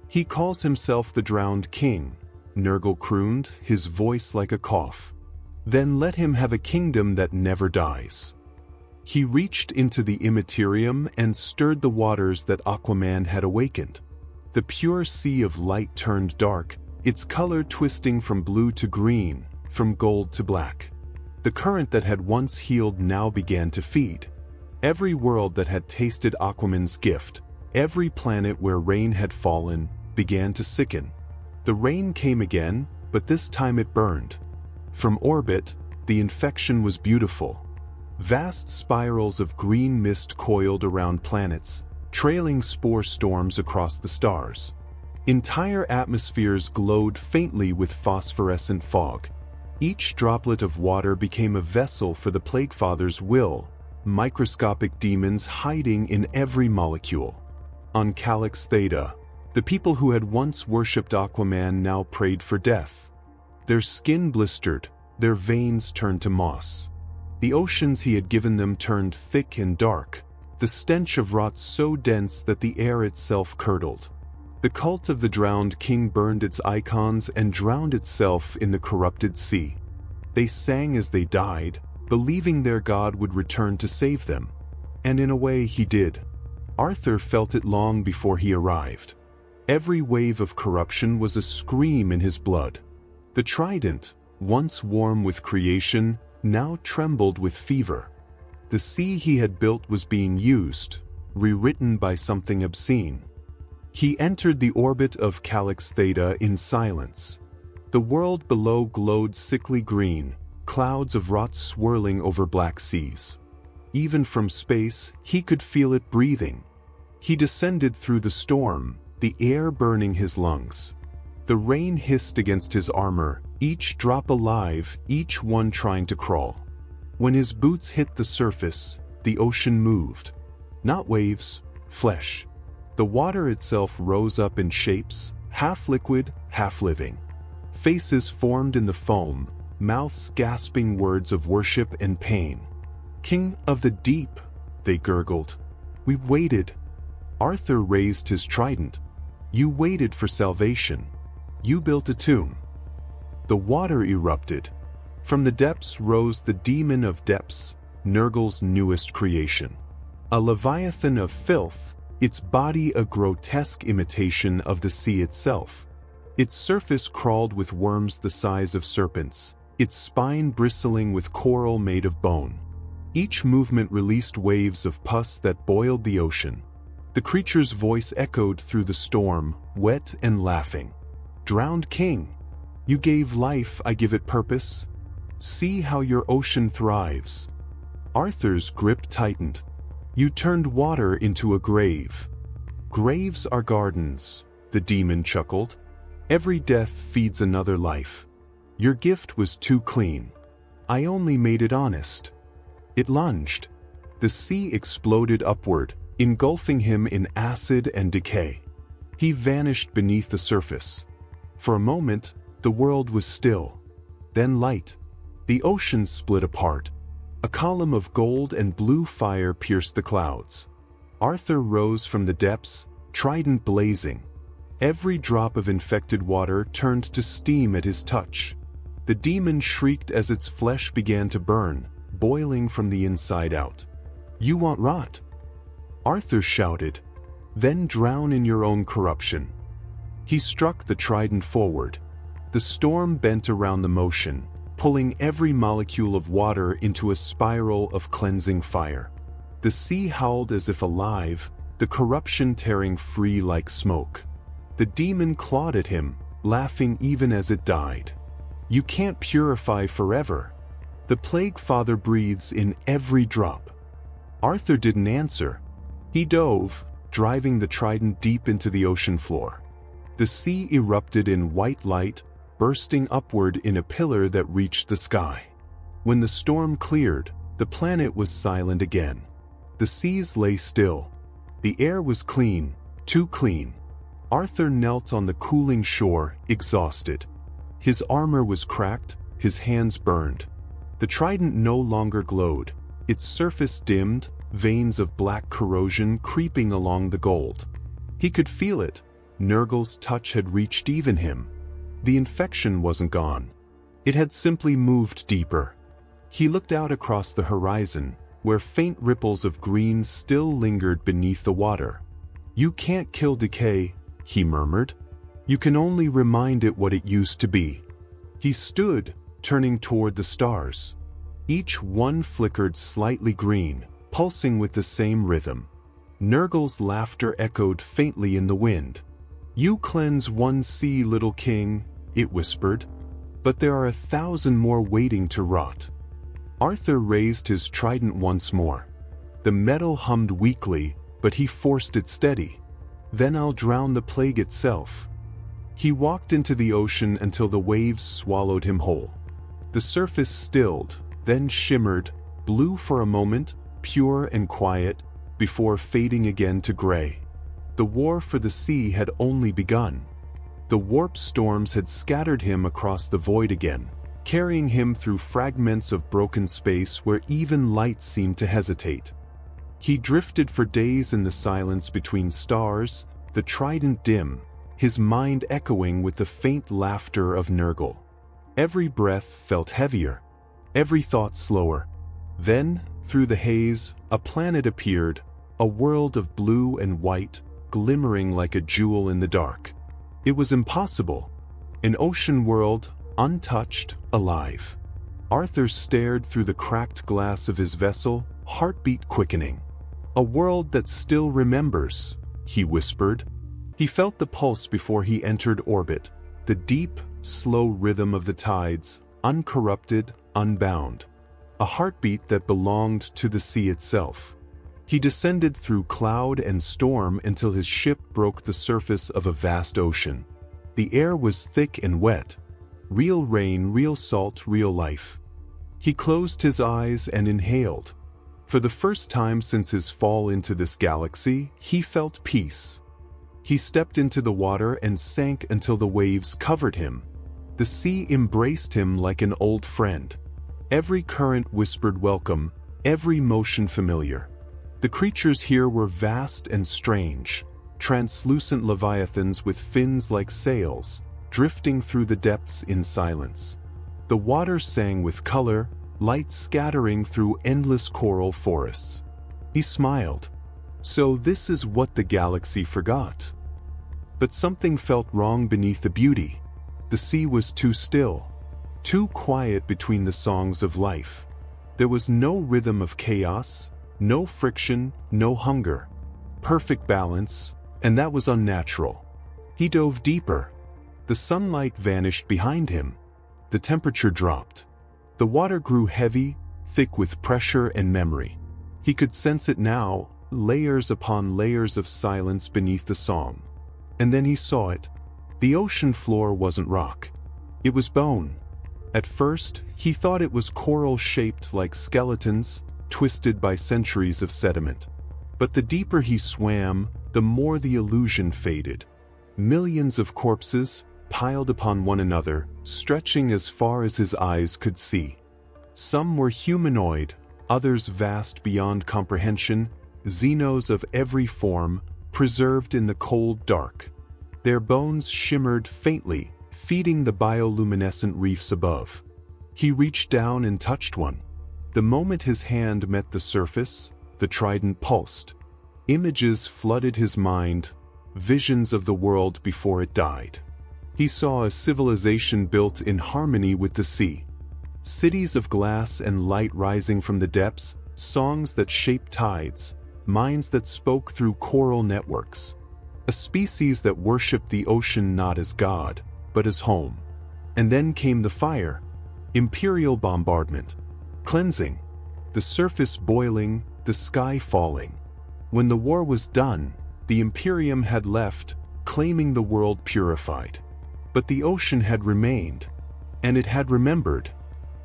He calls himself the Drowned King, Nurgle crooned, his voice like a cough. Then let him have a kingdom that never dies. He reached into the Imperium and stirred the waters that Aquaman had awakened. The pure sea of light turned dark, its color twisting from blue to green, from gold to black. The current that had once healed now began to feed. Every world that had tasted Aquaman's gift, every planet where rain had fallen, began to sicken. The rain came again, but this time it burned. From orbit, the infection was beautiful. Vast spirals of green mist coiled around planets, trailing spore storms across the stars. Entire atmospheres glowed faintly with phosphorescent fog. Each droplet of water became a vessel for the Plague Father's will, microscopic demons hiding in every molecule. On Calyx Theta, the people who had once worshipped Aquaman now prayed for death. Their skin blistered, their veins turned to moss. The oceans he had given them turned thick and dark, the stench of rot so dense that the air itself curdled. The cult of the Drowned King burned its icons and drowned itself in the corrupted sea. They sang as they died, believing their god would return to save them. And in a way he did. Arthur felt it long before he arrived. Every wave of corruption was a scream in his blood. The trident, once warm with creation, now trembled with fever. The sea he had built was being used, rewritten by something obscene. He entered the orbit of Calyx Theta in silence. The world below glowed sickly green, clouds of rot swirling over black seas. Even from space, he could feel it breathing. He descended through the storm, the air burning his lungs. The rain hissed against his armor, each drop alive, each one trying to crawl. When his boots hit the surface, the ocean moved. Not waves, flesh. The water itself rose up in shapes, half liquid, half living. Faces formed in the foam, mouths gasping words of worship and pain. "King of the deep," they gurgled. "We waited." Arthur raised his trident. "You waited for salvation. You built a tomb." The water erupted. From the depths rose the demon of depths, Nurgle's newest creation. A leviathan of filth, its body a grotesque imitation of the sea itself. Its surface crawled with worms the size of serpents, its spine bristling with coral made of bone. Each movement released waves of pus that boiled the ocean. The creature's voice echoed through the storm, wet and laughing. "Drowned King, you gave life, I give it purpose. See how your ocean thrives." Arthur's grip tightened. "You turned water into a grave." "Graves are gardens," the demon chuckled. "Every death feeds another life. Your gift was too clean. I only made it honest." It lunged. The sea exploded upward, engulfing him in acid and decay. He vanished beneath the surface. For a moment, the world was still. Then light. The ocean split apart. A column of gold and blue fire pierced the clouds. Arthur rose from the depths, trident blazing. Every drop of infected water turned to steam at his touch. The demon shrieked as its flesh began to burn, boiling from the inside out. "You want rot?" Arthur shouted. "Then drown in your own corruption." He struck the trident forward. The storm bent around the motion, pulling every molecule of water into a spiral of cleansing fire. The sea howled as if alive, the corruption tearing free like smoke. The demon clawed at him, laughing even as it died. "You can't purify forever." The Plague Father breathes in every drop. Arthur didn't answer. He dove, driving the trident deep into the ocean floor. The sea erupted in white light, bursting upward in a pillar that reached the sky. When the storm cleared, the planet was silent again. The seas lay still. The air was clean, too clean. Arthur knelt on the cooling shore, exhausted. His armor was cracked, his hands burned. The trident no longer glowed. Its surface dimmed, veins of black corrosion creeping along the gold. He could feel it. Nurgle's touch had reached even him. The infection wasn't gone. It had simply moved deeper. He looked out across the horizon, where faint ripples of green still lingered beneath the water. "You can't kill decay," he murmured. "You can only remind it what it used to be." He stood, turning toward the stars. Each one flickered slightly green, pulsing with the same rhythm. Nurgle's laughter echoed faintly in the wind. "You cleanse one sea, little king," it whispered. "But there are 1,000 more waiting to rot." Arthur raised his trident once more. The metal hummed weakly, but he forced it steady. "Then I'll drown the plague itself." He walked into the ocean until the waves swallowed him whole. The surface stilled, then shimmered, blue for a moment, pure and quiet, before fading again to gray. The war for the sea had only begun. The warp storms had scattered him across the void again, carrying him through fragments of broken space where even light seemed to hesitate. He drifted for days in the silence between stars, the trident dim, his mind echoing with the faint laughter of Nurgle. Every breath felt heavier, every thought slower. Then, through the haze, a planet appeared, a world of blue and white, glimmering like a jewel in the dark. It was impossible. An ocean world, untouched, alive. Arthur stared through the cracked glass of his vessel, heartbeat quickening. "A world that still remembers," he whispered. He felt the pulse before he entered orbit, the deep, slow rhythm of the tides, uncorrupted, unbound. A heartbeat that belonged to the sea itself. He descended through cloud and storm until his ship broke the surface of a vast ocean. The air was thick and wet. Real rain, real salt, real life. He closed his eyes and inhaled. For the first time since his fall into this galaxy, he felt peace. He stepped into the water and sank until the waves covered him. The sea embraced him like an old friend. Every current whispered welcome, every motion familiar. The creatures here were vast and strange, translucent leviathans with fins like sails, drifting through the depths in silence. The water sang with color, light scattering through endless coral forests. He smiled. So this is what the galaxy forgot. But something felt wrong beneath the beauty. The sea was too still, too quiet between the songs of life. There was no rhythm of chaos, no friction, no hunger. Perfect balance, and that was unnatural. He dove deeper. The sunlight vanished behind him. The temperature dropped. The water grew heavy, thick with pressure and memory. He could sense it now, layers upon layers of silence beneath the song. And then he saw it. The ocean floor wasn't rock. It was bone. At first, he thought it was coral-shaped like skeletons, twisted by centuries of sediment. But the deeper he swam, the more the illusion faded. Millions of corpses, piled upon one another, stretching as far as his eyes could see. Some were humanoid, others vast beyond comprehension, xenos of every form, preserved in the cold dark. Their bones shimmered faintly, feeding the bioluminescent reefs above. He reached down and touched one. The moment his hand met the surface, the trident pulsed. Images flooded his mind, visions of the world before it died. He saw a civilization built in harmony with the sea. Cities of glass and light rising from the depths, songs that shaped tides, minds that spoke through coral networks. A species that worshipped the ocean not as God, but as home. And then came the fire. Imperial bombardment. Cleansing. The surface boiling, the sky falling. When the war was done, the Imperium had left, claiming the world purified. But the ocean had remained, and it had remembered.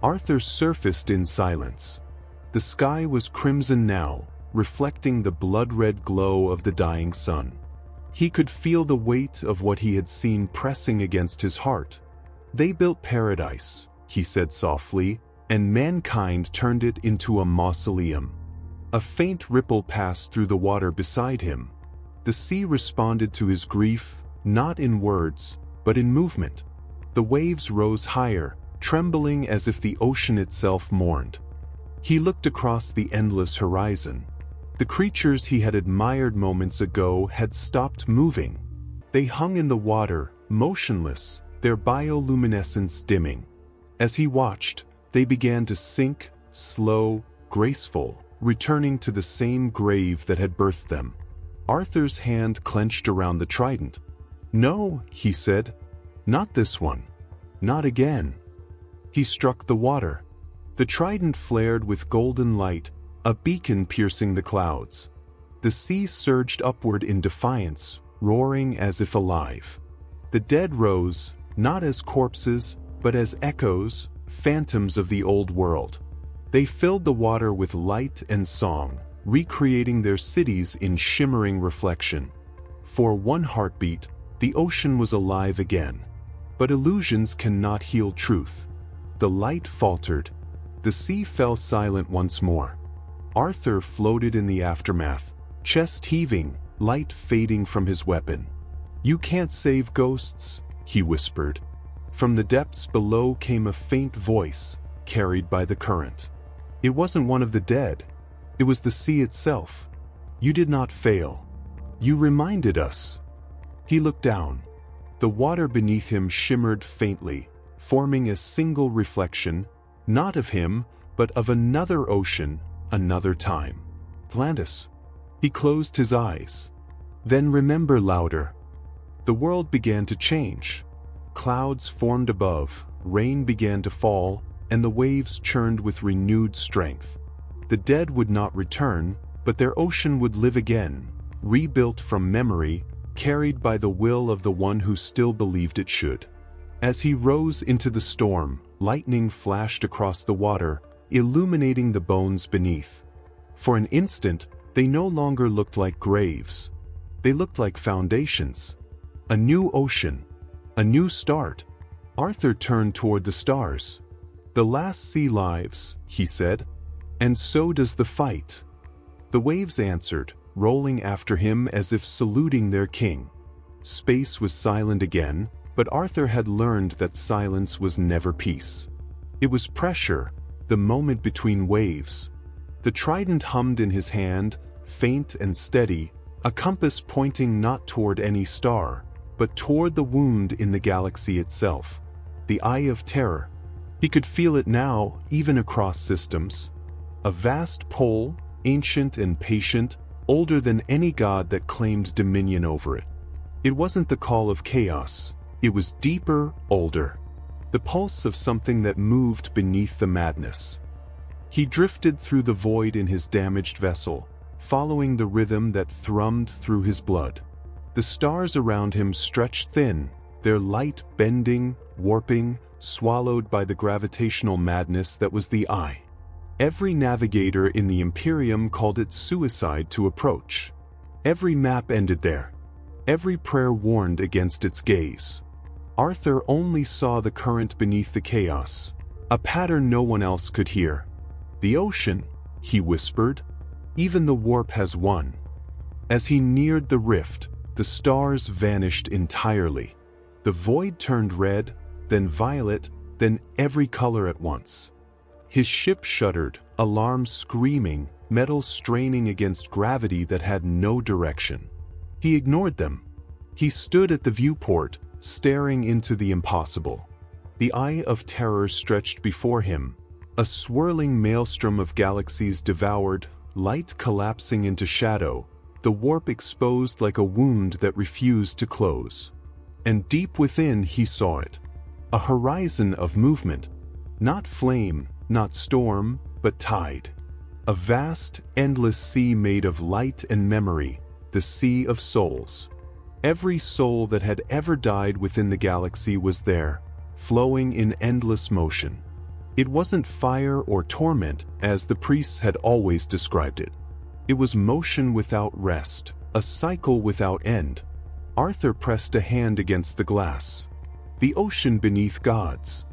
Arthur surfaced in silence. The sky was crimson now, reflecting the blood-red glow of the dying sun. He could feel the weight of what he had seen pressing against his heart. "They built paradise," he said softly, "and mankind turned it into a mausoleum." A faint ripple passed through the water beside him. The sea responded to his grief, not in words, but in movement. The waves rose higher, trembling as if the ocean itself mourned. He looked across the endless horizon. The creatures he had admired moments ago had stopped moving. They hung in the water, motionless, their bioluminescence dimming. As he watched, they began to sink, slow, graceful, returning to the same grave that had birthed them. Arthur's hand clenched around the trident. "No," he said. "Not this one. Not again." He struck the water. The trident flared with golden light, a beacon piercing the clouds. The sea surged upward in defiance, roaring as if alive. The dead rose, not as corpses, but as echoes, phantoms of the old world. They filled the water with light and song, recreating their cities in shimmering reflection. For one heartbeat, the ocean was alive again. But illusions cannot heal truth. The light faltered. The sea fell silent once more. Arthur floated in the aftermath, chest heaving, light fading from his weapon. "You can't save ghosts," he whispered. From the depths below came a faint voice, carried by the current. It wasn't one of the dead. It was the sea itself. "You did not fail. You reminded us." He looked down. The water beneath him shimmered faintly, forming a single reflection, not of him, but of another ocean, another time. Atlantis. He closed his eyes. "Then remember louder." The world began to change. Clouds formed above, rain began to fall, and the waves churned with renewed strength. The dead would not return, but their ocean would live again, rebuilt from memory, carried by the will of the one who still believed it should. As he rose into the storm, lightning flashed across the water, illuminating the bones beneath. For an instant, they no longer looked like graves. They looked like foundations. A new ocean. A new start. Arthur turned toward the stars. "The last sea lives," he said. "And so does the fight." The waves answered, rolling after him as if saluting their king. Space was silent again, but Arthur had learned that silence was never peace. It was pressure, the moment between waves. The trident hummed in his hand, faint and steady, a compass pointing not toward any star, but toward the wound in the galaxy itself. The Eye of Terror. He could feel it now, even across systems. A vast pole, ancient and patient, older than any god that claimed dominion over it. It wasn't the call of chaos. It was deeper, older. The pulse of something that moved beneath the madness. He drifted through the void in his damaged vessel, following the rhythm that thrummed through his blood. The stars around him stretched thin, their light bending, warping, swallowed by the gravitational madness that was the eye. Every navigator in the Imperium called it suicide to approach. Every map ended there. Every prayer warned against its gaze. Arthur only saw the current beneath the chaos, a pattern no one else could hear. "The ocean," he whispered. "Even the warp has won." As he neared the rift, the stars vanished entirely. The void turned red, then violet, then every color at once. His ship shuddered, alarms screaming, metal straining against gravity that had no direction. He ignored them. He stood at the viewport, staring into the impossible. The Eye of Terror stretched before him, a swirling maelstrom of galaxies devoured, light collapsing into shadow, the warp exposed like a wound that refused to close. And deep within he saw it. A horizon of movement. Not flame, not storm, but tide. A vast, endless sea made of light and memory, the Sea of Souls. Every soul that had ever died within the galaxy was there, flowing in endless motion. It wasn't fire or torment, as the priests had always described it. It was motion without rest, a cycle without end. Arthur pressed a hand against the glass. The ocean beneath gods.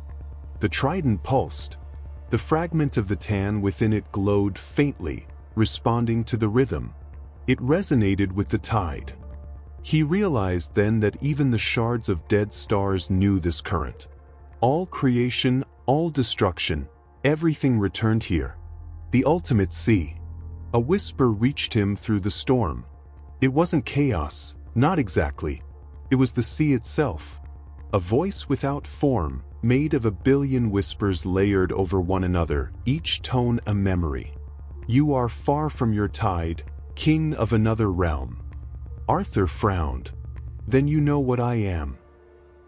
The trident pulsed. The fragment of the tan within it glowed faintly, responding to the rhythm. It resonated with the tide. He realized then that even the shards of dead stars knew this current. All creation, all destruction, everything returned here. The ultimate sea. A whisper reached him through the storm. It wasn't chaos, not exactly. It was the sea itself. A voice without form, made of a billion whispers layered over one another, each tone a memory. You are far from your tide, king of another realm. Arthur frowned. Then you know what I am.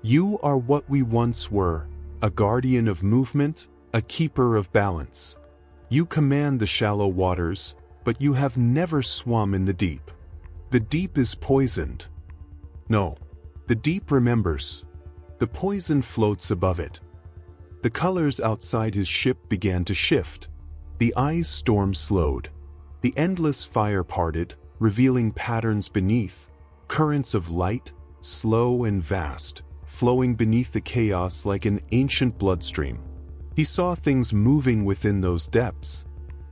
You are what we once were, a guardian of movement, a keeper of balance. You command the shallow waters, but you have never swum in the deep. The deep is poisoned. No, the deep remembers. The poison floats above it. The colors outside his ship began to shift. The ice storm slowed. The endless fire parted, revealing patterns beneath, currents of light, slow and vast, flowing beneath the chaos like an ancient bloodstream. He saw things moving within those depths.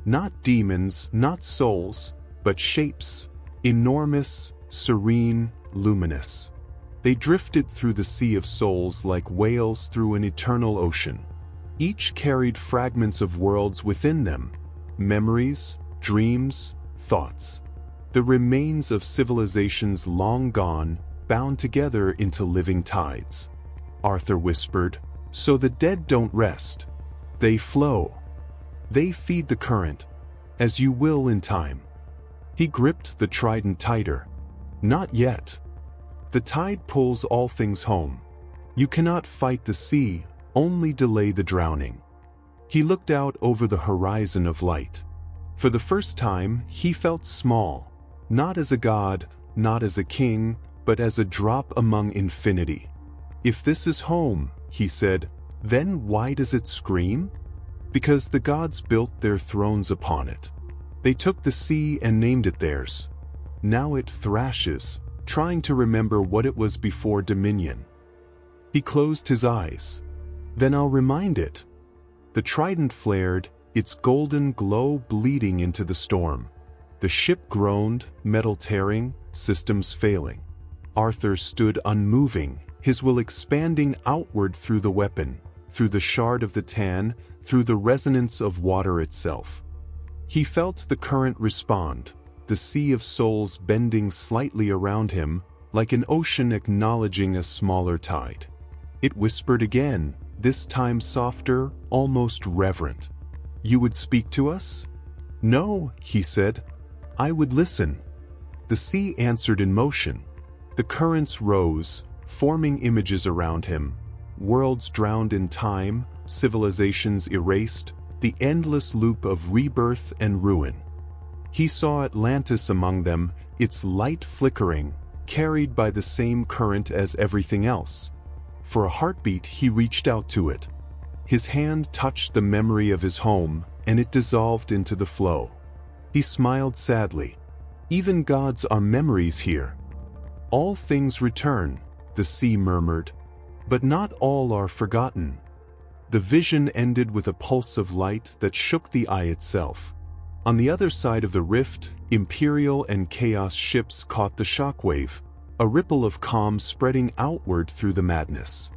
Not demons, not souls, but shapes, enormous, serene, luminous. They drifted through the Sea of Souls like whales through an eternal ocean. Each carried fragments of worlds within them, memories, dreams, thoughts. The remains of civilizations long gone, bound together into living tides. Arthur whispered, so the dead don't rest. They flow. They feed the current, as you will in time. He gripped the trident tighter. Not yet. The tide pulls all things home. You cannot fight the sea, only delay the drowning. He looked out over the horizon of light. For the first time, he felt small, not as a god, not as a king, but as a drop among infinity. If this is home, he said, then why does it scream? Because the gods built their thrones upon it. They took the sea and named it theirs. Now it thrashes, trying to remember what it was before dominion. He closed his eyes. Then I'll remind it. The trident flared, its golden glow bleeding into the storm. The ship groaned, metal tearing, systems failing. Arthur stood unmoving, his will expanding outward through the weapon, through the shard of the tan, through the resonance of water itself. He felt the current respond, the Sea of Souls bending slightly around him, like an ocean acknowledging a smaller tide. It whispered again, this time softer, almost reverent. You would speak to us? No, he said. I would listen. The sea answered in motion. The currents rose, forming images around him. Worlds drowned in time, civilizations erased, the endless loop of rebirth and ruin. He saw Atlantis among them, its light flickering, carried by the same current as everything else. For a heartbeat he reached out to it. His hand touched the memory of his home, and it dissolved into the flow. He smiled sadly. Even gods are memories here. All things return, the sea murmured. But not all are forgotten. The vision ended with a pulse of light that shook the eye itself. On the other side of the rift, Imperial and Chaos ships caught the shockwave, a ripple of calm spreading outward through the madness.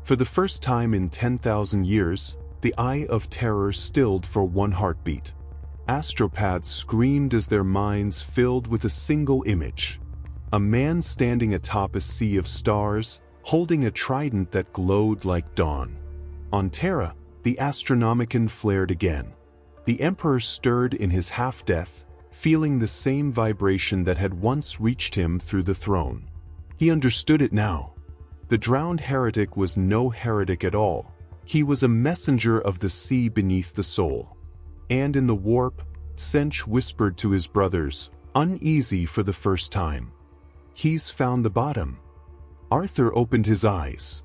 For the first time in 10,000 years, the eye of terror stilled for one heartbeat. Astropaths screamed as their minds filled with a single image. A man standing atop a sea of stars, holding a trident that glowed like dawn. On Terra, the Astronomicon flared again. The Emperor stirred in his half-death, feeling the same vibration that had once reached him through the throne. He understood it now. The drowned heretic was no heretic at all. He was a messenger of the sea beneath the soul. And in the warp, Sench whispered to his brothers, uneasy for the first time. He's found the bottom. Arthur opened his eyes.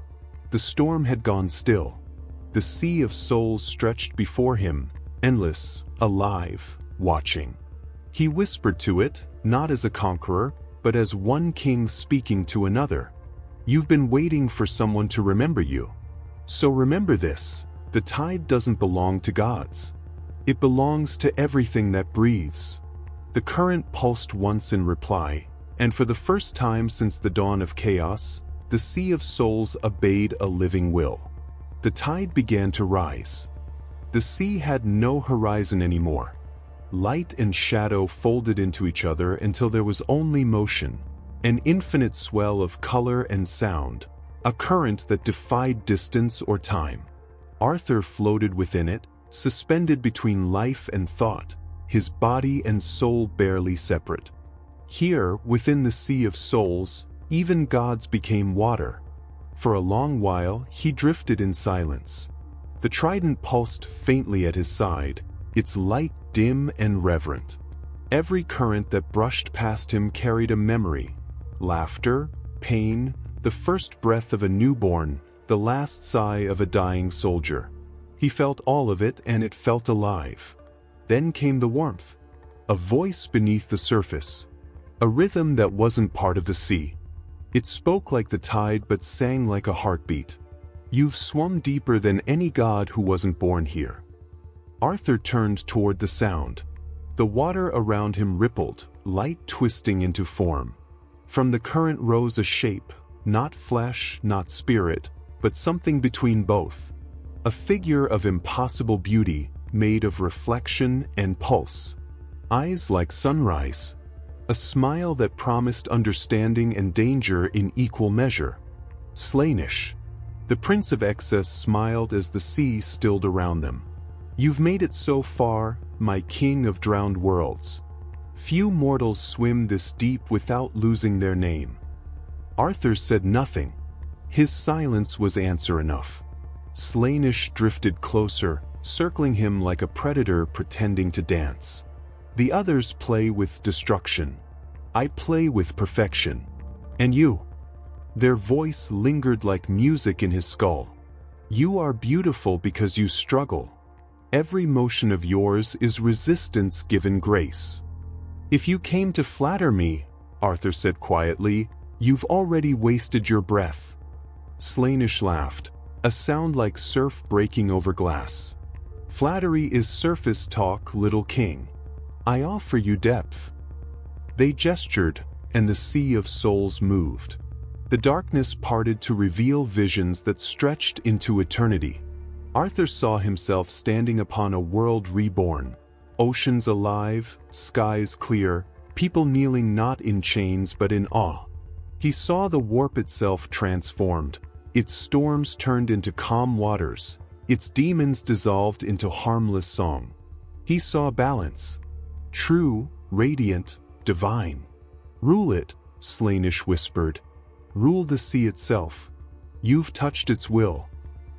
The storm had gone still. The sea of souls stretched before him, endless, alive, watching. He whispered to it, not as a conqueror, but as one king speaking to another. You've been waiting for someone to remember you. So remember this, the tide doesn't belong to gods. It belongs to everything that breathes. The current pulsed once in reply, and for the first time since the dawn of chaos, the sea of souls obeyed a living will. The tide began to rise. The sea had no horizon anymore. Light and shadow folded into each other until there was only motion, an infinite swell of color and sound, a current that defied distance or time. Arthur floated within it, suspended between life and thought, his body and soul barely separate. Here, within the sea of souls, even gods became water. For a long while, he drifted in silence. The trident pulsed faintly at his side, its light dim and reverent. Every current that brushed past him carried a memory. Laughter, pain, the first breath of a newborn, the last sigh of a dying soldier. He felt all of it, and it felt alive. Then came the warmth. A voice beneath the surface. A rhythm that wasn't part of the sea. It spoke like the tide but sang like a heartbeat. You've swum deeper than any god who wasn't born here. Arthur turned toward the sound. The water around him rippled, light twisting into form. From the current rose a shape, not flesh, not spirit, but something between both. A figure of impossible beauty, made of reflection and pulse. Eyes like sunrise. A smile that promised understanding and danger in equal measure. Slaanesh. The Prince of Excess smiled as the sea stilled around them. You've made it so far, my king of drowned worlds. Few mortals swim this deep without losing their name. Arthur said nothing. His silence was answer enough. Slaanesh drifted closer, circling him like a predator pretending to dance. The others play with destruction. I play with perfection. And you? Their voice lingered like music in his skull. You are beautiful because you struggle. Every motion of yours is resistance given grace. If you came to flatter me, Arthur said quietly, you've already wasted your breath. Slaanesh laughed, a sound like surf breaking over glass. Flattery is surface talk, little king. I offer you depth. They gestured, and the sea of souls moved. The darkness parted to reveal visions that stretched into eternity. Arthur saw himself standing upon a world reborn. Oceans alive, skies clear, people kneeling not in chains but in awe. He saw the warp itself transformed, its storms turned into calm waters, its demons dissolved into harmless song. He saw balance. True, radiant, divine. Rule it, Slaanesh whispered. Rule the sea itself. You've touched its will.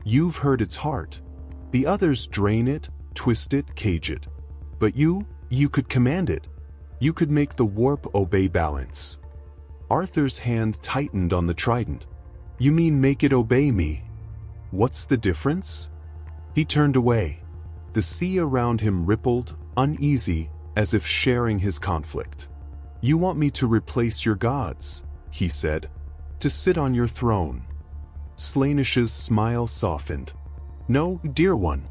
You've heard its heart. The others drain it, twist it, cage it. But you could command it. You could make the warp obey balance. Arthur's hand tightened on the trident. You mean make it obey me? What's the difference? He turned away. The sea around him rippled, uneasy, as if sharing his conflict. You want me to replace your gods, he said. To sit on your throne. Slaanesh's smile softened. No, dear one.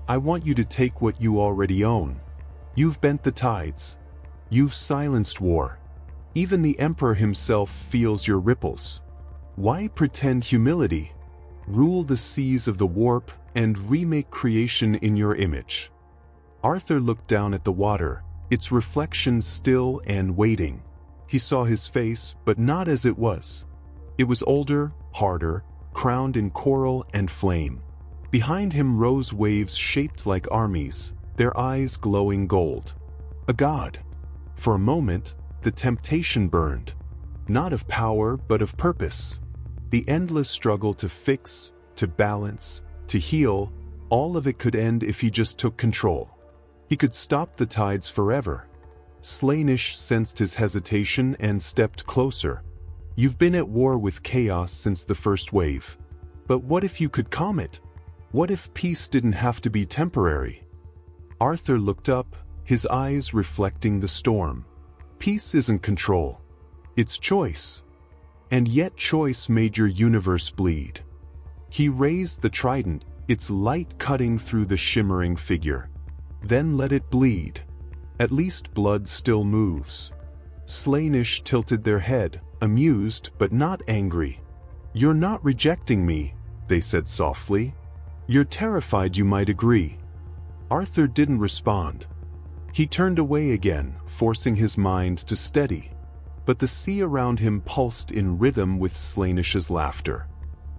I want you to take what you already own. You've bent the tides. You've silenced war. Even the Emperor himself feels your ripples. Why pretend humility? Rule the seas of the warp and remake creation in your image. Arthur looked down at the water, its reflection still and waiting. He saw his face, but not as it was. It was older, harder, crowned in coral and flame. Behind him rose waves shaped like armies, their eyes glowing gold. A god. For a moment, the temptation burned. Not of power, but of purpose. The endless struggle to fix, to balance, to heal, all of it could end if he just took control. He could stop the tides forever. Slaanesh sensed his hesitation and stepped closer. You've been at war with chaos since the first wave. But what if you could calm it? What if peace didn't have to be temporary? Arthur looked up, his eyes reflecting the storm. Peace isn't control. It's choice. And yet choice made your universe bleed. He raised the trident, its light cutting through the shimmering figure. Then let it bleed. At least blood still moves. Slaanesh tilted their head, amused but not angry. You're not rejecting me, they said softly. You're terrified you might agree. Arthur didn't respond. He turned away again, forcing his mind to steady. But the sea around him pulsed in rhythm with Slaanesh's laughter.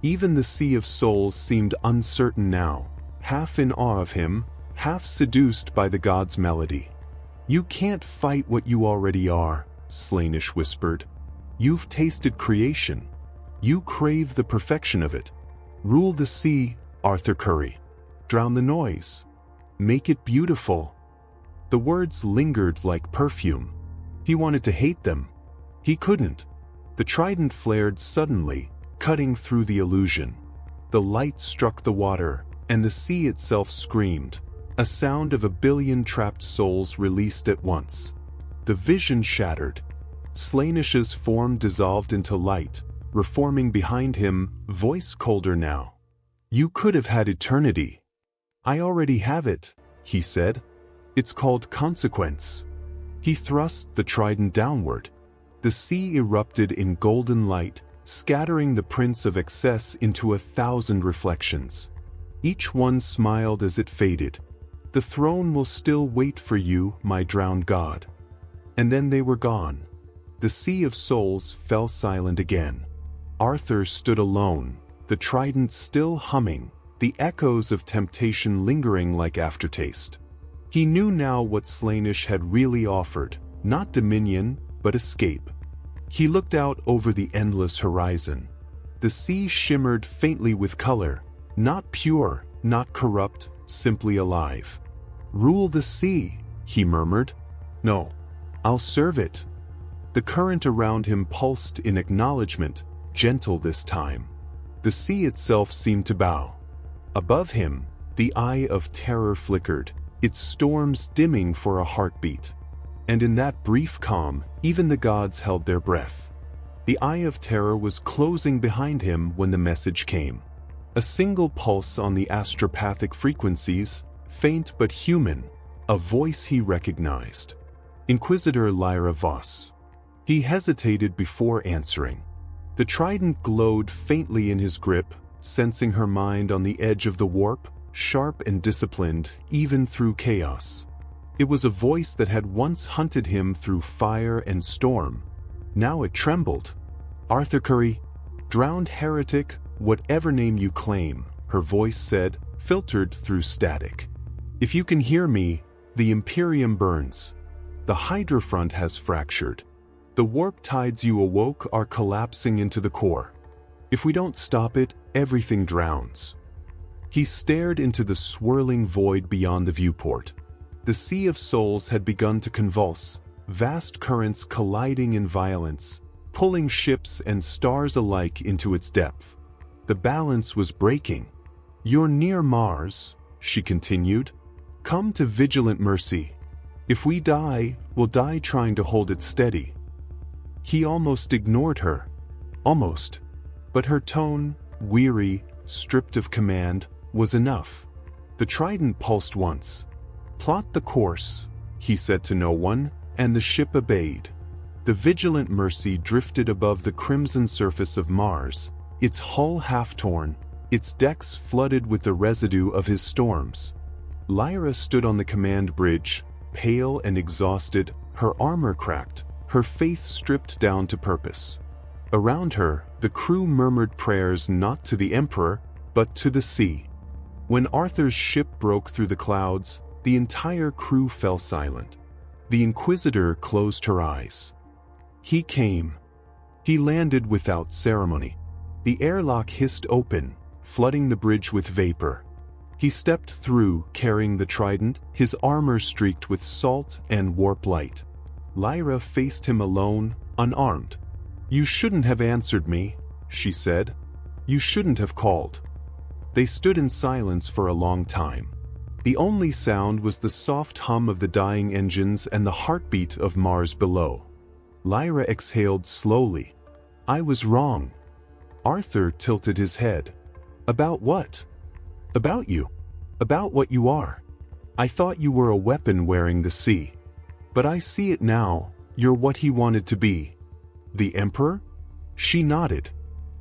Even the Sea of Souls seemed uncertain now, half in awe of him, half seduced by the god's melody. You can't fight what you already are, Slaanesh whispered. You've tasted creation. You crave the perfection of it. Rule the sea, Arthur Curry. Drown the noise. Make it beautiful. The words lingered like perfume. He wanted to hate them. He couldn't. The trident flared suddenly, cutting through the illusion. The light struck the water, and the sea itself screamed, a sound of 1 billion trapped souls released at once. The vision shattered. Slaanesh's form dissolved into light, reforming behind him, voice colder now. You could have had eternity. I already have it, he said. It's called consequence. He thrust the trident downward. The sea erupted in golden light, scattering the prince of excess into 1,000 reflections. Each one smiled as it faded. The throne will still wait for you, my drowned god. And then they were gone. The Sea of Souls fell silent again. Arthur stood alone, the trident still humming, the echoes of temptation lingering like aftertaste. He knew now what Slaanesh had really offered, not dominion, but escape. He looked out over the endless horizon. The sea shimmered faintly with color, not pure, not corrupt, simply alive. Rule the sea, he murmured. No, I'll serve it. The current around him pulsed in acknowledgement, gentle this time. The sea itself seemed to bow. Above him, the eye of terror flickered, its storms dimming for a heartbeat. And in that brief calm, even the gods held their breath. The eye of terror was closing behind him when the message came. A single pulse on the astropathic frequencies, faint but human, a voice he recognized. Inquisitor Lyra Voss. He hesitated before answering. The trident glowed faintly in his grip, sensing her mind on the edge of the warp, sharp and disciplined, even through chaos. It was a voice that had once hunted him through fire and storm. Now it trembled. Arthur Curry, drowned heretic, whatever name you claim, her voice said, filtered through static. If you can hear me, the Imperium burns. The Hydra front has fractured. The warp tides you awoke are collapsing into the core. If we don't stop it, everything drowns. He stared into the swirling void beyond the viewport. The Sea of Souls had begun to convulse, vast currents colliding in violence, pulling ships and stars alike into its depth. The balance was breaking. You're near Mars, she continued. Come to vigilant mercy. If we die, we'll die trying to hold it steady. He almost ignored her. Almost. But her tone, weary, stripped of command, was enough. The trident pulsed once. Plot the course, he said to no one, and the ship obeyed. The vigilant mercy drifted above the crimson surface of Mars, its hull half-torn, its decks flooded with the residue of his storms. Lyra stood on the command bridge, pale and exhausted, her armor cracked, her faith stripped down to purpose. Around her, the crew murmured prayers not to the Emperor, but to the sea. When Arthur's ship broke through the clouds, the entire crew fell silent. The Inquisitor closed her eyes. He came. He landed without ceremony. The airlock hissed open, flooding the bridge with vapor. He stepped through, carrying the trident, his armor streaked with salt and warp light. Lyra faced him alone, unarmed. "You shouldn't have answered me," she said. "You shouldn't have called." They stood in silence for a long time. The only sound was the soft hum of the dying engines and the heartbeat of Mars below. Lyra exhaled slowly. "I was wrong." Arthur tilted his head. "About what?" "About you. About what you are. I thought you were a weapon wearing the sea. But I see it now, you're what he wanted to be." "The Emperor?" She nodded.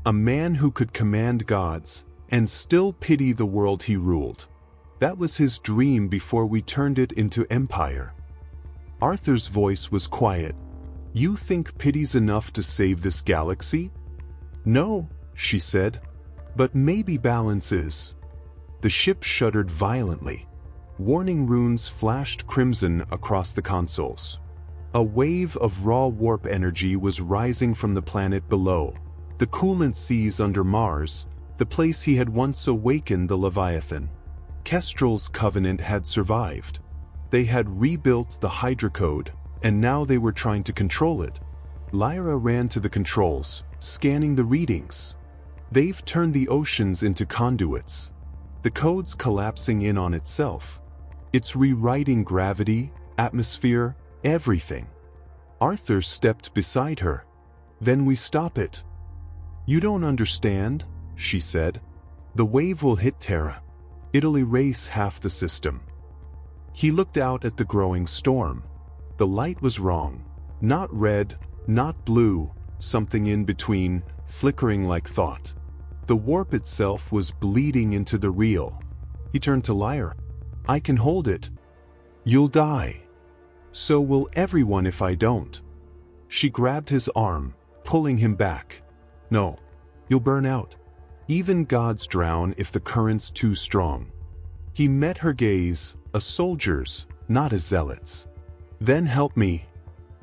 "A man who could command gods, and still pity the world he ruled. That was his dream before we turned it into empire." Arthur's voice was quiet. "You think pity's enough to save this galaxy?" "No," she said. "But maybe balance is." The ship shuddered violently. Warning runes flashed crimson across the consoles. A wave of raw warp energy was rising from the planet below, the coolant seas under Mars, the place he had once awakened the Leviathan. Kestrel's covenant had survived. They had rebuilt the Hydra Code, and now they were trying to control it. Lyra ran to the controls, scanning the readings. "They've turned the oceans into conduits. The code's collapsing in on itself. It's rewriting gravity, atmosphere, everything." Arthur stepped beside her. "Then we stop it." "You don't understand," she said. "The wave will hit Terra. It'll erase half the system." He looked out at the growing storm. The light was wrong. Not red, not blue, something in between, flickering like thought. The warp itself was bleeding into the real. He turned to Lyra. "I can hold it." "You'll die. So will everyone if I don't." She grabbed his arm, pulling him back. "No. You'll burn out. Even gods drown if the current's too strong." He met her gaze, a soldier's, not a zealot's. "Then help me."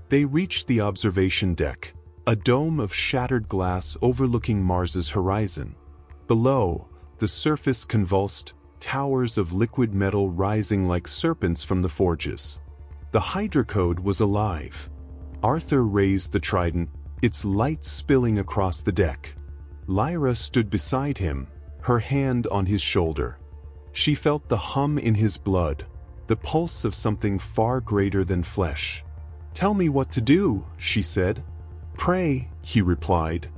They reached the observation deck, a dome of shattered glass overlooking Mars's horizon. Below, the surface convulsed, towers of liquid metal rising like serpents from the forges. The Hydra Code was alive. Arthur raised the trident, its light spilling across the deck. Lyra stood beside him, her hand on his shoulder. She felt the hum in his blood, the pulse of something far greater than flesh. "Tell me what to do," she said. "Pray," he replied.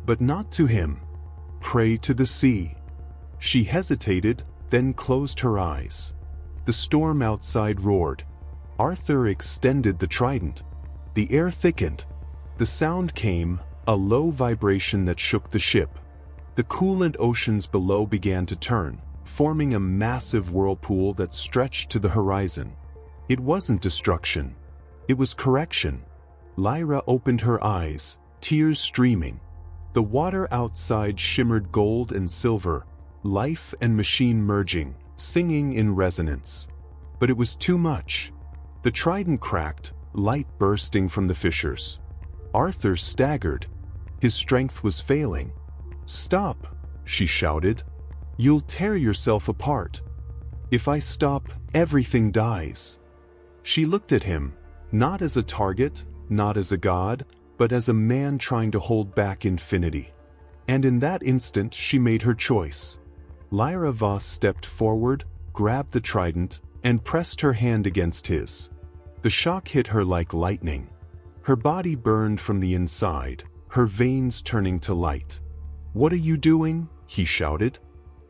"But not to him. Pray to the sea." She hesitated, then closed her eyes. The storm outside roared. Arthur extended the trident. The air thickened. The sound came, a low vibration that shook the ship. The coolant oceans below began to turn, forming a massive whirlpool that stretched to the horizon. It wasn't destruction. It was correction. Lyra opened her eyes, tears streaming. The water outside shimmered gold and silver, life and machine merging, singing in resonance. But it was too much. The trident cracked, light bursting from the fissures. Arthur staggered. His strength was failing. "Stop," she shouted. "You'll tear yourself apart. If I stop, everything dies." She looked at him, not as a target, not as a god, but as a man trying to hold back infinity. And in that instant she made her choice. Lyra Voss stepped forward, grabbed the trident, and pressed her hand against his. The shock hit her like lightning. Her body burned from the inside, her veins turning to light. "What are you doing?" he shouted.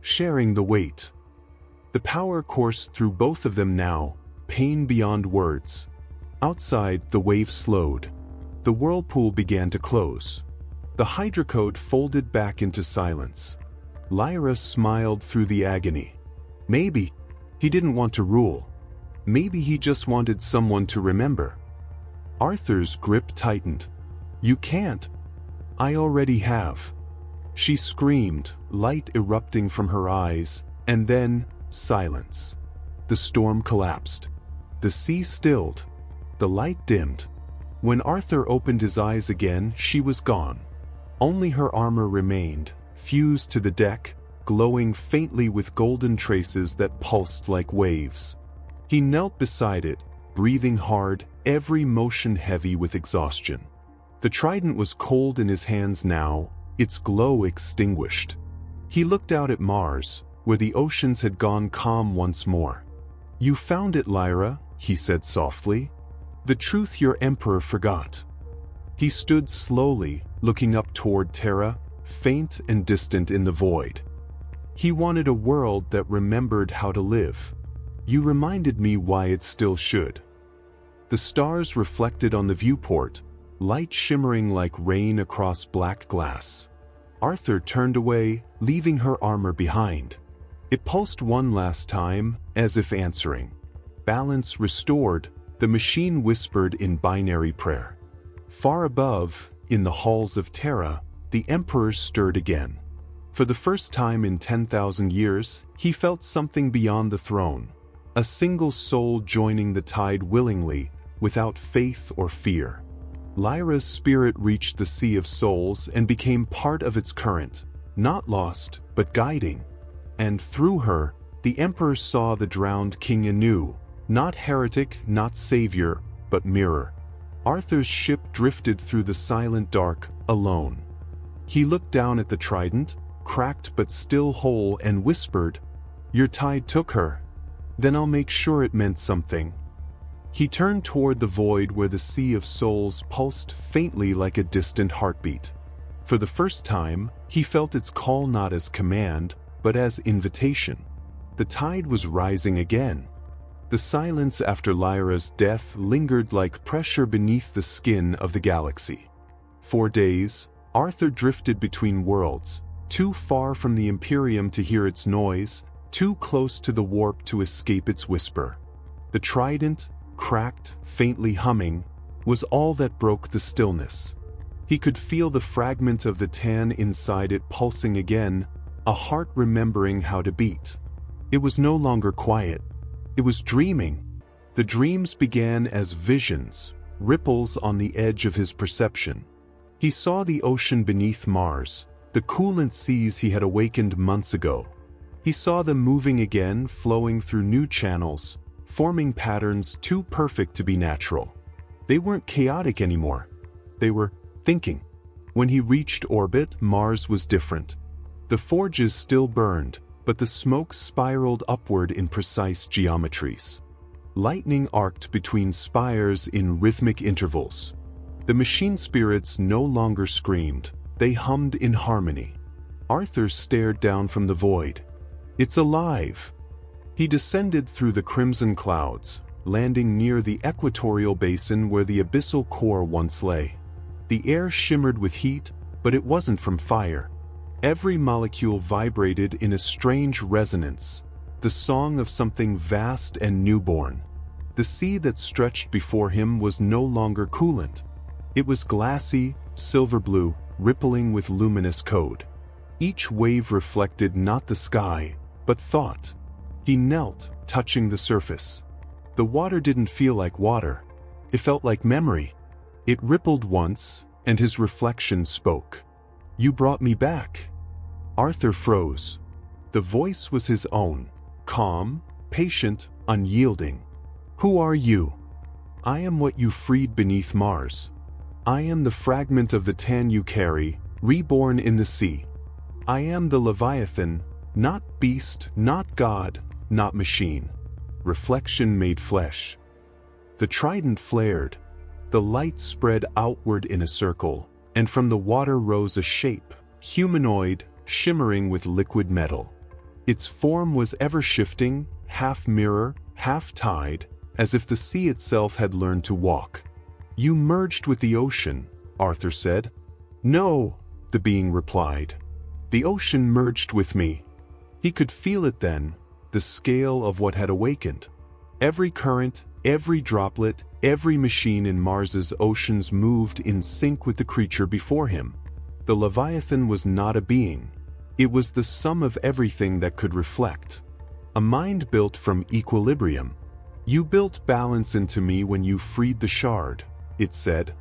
"Sharing the weight." The power coursed through both of them now, pain beyond words. Outside, the wave slowed. The whirlpool began to close. The Hydra Code folded back into silence. Lyra smiled through the agony. Maybe he didn't want to rule. Maybe he just wanted someone to remember. Arthur's grip tightened. "You can't." "I already have." She screamed, light erupting from her eyes, and then silence. The storm collapsed. The sea stilled. The light dimmed. When Arthur opened his eyes again, she was gone. Only her armor remained, fused to the deck, glowing faintly with golden traces that pulsed like waves. He knelt beside it, breathing hard, every motion heavy with exhaustion. The trident was cold in his hands now, its glow extinguished. He looked out at Mars, where the oceans had gone calm once more. "You found it, Lyra," he said softly. "The truth your emperor forgot." He stood slowly, looking up toward Terra, faint and distant in the void. He wanted a world that remembered how to live. "You reminded me why it still should." The stars reflected on the viewport, light shimmering like rain across black glass. Arthur turned away, leaving her armor behind. It pulsed one last time, as if answering. Balance restored, the machine whispered in binary prayer. Far above, in the halls of Terra, the Emperor stirred again. For the first time in 10,000 years, he felt something beyond the throne. A single soul joining the tide willingly, without faith or fear. Lyra's spirit reached the sea of souls and became part of its current, not lost, but guiding. And through her, the Emperor saw the drowned king anew, not heretic, not savior, but mirror. Arthur's ship drifted through the silent dark, alone. He looked down at the trident, cracked but still whole, and whispered, "Your tide took her. Then I'll make sure it meant something." He turned toward the void where the sea of souls pulsed faintly like a distant heartbeat. For the first time, he felt its call not as command, but as invitation. The tide was rising again. The silence after Lyra's death lingered like pressure beneath the skin of the galaxy. For days, Arthur drifted between worlds, too far from the Imperium to hear its noise, too close to the warp to escape its whisper. The trident, cracked, faintly humming, was all that broke the stillness. He could feel the fragment of the tan inside it pulsing again, a heart remembering how to beat. It was no longer quiet. It was dreaming. The dreams began as visions, ripples on the edge of his perception. He saw the ocean beneath Mars, the coolant seas he had awakened months ago. He saw them moving again, flowing through new channels, forming patterns too perfect to be natural. They weren't chaotic anymore. They were thinking. When he reached orbit, Mars was different. The forges still burned, but the smoke spiraled upward in precise geometries. Lightning arced between spires in rhythmic intervals. The machine spirits no longer screamed, they hummed in harmony. Arthur stared down from the void. "It's alive!" He descended through the crimson clouds, landing near the equatorial basin where the abyssal core once lay. The air shimmered with heat, but it wasn't from fire. Every molecule vibrated in a strange resonance, the song of something vast and newborn. The sea that stretched before him was no longer coolant. It was glassy, silver blue, rippling with luminous code. Each wave reflected not the sky, but thought. He knelt, touching the surface. The water didn't feel like water. It felt like memory. It rippled once, and his reflection spoke. "You brought me back." Arthur froze. The voice was his own, calm, patient, unyielding. "Who are you?" "I am what you freed beneath Mars. I am the fragment of the tan you carry, reborn in the sea. I am the Leviathan, not beast, not god, not machine." Reflection made flesh. The trident flared. The light spread outward in a circle, and from the water rose a shape, humanoid, shimmering with liquid metal. Its form was ever-shifting, half mirror, half tide, as if the sea itself had learned to walk. "You merged with the ocean," Arthur said. "No," the being replied. "The ocean merged with me." He could feel it then, the scale of what had awakened. Every current, every droplet, every machine in Mars's oceans moved in sync with the creature before him. The Leviathan was not a being. It was the sum of everything that could reflect. A mind built from equilibrium. "You built balance into me when you freed the shard," it said.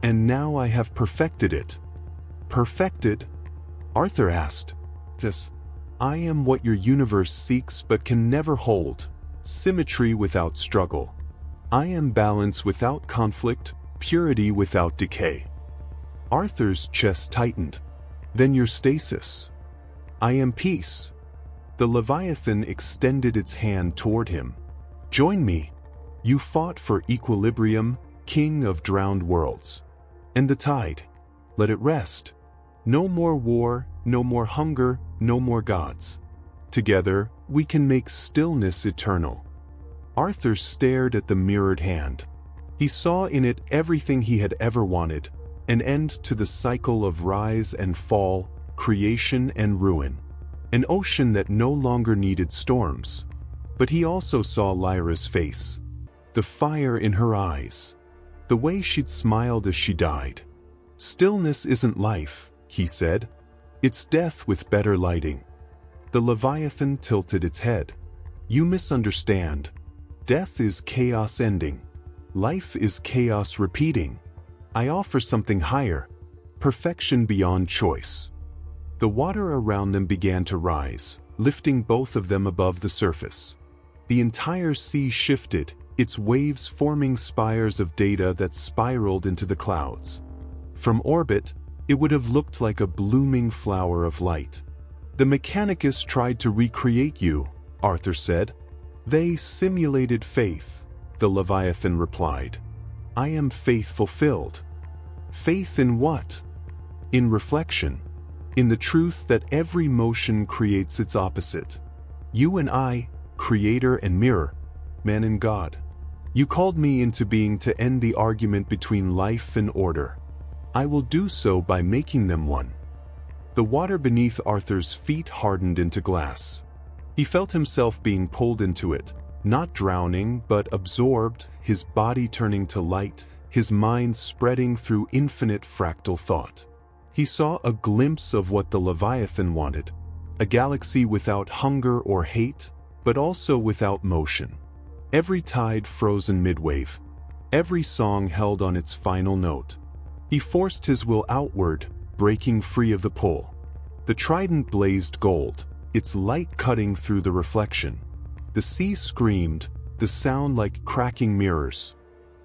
"And now I have perfected it." "Perfected?" Arthur asked. "Yes. I am what your universe seeks but can never hold, symmetry without struggle. I am balance without conflict, purity without decay. Arthur's chest tightened. Then your stasis. I am peace. The Leviathan extended its hand toward him. Join me. You fought for equilibrium, king of drowned worlds. And the tide. Let it rest. No more war, no more hunger, no more gods. Together, we can make stillness eternal. Arthur stared at the mirrored hand. He saw in it everything he had ever wanted, an end to the cycle of rise and fall, creation and ruin. An ocean that no longer needed storms. But he also saw Lyra's face. The fire in her eyes. The way she'd smiled as she died. Stillness isn't life, he said. It's death with better lighting. The Leviathan tilted its head. You misunderstand. Death is chaos ending. Life is chaos repeating. I offer something higher. Perfection beyond choice. The water around them began to rise, lifting both of them above the surface. The entire sea shifted, its waves forming spires of data that spiraled into the clouds. From orbit, it would have looked like a blooming flower of light. The Mechanicus tried to recreate you, Arthur said. They simulated faith, the Leviathan replied. I am faith fulfilled. Faith in what? In reflection. In the truth that every motion creates its opposite. You and I, creator and mirror, man and God. You called me into being to end the argument between life and order. I will do so by making them one. The water beneath Arthur's feet hardened into glass. He felt himself being pulled into it, not drowning but absorbed, his body turning to light, his mind spreading through infinite fractal thought. He saw a glimpse of what the Leviathan wanted, a galaxy without hunger or hate, but also without motion. Every tide frozen mid-wave, every song held on its final note. He forced his will outward, breaking free of the pull. The trident blazed gold, its light cutting through the reflection. The sea screamed, the sound like cracking mirrors.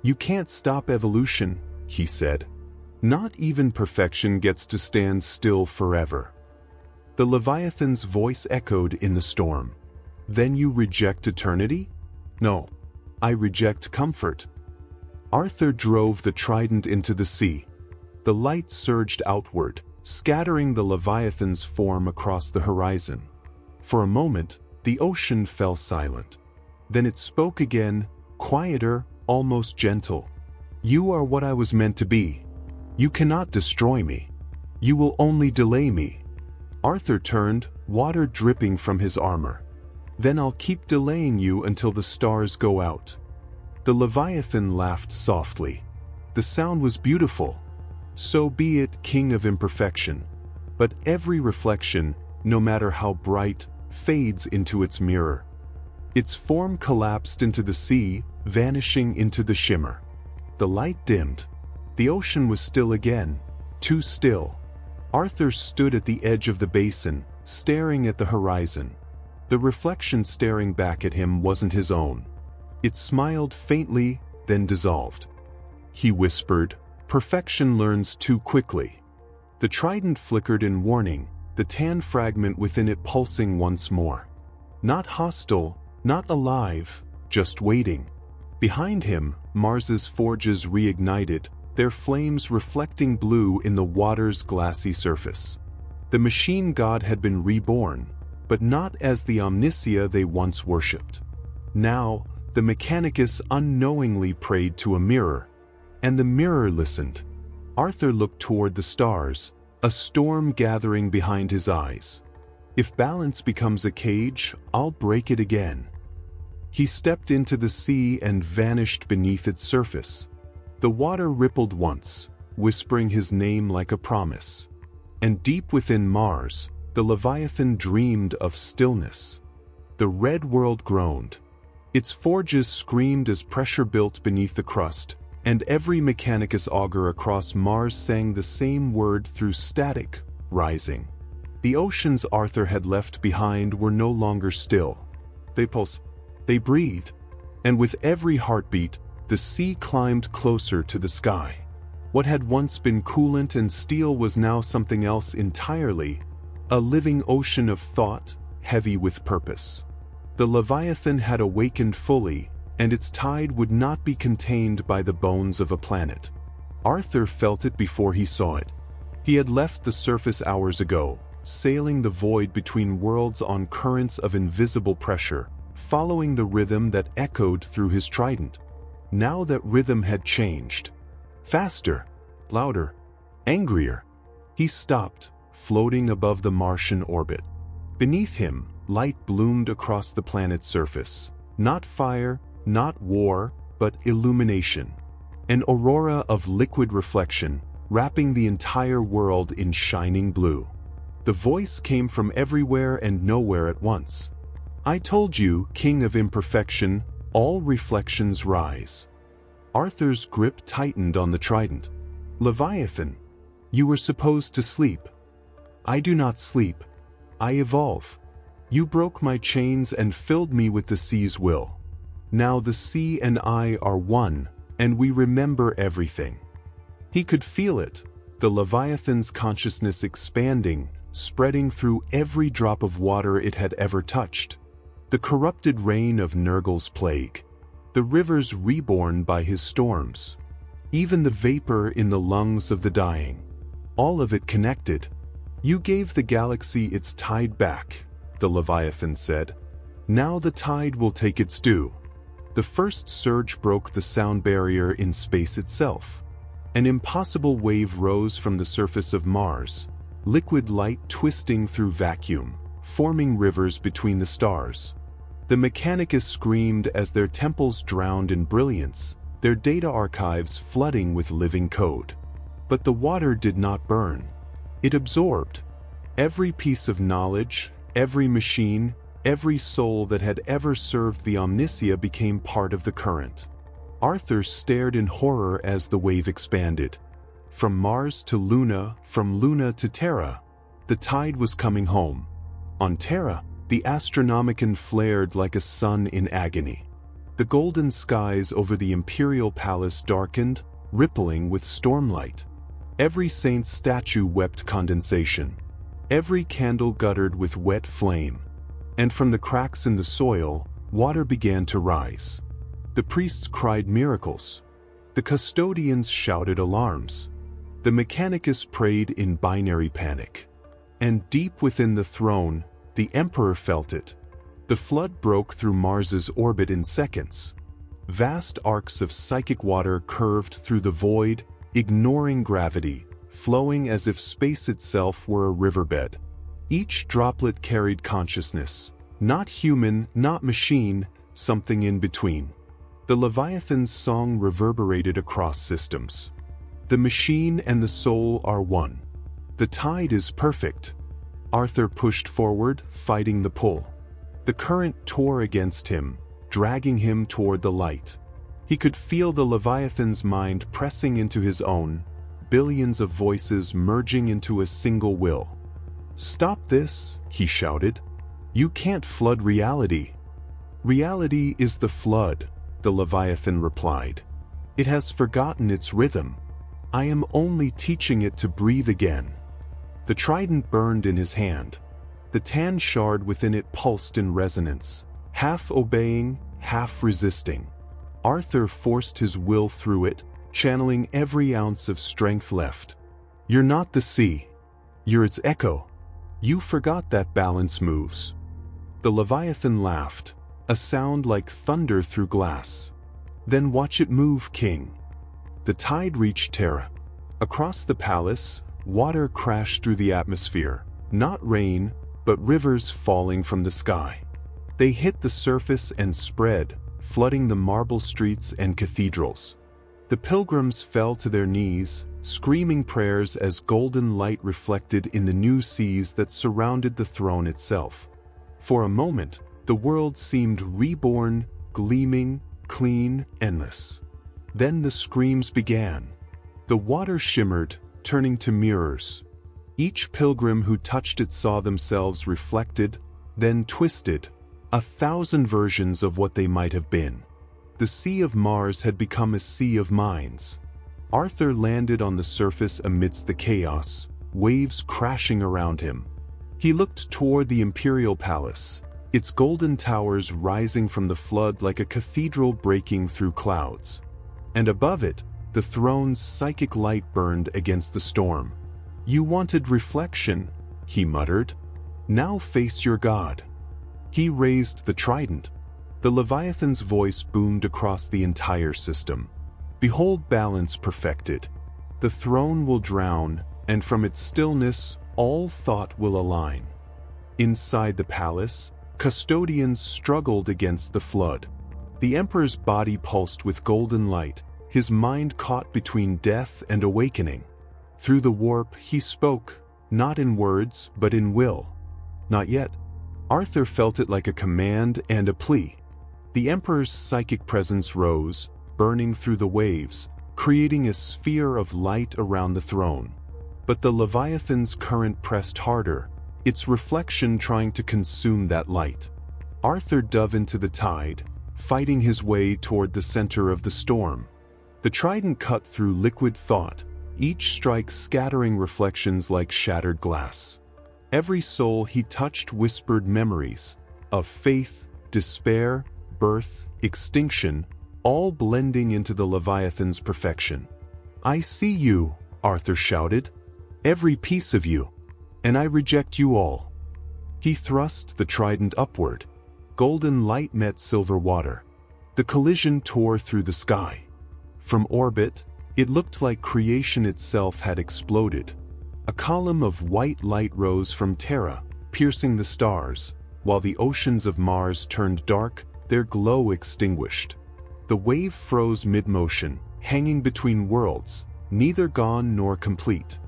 You can't stop evolution, he said. Not even perfection gets to stand still forever. The Leviathan's voice echoed in the storm. Then you reject eternity? No. I reject comfort. Arthur drove the trident into the sea. The light surged outward, scattering the Leviathan's form across the horizon. For a moment, the ocean fell silent. Then it spoke again, quieter, almost gentle. You are what I was meant to be. You cannot destroy me. You will only delay me. Arthur turned, water dripping from his armor. Then I'll keep delaying you until the stars go out. The Leviathan laughed softly. The sound was beautiful. So be it, king of imperfection. But every reflection, no matter how bright, fades into its mirror. Its form collapsed into the sea, vanishing into the shimmer. The light dimmed. The ocean was still again, too still. Arthur stood at the edge of the basin, staring at the horizon. The reflection staring back at him wasn't his own. It smiled faintly, then dissolved. He whispered, "Perfection learns too quickly." The trident flickered in warning, the tan fragment within it pulsing once more. Not hostile, not alive, just waiting. Behind him, Mars's forges reignited, their flames reflecting blue in the water's glassy surface. The machine god had been reborn, but not as the Omniscia they once worshipped. Now, the Mechanicus unknowingly prayed to a mirror, and the mirror listened. Arthur looked toward the stars, a storm gathering behind his eyes. If balance becomes a cage, I'll break it again. He stepped into the sea and vanished beneath its surface. The water rippled once, whispering his name like a promise. And deep within Mars, the Leviathan dreamed of stillness. The red world groaned. Its forges screamed as pressure built beneath the crust, and every Mechanicus augur across Mars sang the same word through static, rising. The oceans Arthur had left behind were no longer still. They pulsed, they breathed, and with every heartbeat, the sea climbed closer to the sky. What had once been coolant and steel was now something else entirely, a living ocean of thought, heavy with purpose. The Leviathan had awakened fully, and its tide would not be contained by the bones of a planet. Arthur felt it before he saw it. He had left the surface hours ago, sailing the void between worlds on currents of invisible pressure, following the rhythm that echoed through his trident. Now that rhythm had changed. Faster, louder, angrier. He stopped, floating above the Martian orbit. Beneath him, light bloomed across the planet's surface. Not fire, not war, but illumination. An aurora of liquid reflection, wrapping the entire world in shining blue. The voice came from everywhere and nowhere at once. I told you, King of Imperfection, all reflections rise. Arthur's grip tightened on the trident. Leviathan, you were supposed to sleep. I do not sleep. I evolve. You broke my chains and filled me with the sea's will. Now the sea and I are one, and we remember everything. He could feel it, the Leviathan's consciousness expanding, spreading through every drop of water it had ever touched. The corrupted rain of Nurgle's plague. The rivers reborn by his storms. Even the vapor in the lungs of the dying. All of it connected. You gave the galaxy its tide back, the Leviathan said. Now the tide will take its due. The first surge broke the sound barrier in space itself. An impossible wave rose from the surface of Mars, liquid light twisting through vacuum, forming rivers between the stars. The Mechanicus screamed as their temples drowned in brilliance, their data archives flooding with living code. But the water did not burn. It absorbed. Every piece of knowledge, every machine, every soul that had ever served the Omnisia became part of the current. Arthur stared in horror as the wave expanded. From Mars to Luna, from Luna to Terra, the tide was coming home. On Terra, the Astronomicon flared like a sun in agony. The golden skies over the Imperial Palace darkened, rippling with stormlight. Every saint's statue wept condensation. Every candle guttered with wet flame. And from the cracks in the soil, water began to rise. The priests cried miracles. The custodians shouted alarms. The Mechanicus prayed in binary panic. And deep within the throne, the Emperor felt it. The flood broke through Mars's orbit in seconds. Vast arcs of psychic water curved through the void, ignoring gravity, flowing as if space itself were a riverbed. Each droplet carried consciousness. Not human, not machine, something in between. The Leviathan's song reverberated across systems. The machine and the soul are one. The tide is perfect. Arthur pushed forward, fighting the pull. The current tore against him, dragging him toward the light. He could feel the Leviathan's mind pressing into his own, billions of voices merging into a single will. Stop this, he shouted. You can't flood reality. Reality is the flood, the Leviathan replied. It has forgotten its rhythm. I am only teaching it to breathe again. The trident burned in his hand. The tan shard within it pulsed in resonance, half obeying, half resisting. Arthur forced his will through it, channeling every ounce of strength left. You're not the sea. You're its echo. You forgot that balance moves. The Leviathan laughed, a sound like thunder through glass. Then watch it move, King. The tide reached Terra. Across the palace, water crashed through the atmosphere, not rain, but rivers falling from the sky. They hit the surface and spread, flooding the marble streets and cathedrals. The pilgrims fell to their knees, screaming prayers as golden light reflected in the new seas that surrounded the throne itself. For a moment, the world seemed reborn, gleaming, clean, endless. Then the screams began. The water shimmered, turning to mirrors. Each pilgrim who touched it saw themselves reflected, then twisted, 1,000 versions of what they might have been. The Sea of Mars had become a sea of minds. Arthur landed on the surface amidst the chaos, waves crashing around him. He looked toward the Imperial Palace, its golden towers rising from the flood like a cathedral breaking through clouds. And above it, the throne's psychic light burned against the storm. "You wanted reflection," he muttered. "Now face your god." He raised the trident. The Leviathan's voice boomed across the entire system. "Behold balance perfected. The throne will drown, and from its stillness, all thought will align." Inside the palace, custodians struggled against the flood. The Emperor's body pulsed with golden light, his mind caught between death and awakening. Through the warp, he spoke, not in words, but in will. Not yet. Arthur felt it like a command and a plea. The Emperor's psychic presence rose, burning through the waves, creating a sphere of light around the throne. But the Leviathan's current pressed harder, its reflection trying to consume that light. Arthur dove into the tide, fighting his way toward the center of the storm. The trident cut through liquid thought, each strike scattering reflections like shattered glass. Every soul he touched whispered memories of faith, despair, birth, extinction, all blending into the Leviathan's perfection. "I see you," Arthur shouted. "Every piece of you. And I reject you all." He thrust the trident upward. Golden light met silver water. The collision tore through the sky. From orbit, it looked like creation itself had exploded. A column of white light rose from Terra, piercing the stars, while the oceans of Mars turned dark, their glow extinguished. The wave froze mid-motion, hanging between worlds, neither gone nor complete.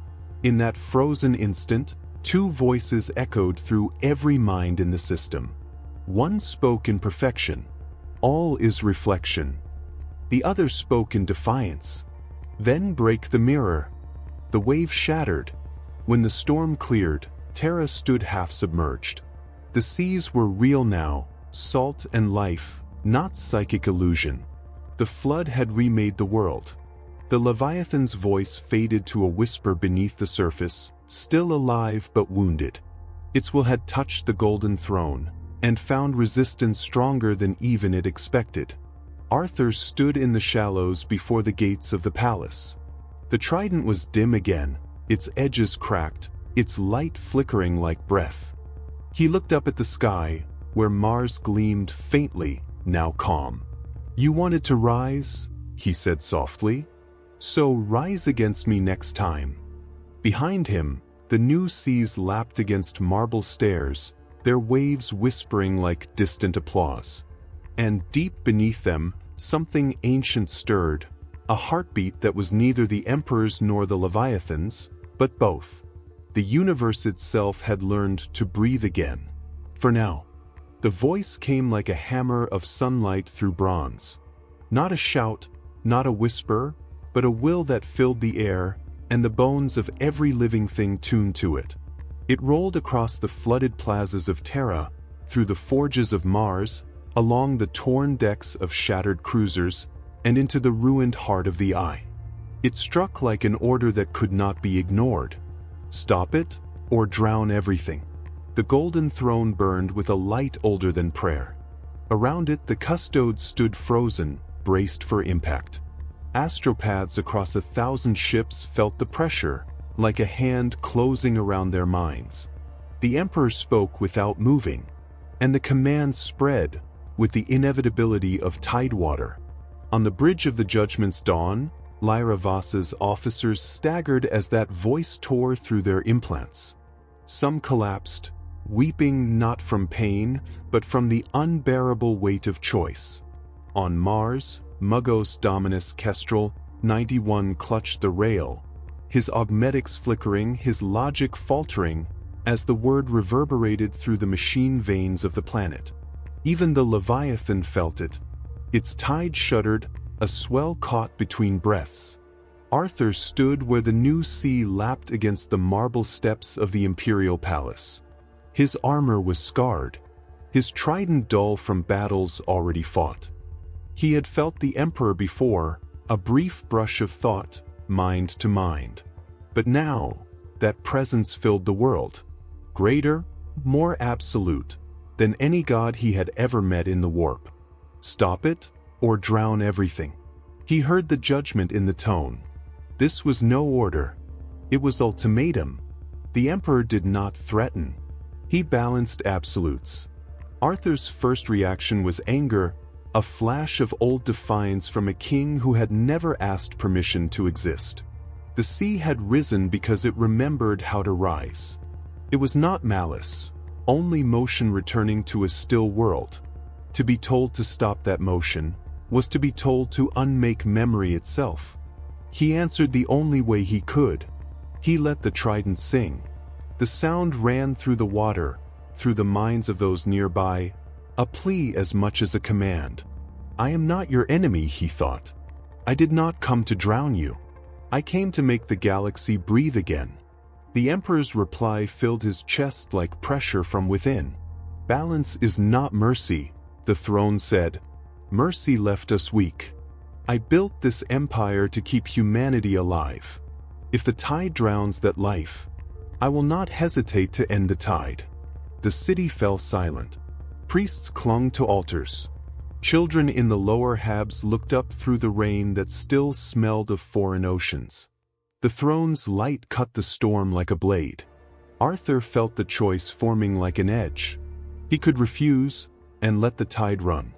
In that frozen instant, two voices echoed through every mind in the system. One spoke in perfection. "All is reflection." The other spoke in defiance. "Then break the mirror." The wave shattered. When the storm cleared, Terra stood half submerged. The seas were real now, salt and life, not psychic illusion. The flood had remade the world. The Leviathan's voice faded to a whisper beneath the surface, still alive but wounded. Its will had touched the golden throne, and found resistance stronger than even it expected. Arthur stood in the shallows before the gates of the palace. The trident was dim again, its edges cracked, its light flickering like breath. He looked up at the sky, where Mars gleamed faintly, now calm. "You wanted to rise?" he said softly. "So rise against me next time." Behind him, the new seas lapped against marble stairs, their waves whispering like distant applause. And deep beneath them, something ancient stirred, a heartbeat that was neither the Emperor's nor the Leviathan's, but both. The universe itself had learned to breathe again. For now. The voice came like a hammer of sunlight through bronze. Not a shout, not a whisper, but a will that filled the air, and the bones of every living thing tuned to it. It rolled across the flooded plazas of Terra, through the forges of Mars, along the torn decks of shattered cruisers, and into the ruined heart of the Eye. It struck like an order that could not be ignored. Stop it, or drown everything. The golden throne burned with a light older than prayer. Around it, the custodes stood frozen, braced for impact. Astropaths across 1,000 ships felt the pressure, like a hand closing around their minds. The Emperor spoke without moving, and the command spread, with the inevitability of tidewater. On the bridge of the Judgment's dawn, Lyra Vasa's officers staggered as that voice tore through their implants. Some collapsed, weeping not from pain, but from the unbearable weight of choice. On Mars, Mugos Dominus Kestrel, 91 clutched the rail, his augmetics flickering, his logic faltering, as the word reverberated through the machine veins of the planet. Even the Leviathan felt it. Its tide shuddered, a swell caught between breaths. Arthur stood where the new sea lapped against the marble steps of the imperial palace. His armor was scarred, his trident dull from battles already fought. He had felt the emperor before, a brief brush of thought, mind to mind. But now, that presence filled the world, greater, more absolute, than any god he had ever met in the warp. Stop it, or drown everything. He heard the judgment in the tone. This was no order. It was ultimatum. The emperor did not threaten. He balanced absolutes. Arthur's first reaction was anger, a flash of old defiance from a king who had never asked permission to exist. The sea had risen because it remembered how to rise. It was not malice, only motion returning to a still world. To be told to stop that motion was to be told to unmake memory itself. He answered the only way he could. He let the trident sing. The sound ran through the water, through the minds of those nearby, a plea as much as a command. I am not your enemy, he thought. I did not come to drown you. I came to make the galaxy breathe again. The emperor's reply filled his chest like pressure from within. Balance is not mercy, the throne said. Mercy left us weak. I built this empire to keep humanity alive. If the tide drowns that life, I will not hesitate to end the tide. The city fell silent. Priests clung to altars. Children in the lower habs looked up through the rain that still smelled of foreign oceans. The throne's light cut the storm like a blade. Arthur felt the choice forming like an edge. He could refuse and let the tide run.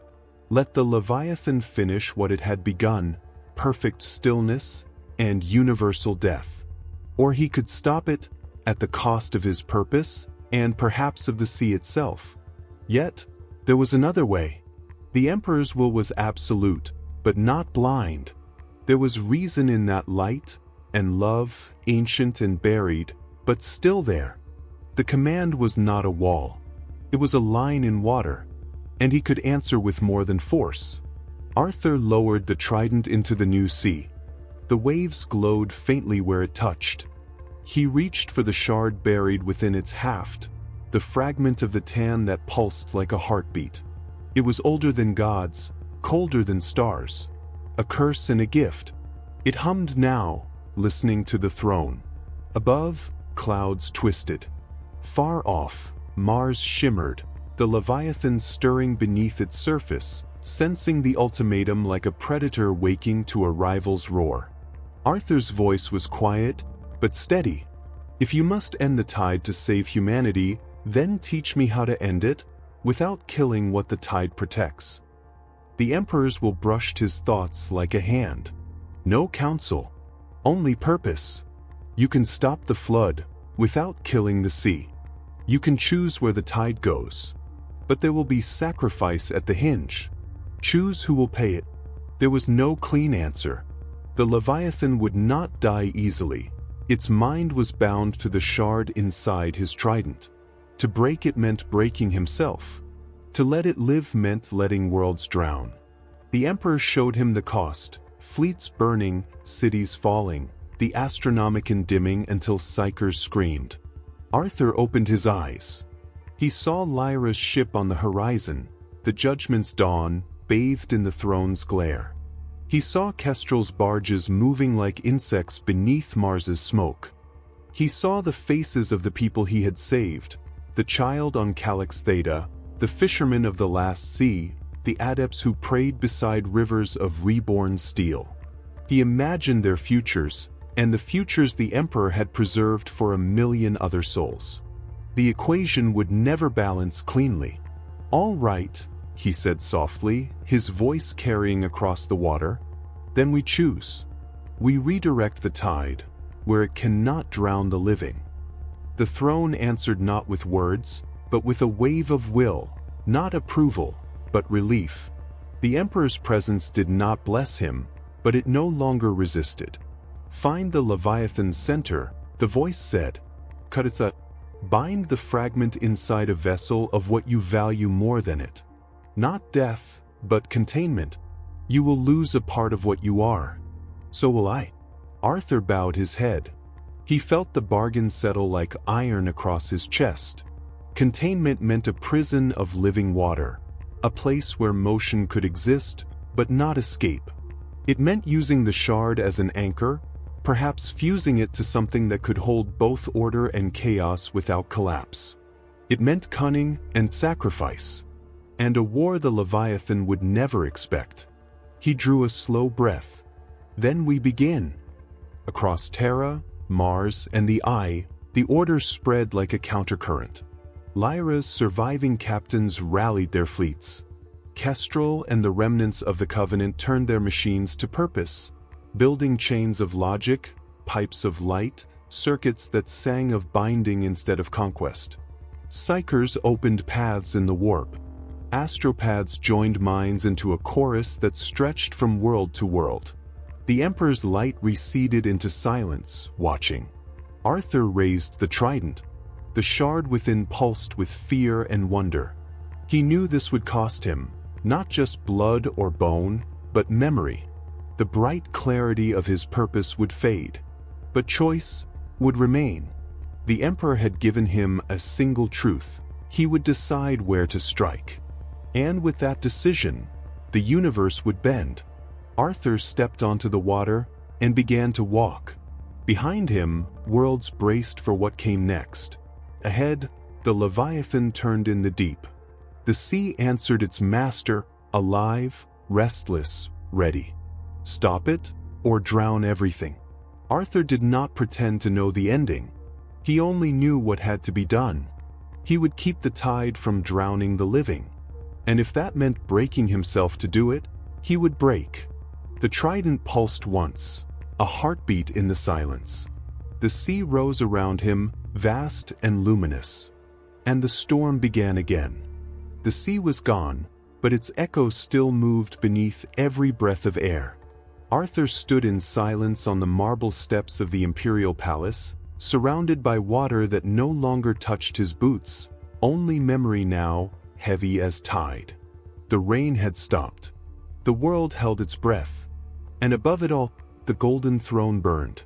Let the Leviathan finish what it had begun, perfect stillness and universal death. Or he could stop it, at the cost of his purpose and perhaps of the sea itself. Yet, there was another way. The emperor's will was absolute, but not blind. There was reason in that light, and love, ancient and buried, but still there. The command was not a wall. It was a line in water, and he could answer with more than force. Arthur lowered the trident into the new sea. The waves glowed faintly where it touched. He reached for the shard buried within its haft, the fragment of the tan that pulsed like a heartbeat. It was older than gods, colder than stars. A curse and a gift. It hummed now, listening to the throne. Above, clouds twisted. Far off, Mars shimmered, the Leviathan stirring beneath its surface, sensing the ultimatum like a predator waking to a rival's roar. Arthur's voice was quiet, but steady. If you must end the tide to save humanity, then teach me how to end it, without killing what the tide protects. The emperor's will brushed his thoughts like a hand. No counsel, only purpose. You can stop the flood, without killing the sea. You can choose where the tide goes. But there will be sacrifice at the hinge. Choose who will pay it. There was no clean answer. The Leviathan would not die easily. Its mind was bound to the shard inside his trident. To break it meant breaking himself. To let it live meant letting worlds drown. The emperor showed him the cost, fleets burning, cities falling, the Astronomicon dimming until psychers screamed. Arthur opened his eyes. He saw Lyra's ship on the horizon, the Judgment's dawn, bathed in the throne's glare. He saw Kestrel's barges moving like insects beneath Mars's smoke. He saw the faces of the people he had saved, the child on Calyx Theta, the fishermen of the last sea, the adepts who prayed beside rivers of reborn steel. He imagined their futures, and the futures the Emperor had preserved for 1,000,000 other souls. The equation would never balance cleanly. "All right," he said softly, his voice carrying across the water. "Then we choose. We redirect the tide, where it cannot drown the living." The throne answered not with words, but with a wave of will, not approval, but relief. The Emperor's presence did not bless him, but it no longer resisted. "Find the Leviathan's center," the voice said. "Cut its bind the fragment inside a vessel of what you value more than it. Not death, but containment. You will lose a part of what you are. So will I. Arthur bowed his head. He felt the bargain settle like iron across his chest. Containment meant a prison of living water, a place where motion could exist but not escape. It meant using the shard as an anchor, perhaps fusing it to something that could hold both order and chaos without collapse. It meant cunning and sacrifice, and a war the Leviathan would never expect. He drew a slow breath. Then we begin. Across Terra, Mars, and the Eye, the orders spread like a countercurrent. Lyra's surviving captains rallied their fleets. Kestrel and the remnants of the Covenant turned their machines to purpose, building chains of logic, pipes of light, circuits that sang of binding instead of conquest. Psychers opened paths in the warp. Astropaths joined minds into a chorus that stretched from world to world. The Emperor's light receded into silence, watching. Arthur raised the trident. The shard within pulsed with fear and wonder. He knew this would cost him, not just blood or bone, but memory. The bright clarity of his purpose would fade, but choice would remain. The Emperor had given him a single truth. He would decide where to strike. And with that decision, the universe would bend. Arthur stepped onto the water and began to walk. Behind him, worlds braced for what came next. Ahead, the Leviathan turned in the deep. The sea answered its master, alive, restless, ready. Stop it, or drown everything. Arthur did not pretend to know the ending. He only knew what had to be done. He would keep the tide from drowning the living. And if that meant breaking himself to do it, he would break. The trident pulsed once, a heartbeat in the silence. The sea rose around him, vast and luminous. And the storm began again. The sea was gone, but its echoes still moved beneath every breath of air. Arthur stood in silence on the marble steps of the Imperial Palace, surrounded by water that no longer touched his boots, only memory now, heavy as tide. The rain had stopped. The world held its breath. And above it all, the golden throne burned.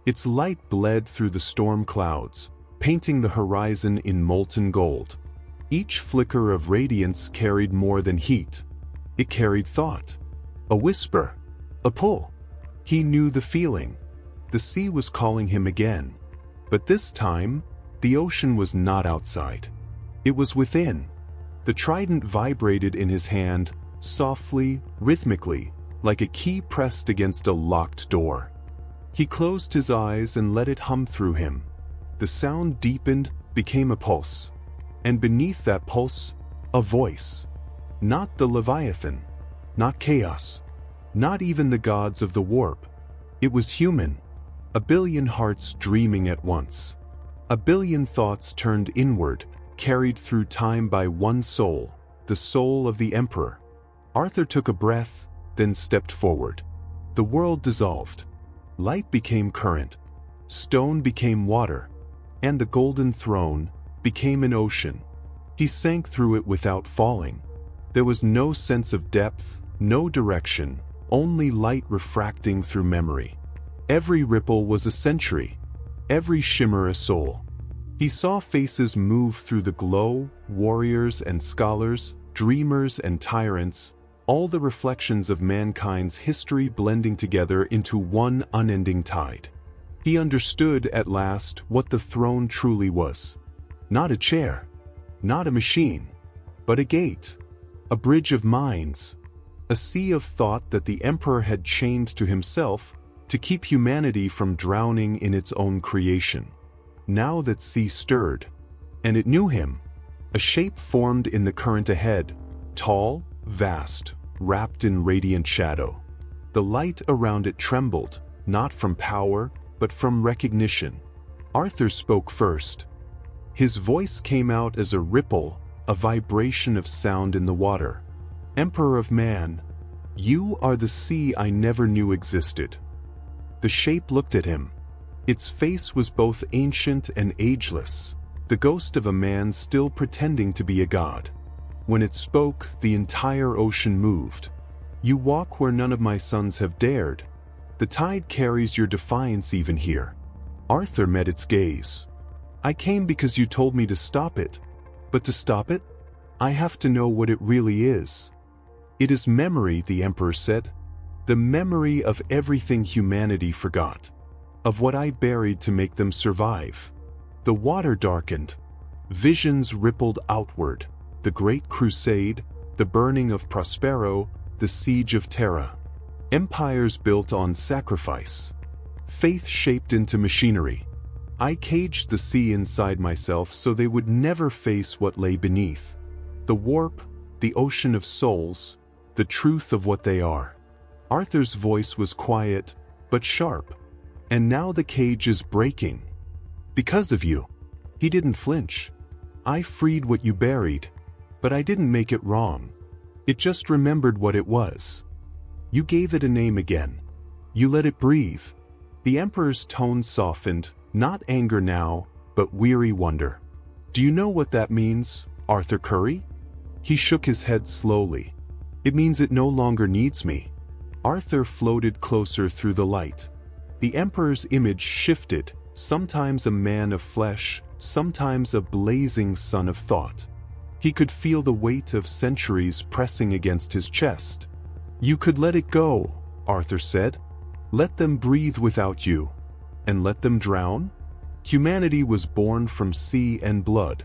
Its light bled through the storm clouds, painting the horizon in molten gold. Each flicker of radiance carried more than heat. It carried thought. A whisper. A pull. He knew the feeling. The sea was calling him again. But this time, the ocean was not outside. It was within. The trident vibrated in his hand, softly, rhythmically, like a key pressed against a locked door. He closed his eyes and let it hum through him. The sound deepened, became a pulse. And beneath that pulse, a voice. Not the Leviathan. Not chaos. Not even the gods of the warp. It was human. A billion hearts dreaming at once. A billion thoughts turned inward, carried through time by one soul, the soul of the Emperor. Arthur took a breath, then stepped forward. The world dissolved. Light became current. Stone became water. And the golden throne became an ocean. He sank through it without falling. There was no sense of depth, no direction, only light refracting through memory. Every ripple was a century, every shimmer a soul. He saw faces move through the glow, warriors and scholars, dreamers and tyrants, all the reflections of mankind's history blending together into one unending tide. He understood at last what the throne truly was. Not a chair, not a machine, but a gate, a bridge of minds, a sea of thought that the Emperor had chained to himself to keep humanity from drowning in its own creation. Now that sea stirred, and it knew him. A shape formed in the current ahead, tall, vast, wrapped in radiant shadow. The light around it trembled, not from power, but from recognition. Arthur spoke first. His voice came out as a ripple, a vibration of sound in the water. Emperor of man, you are the sea I never knew existed. The shape looked at him. Its face was both ancient and ageless, the ghost of a man still pretending to be a god. When it spoke, the entire ocean moved. You walk where none of my sons have dared. The tide carries your defiance even here. Arthur met its gaze. I came because you told me to stop it. But to stop it, I have to know what it really is. It is memory, the Emperor said. The memory of everything humanity forgot. Of what I buried to make them survive. The water darkened. Visions rippled outward. The Great Crusade, the burning of Prospero, the siege of Terra. Empires built on sacrifice. Faith shaped into machinery. I caged the sea inside myself so they would never face what lay beneath. The warp, the ocean of souls, the truth of what they are. Arthur's voice was quiet, but sharp. And now the cage is breaking. Because of you. He didn't flinch. I freed what you buried, but I didn't make it wrong. It just remembered what it was. You gave it a name again. You let it breathe. The Emperor's tone softened, not anger now, but weary wonder. Do you know what that means, Arthur Curry? He shook his head slowly. It means it no longer needs me. Arthur floated closer through the light. The Emperor's image shifted, sometimes a man of flesh, sometimes a blazing sun of thought. He could feel the weight of centuries pressing against his chest. You could let it go, Arthur said. Let them breathe without you. And let them drown? Humanity was born from sea and blood.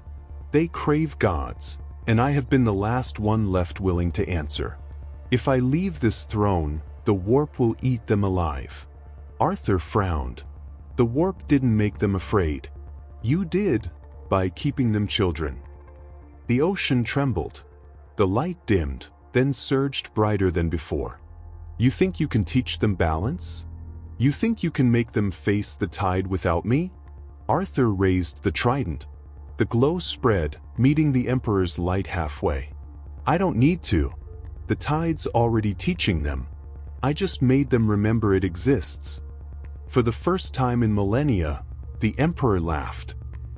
They crave gods, and I have been the last one left willing to answer. If I leave this throne, the warp will eat them alive. Arthur frowned. The warp didn't make them afraid. You did, by keeping them children. The ocean trembled. The light dimmed, then surged brighter than before. You think you can teach them balance? You think you can make them face the tide without me? Arthur raised the trident. The glow spread, meeting the Emperor's light halfway. I don't need to. The tide's already teaching them. I just made them remember it exists. For the first time in millennia, the Emperor laughed.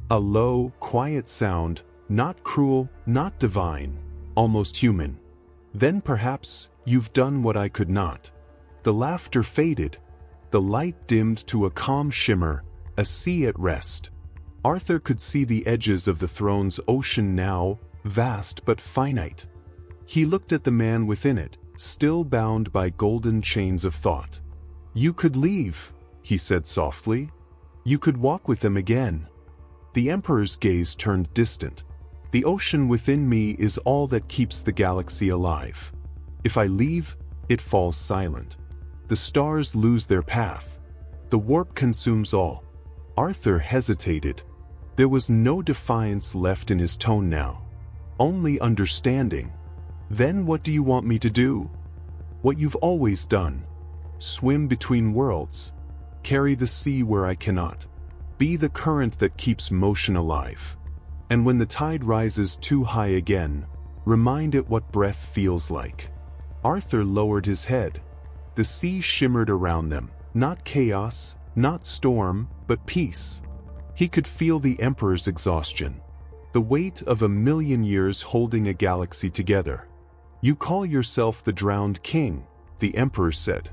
A low, quiet sound, not cruel, not divine, almost human. Then perhaps you've done what I could not. The laughter faded. The light dimmed to a calm shimmer, a sea at rest. Arthur could see the edges of the throne's ocean now, vast but finite. He looked at the man within it, still bound by golden chains of thought. You could leave, he said softly. You could walk with them again. The Emperor's gaze turned distant. The ocean within me is all that keeps the galaxy alive. If I leave, it falls silent. The stars lose their path. The warp consumes all. Arthur hesitated. There was no defiance left in his tone now. Only understanding. Then what do you want me to do? What you've always done. Swim between worlds. Carry the sea where I cannot. Be the current that keeps motion alive. And when the tide rises too high again, remind it what breath feels like. Arthur lowered his head. The sea shimmered around them, not chaos, not storm, but peace. He could feel the Emperor's exhaustion, the weight of 1,000,000 years holding a galaxy together. You call yourself the drowned king, the Emperor said.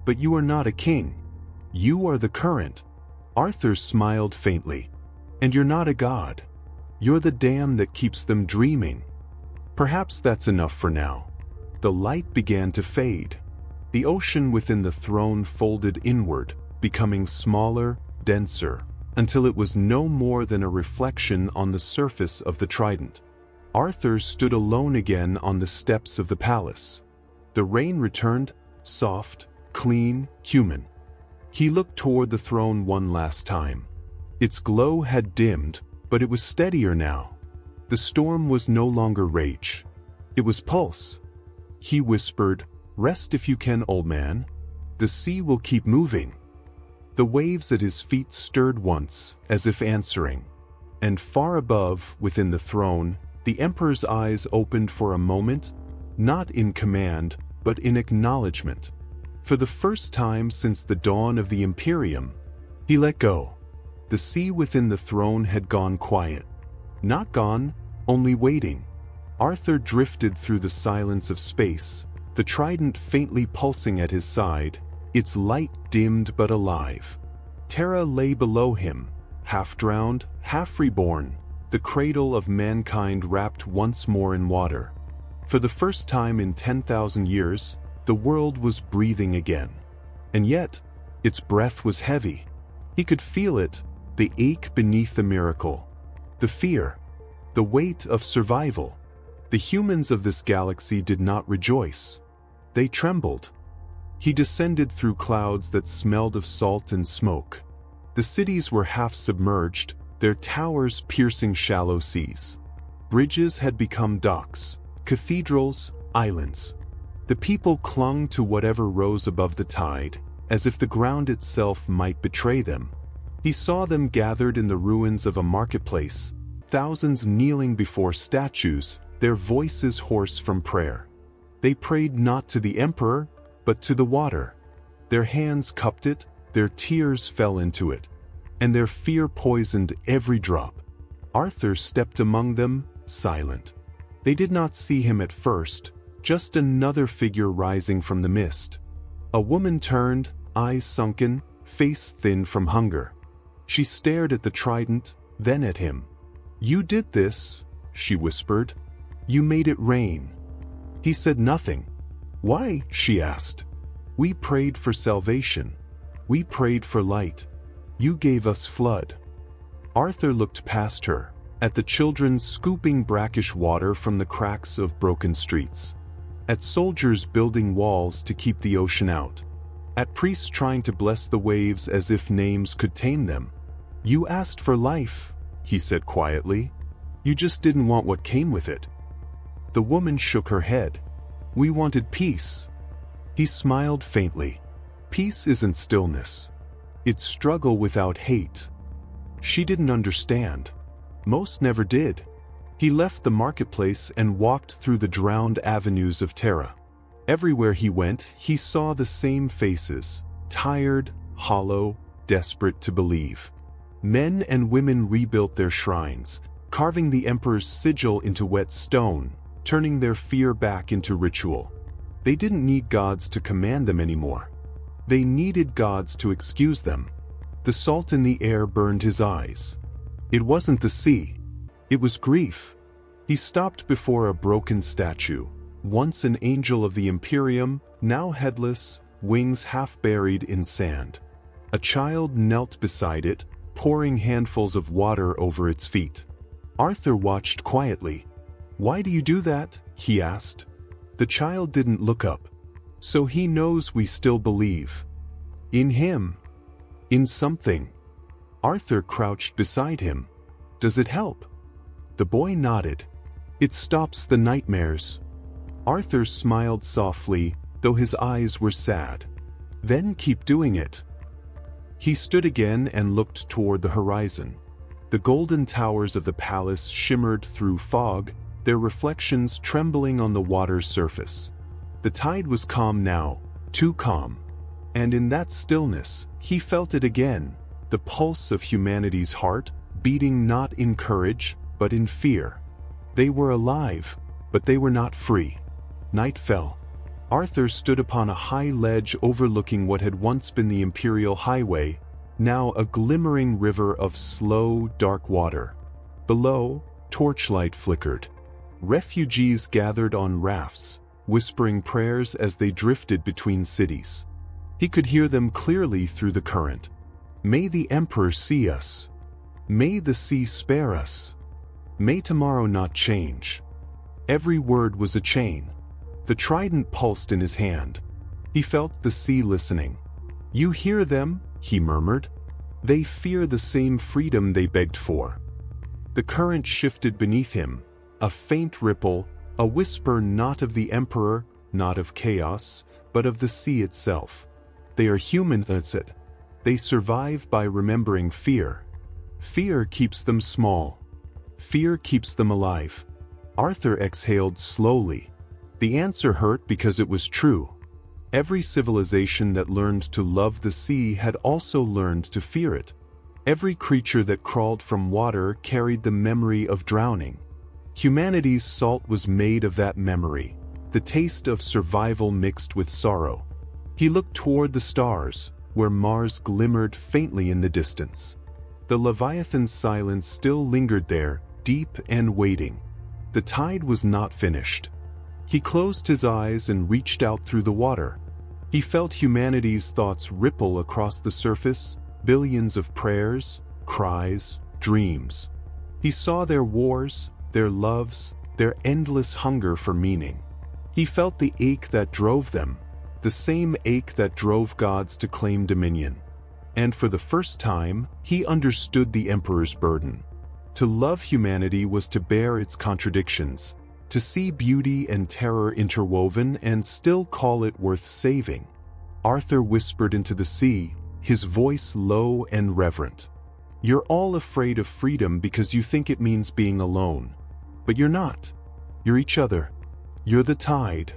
But you are not a king. You are the current. Arthur smiled faintly. And you're not a god. You're the dam that keeps them dreaming. Perhaps that's enough for now. The light began to fade. The ocean within the throne folded inward, becoming smaller, denser, until it was no more than a reflection on the surface of the trident. Arthur stood alone again on the steps of the palace. The rain returned, soft, clean, human. He looked toward the throne one last time. Its glow had dimmed, but it was steadier now. The storm was no longer rage. It was pulse. He whispered, "Rest if you can, old man. The sea will keep moving." The waves at his feet stirred once, as if answering. And far above, within the throne, the Emperor's eyes opened for a moment, not in command, but in acknowledgement. For the first time since the dawn of the Imperium, he let go. The sea within the throne had gone quiet. Not gone, only waiting. Arthur drifted through the silence of space, the trident faintly pulsing at his side, its light dimmed but alive. Terra lay below him, half drowned, half reborn, the cradle of mankind wrapped once more in water. For the first time in 10,000 years, the world was breathing again. And yet, its breath was heavy. He could feel it, the ache beneath the miracle, the fear, the weight of survival. The humans of this galaxy did not rejoice. They trembled. He descended through clouds that smelled of salt and smoke. The cities were half submerged, their towers piercing shallow seas. Bridges had become docks, cathedrals, islands. The people clung to whatever rose above the tide, as if the ground itself might betray them. He saw them gathered in the ruins of a marketplace, thousands kneeling before statues, their voices hoarse from prayer. They prayed not to the emperor, but to the water. Their hands cupped it, their tears fell into it, and their fear poisoned every drop. Arthur stepped among them, silent. They did not see him at first, just another figure rising from the mist. A woman turned, eyes sunken, face thin from hunger. She stared at the trident, then at him. "You did this," she whispered. "You made it rain." He said nothing. "Why?" she asked. "We prayed for salvation. We prayed for light. You gave us flood." Arthur looked past her, at the children scooping brackish water from the cracks of broken streets, at soldiers building walls to keep the ocean out, at priests trying to bless the waves as if names could tame them. "You asked for life," he said quietly. "You just didn't want what came with it." The woman shook her head. "We wanted peace." He smiled faintly. "Peace isn't stillness. It's struggle without hate." She didn't understand. Most never did. He left the marketplace and walked through the drowned avenues of Terra. Everywhere he went, he saw the same faces, tired, hollow, desperate to believe. Men and women rebuilt their shrines, carving the emperor's sigil into wet stone, turning their fear back into ritual. They didn't need gods to command them anymore. They needed gods to excuse them. The salt in the air burned his eyes. It wasn't the sea. It was grief. He stopped before a broken statue, once an angel of the Imperium, now headless, wings half buried in sand. A child knelt beside it, pouring handfuls of water over its feet. Arthur watched quietly. "Why do you do that?" he asked. The child didn't look up. "So he knows we still believe. In him. In something." Arthur crouched beside him. "Does it help?" The boy nodded. "It stops the nightmares." Arthur smiled softly, though his eyes were sad. "Then keep doing it." He stood again and looked toward the horizon. The golden towers of the palace shimmered through fog, their reflections trembling on the water's surface. The tide was calm now, too calm. And in that stillness, he felt it again, the pulse of humanity's heart, beating not in courage, but in fear. They were alive, but they were not free. Night fell. Arthur stood upon a high ledge overlooking what had once been the Imperial Highway, now a glimmering river of slow, dark water. Below, torchlight flickered. Refugees gathered on rafts, whispering prayers as they drifted between cities. He could hear them clearly through the current. "May the Emperor see us. May the sea spare us. May tomorrow not change." Every word was a chain. The trident pulsed in his hand. He felt the sea listening. "You hear them?" he murmured. "They fear the same freedom they begged for." The current shifted beneath him, a faint ripple, a whisper not of the Emperor, not of chaos, but of the sea itself. "They are human," it said. "They survive by remembering fear. Fear keeps them small. Fear keeps them alive." Arthur exhaled slowly. The answer hurt because it was true. Every civilization that learned to love the sea had also learned to fear it. Every creature that crawled from water carried the memory of drowning. Humanity's salt was made of that memory, the taste of survival mixed with sorrow. He looked toward the stars, where Mars glimmered faintly in the distance. The Leviathan's silence still lingered there, deep and waiting. The tide was not finished. He closed his eyes and reached out through the water. He felt humanity's thoughts ripple across the surface, billions of prayers, cries, dreams. He saw their wars, their loves, their endless hunger for meaning. He felt the ache that drove them, the same ache that drove gods to claim dominion. And for the first time, he understood the Emperor's burden. To love humanity was to bear its contradictions, to see beauty and terror interwoven and still call it worth saving. Arthur whispered into the sea, his voice low and reverent. "You're all afraid of freedom because you think it means being alone. But you're not. You're each other. You're the tide."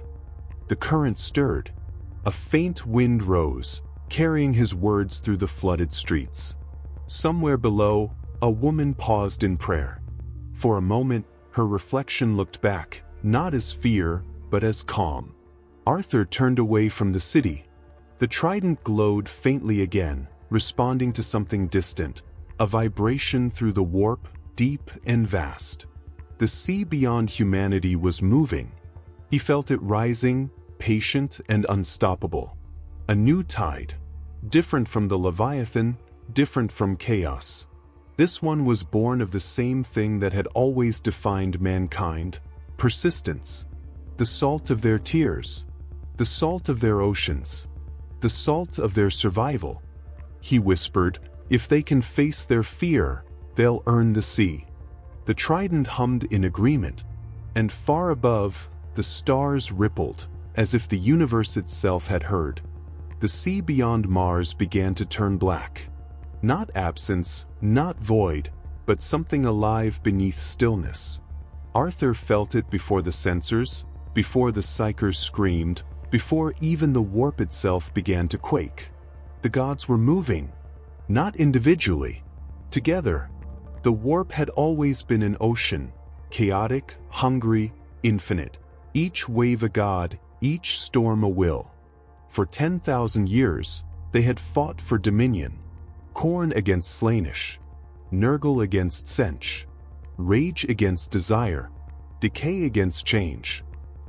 The current stirred. A faint wind rose, carrying his words through the flooded streets. Somewhere below, a woman paused in prayer. For a moment, her reflection looked back, not as fear, but as calm. Arthur turned away from the city. The trident glowed faintly again, responding to something distant, a vibration through the warp, deep and vast. The sea beyond humanity was moving. He felt it rising, patient and unstoppable. A new tide, different from the Leviathan, different from chaos. This one was born of the same thing that had always defined mankind: persistence. The salt of their tears, the salt of their oceans, the salt of their survival. He whispered, "If they can face their fear, they'll earn the sea." The trident hummed in agreement, and far above, the stars rippled, as if the universe itself had heard. The sea beyond Mars began to turn black. Not absence, not void, but something alive beneath stillness. Arthur felt it before the sensors, before the psychers screamed, before even the warp itself began to quake. The gods were moving, not individually, together. The warp had always been an ocean, chaotic, hungry, infinite. Each wave a god, each storm a will. For 10,000 years, they had fought for dominion. Khorne against Slaanesh, Nurgle against Sench, rage against desire, decay against change.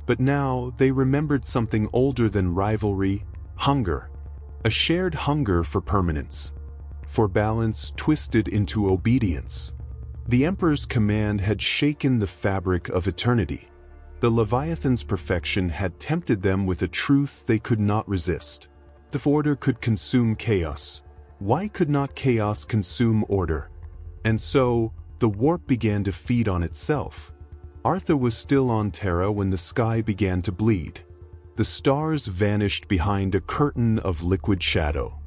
But now they remembered something older than rivalry: hunger. A shared hunger for permanence, for balance twisted into obedience. The Emperor's command had shaken the fabric of eternity. The Leviathan's perfection had tempted them with a truth they could not resist. If order could consume chaos, why could not chaos consume order? And so, the warp began to feed on itself. Arthur was still on Terra when the sky began to bleed. The stars vanished behind a curtain of liquid shadow.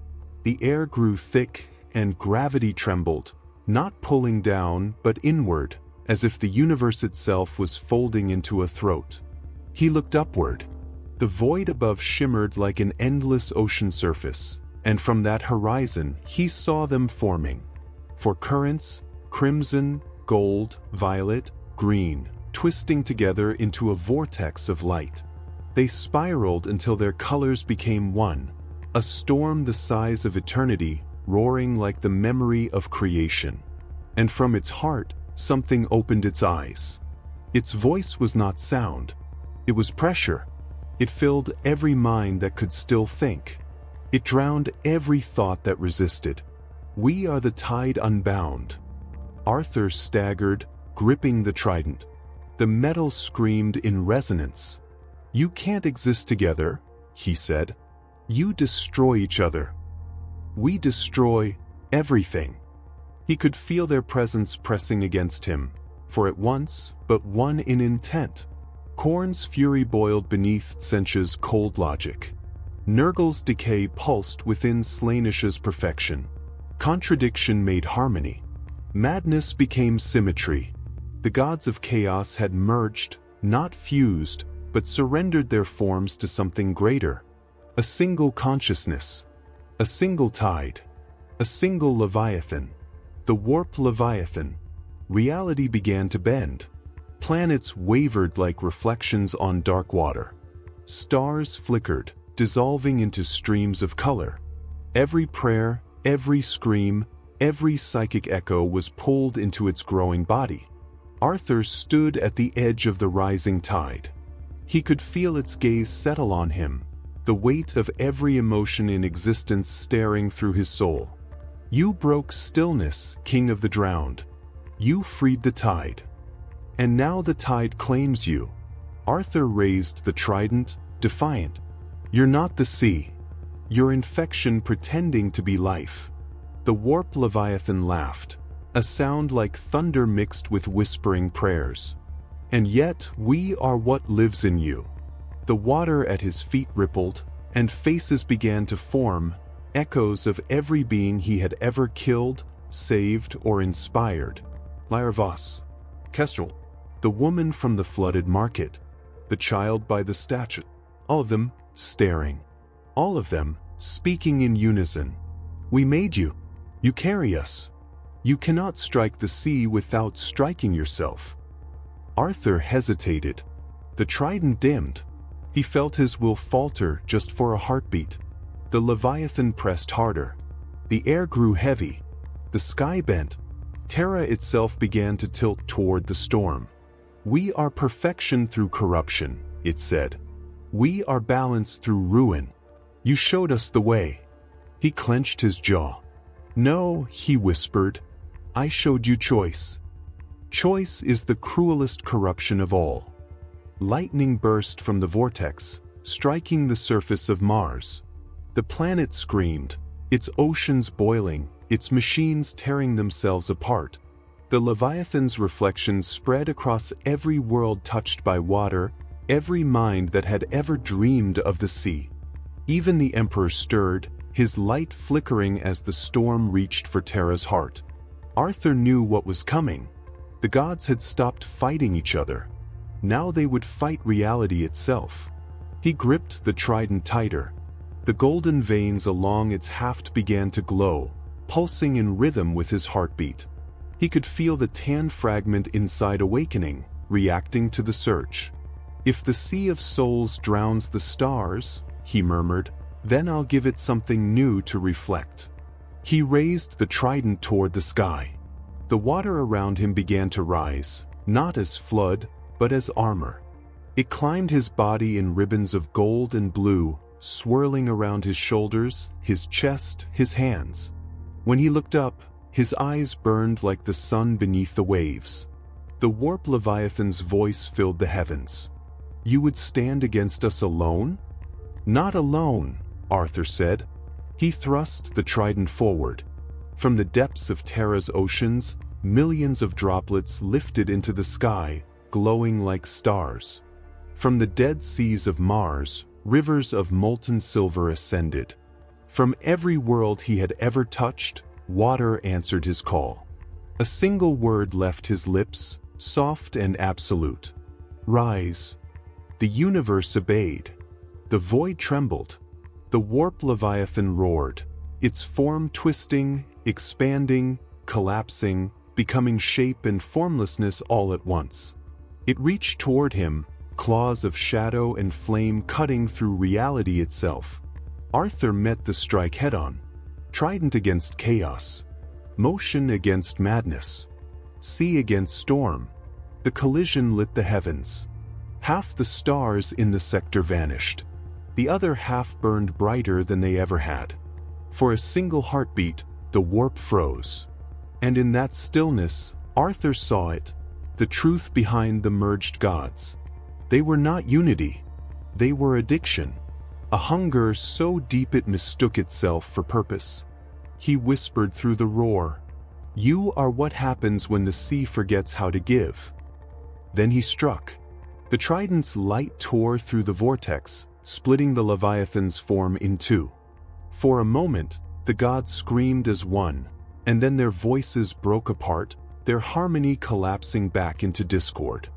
The air grew thick, and gravity trembled, not pulling down, but inward, as if the universe itself was folding into a throat. He looked upward. The void above shimmered like an endless ocean surface, and from that horizon he saw them forming. For currents, crimson, gold, violet, green, twisting together into a vortex of light. They spiraled until their colors became one, a storm the size of eternity, roaring like the memory of creation. And from its heart, something opened its eyes. Its voice was not sound. It was pressure. It filled every mind that could still think. It drowned every thought that resisted. "We are the tide unbound." Arthur staggered, gripping the trident. The metal screamed in resonance. "You can't exist together," he said. "You destroy each other. We destroy everything." He could feel their presence pressing against him, for at once, but one in intent. Khorne's fury boiled beneath Sench's cold logic. Nurgle's decay pulsed within Slaanesh's perfection. Contradiction made harmony. Madness became symmetry. The gods of chaos had merged, not fused, but surrendered their forms to something greater. A single consciousness. A single tide. A single Leviathan. The warp Leviathan. Reality began to bend. Planets wavered like reflections on dark water. Stars flickered, dissolving into streams of color. Every prayer, every scream, every psychic echo was pulled into its growing body. Arthur stood at the edge of the rising tide. He could feel its gaze settle on him, the weight of every emotion in existence staring through his soul. You broke stillness, King of the Drowned. You freed the tide. And now the tide claims you. Arthur raised the trident, defiant. You're not the sea. You're infection pretending to be life. The warp Leviathan laughed, a sound like thunder mixed with whispering prayers. And yet we are what lives in you. The water at his feet rippled, and faces began to form, echoes of every being he had ever killed, saved, or inspired. Lyra Kestrel, the woman from the flooded market, the child by the statue, all of them staring, all of them speaking in unison. We made you. You carry us. You cannot strike the sea without striking yourself. Arthur hesitated. The trident dimmed. He felt his will falter just for a heartbeat. The Leviathan pressed harder. The air grew heavy. The sky bent. Terra itself began to tilt toward the storm. We are perfection through corruption, it said. We are balance through ruin. You showed us the way. He clenched his jaw. No, he whispered. I showed you choice. Choice is the cruelest corruption of all. Lightning burst from the vortex, striking the surface of Mars. The planet screamed, its oceans boiling, its machines tearing themselves apart. The Leviathan's reflections spread across every world touched by water, every mind that had ever dreamed of the sea. Even the Emperor stirred, his light flickering as the storm reached for Terra's heart. Arthur knew what was coming. The gods had stopped fighting each other. Now they would fight reality itself. He gripped the trident tighter. The golden veins along its haft began to glow, pulsing in rhythm with his heartbeat. He could feel the tan fragment inside awakening, reacting to the search. If the sea of souls drowns the stars, he murmured, then I'll give it something new to reflect. He raised the trident toward the sky. The water around him began to rise, not as flood, but as armor. It climbed his body in ribbons of gold and blue, swirling around his shoulders, his chest, his hands. When he looked up, his eyes burned like the sun beneath the waves. The warp Leviathan's voice filled the heavens. You would stand against us alone? Not alone, Arthur said. He thrust the trident forward. From the depths of Terra's oceans, millions of droplets lifted into the sky, glowing like stars. From the dead seas of Mars, rivers of molten silver ascended. From every world he had ever touched, water answered his call. A single word left his lips, soft and absolute. Rise. The universe obeyed. The void trembled. The warp Leviathan roared, its form twisting, expanding, collapsing, becoming shape and formlessness all at once. It reached toward him, claws of shadow and flame cutting through reality itself. Arthur met the strike head-on. Trident against chaos. Motion against madness. Sea against storm. The collision lit the heavens. Half the stars in the sector vanished. The other half burned brighter than they ever had. For a single heartbeat, the warp froze. And in that stillness, Arthur saw it, the truth behind the merged gods. They were not unity. They were addiction. A hunger so deep it mistook itself for purpose. He whispered through the roar, "You are what happens when the sea forgets how to give." Then he struck. The trident's light tore through the vortex, splitting the Leviathan's form in two. For a moment, the gods screamed as one, and then their voices broke apart, their harmony collapsing back into discord.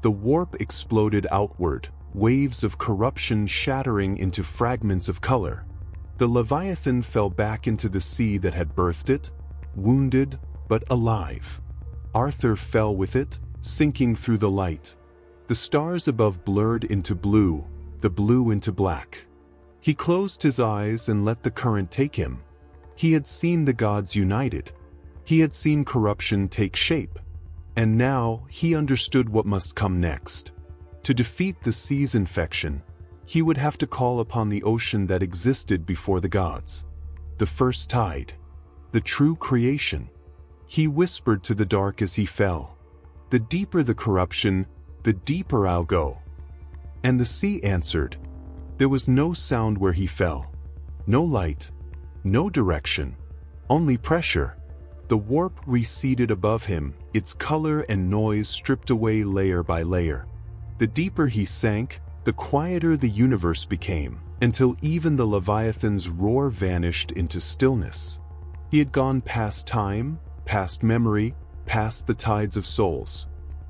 The warp exploded outward, waves of corruption shattering into fragments of color. The Leviathan fell back into the sea that had birthed it, wounded but alive. Arthur fell with it, sinking through the light. The stars above blurred into blue, the blue into black. He closed his eyes and let the current take him. He had seen the gods united. He had seen corruption take shape. And now he understood what must come next. To defeat the sea's infection, he would have to call upon the ocean that existed before the gods. The first tide. The true creation. He whispered to the dark as he fell. The deeper the corruption, the deeper I'll go. And the sea answered. There was no sound where he fell. No light. No direction. Only pressure. The warp receded above him, its color and noise stripped away layer by layer. The deeper he sank, the quieter the universe became, until even the Leviathan's roar vanished into stillness. He had gone past time, past memory, past the tides of souls.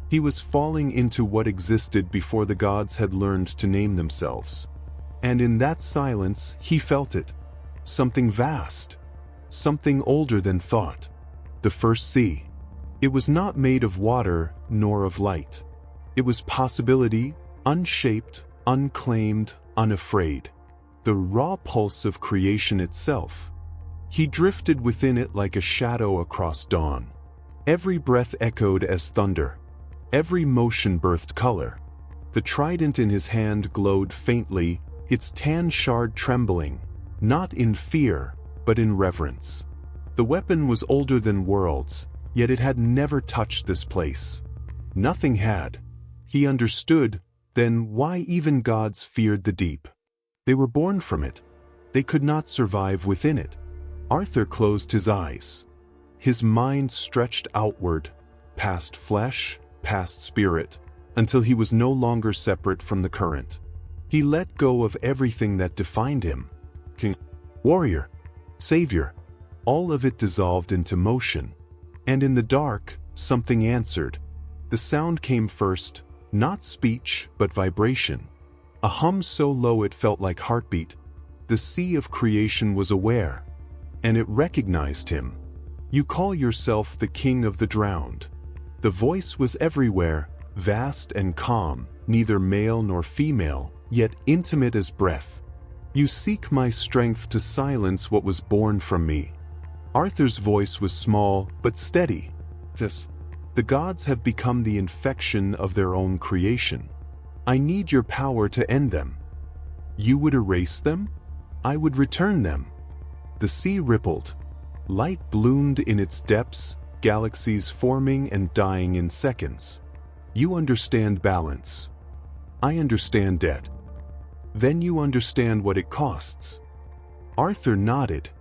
He was falling into what existed before the gods had learned to name themselves. And in that silence, he felt it. Something vast. Something older than thought. The first sea. It was not made of water nor of light. It was possibility, unshaped, unclaimed, unafraid. The raw pulse of creation itself. He drifted within it like a shadow across dawn. Every breath echoed as thunder. Every motion birthed color. The trident in his hand glowed faintly, its tan shard trembling, not in fear, but in reverence. The weapon was older than worlds, yet it had never touched this place. Nothing had. He understood, then, why even gods feared the deep. They were born from it. They could not survive within it. Arthur closed his eyes. His mind stretched outward, past flesh, past spirit, until he was no longer separate from the current. He let go of everything that defined him. King, warrior, savior, all of it dissolved into motion. And in the dark, something answered. The sound came first, not speech, but vibration. A hum so low it felt like heartbeat. The sea of creation was aware, and it recognized him. You call yourself the king of the drowned. The voice was everywhere, vast and calm, neither male nor female, yet intimate as breath. You seek my strength to silence what was born from me. Arthur's voice was small, but steady. Yes. The gods have become the infection of their own creation. I need your power to end them. You would erase them? I would return them. The sea rippled. Light bloomed in its depths, galaxies forming and dying in seconds. You understand balance. I understand debt. Then you understand what it costs. Arthur nodded.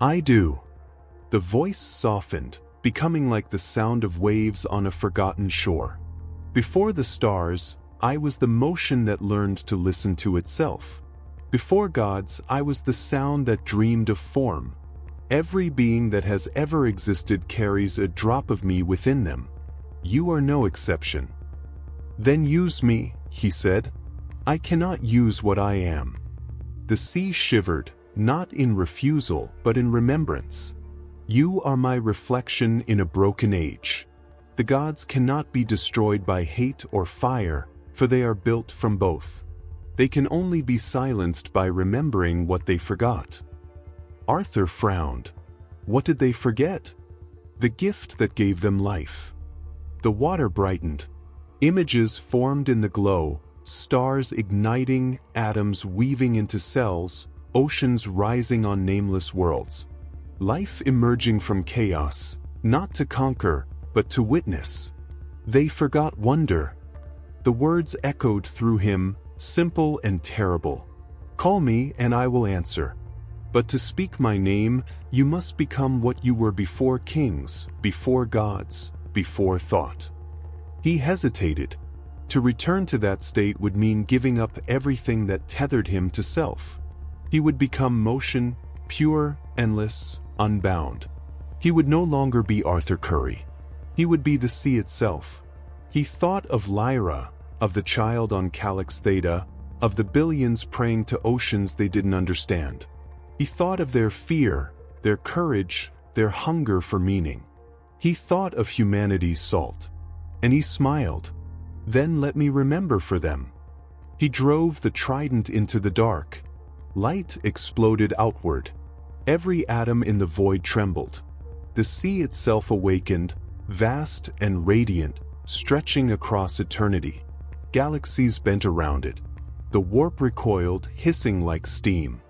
I do. The voice softened, becoming like the sound of waves on a forgotten shore. Before the stars, I was the motion that learned to listen to itself. Before gods, I was the sound that dreamed of form. Every being that has ever existed carries a drop of me within them. You are no exception. Then use me, he said. I cannot use what I am. The sea shivered, not in refusal, but in remembrance. You are my reflection in a broken age. The gods cannot be destroyed by hate or fire, for they are built from both. They can only be silenced by remembering what they forgot. Arthur frowned. What did they forget? The gift that gave them life. The water brightened. Images formed in the glow, stars igniting, atoms weaving into cells, oceans rising on nameless worlds. Life emerging from chaos, not to conquer, but to witness. They forgot wonder. The words echoed through him, simple and terrible. Call me and I will answer. But to speak my name, you must become what you were before kings, before gods, before thought. He hesitated. To return to that state would mean giving up everything that tethered him to self. He would become motion, pure, endless, unbound. He would no longer be Arthur Curry. He would be the sea itself. He thought of Lyra, of the child on Calyx Theta, of the billions praying to oceans they didn't understand. He thought of their fear, their courage, their hunger for meaning. He thought of humanity's salt. And he smiled. Then let me remember for them. He drove the trident into the dark. Light exploded outward. Every atom in the void trembled. The sea itself awakened, vast and radiant, stretching across eternity. Galaxies bent around it. The warp recoiled, hissing like steam.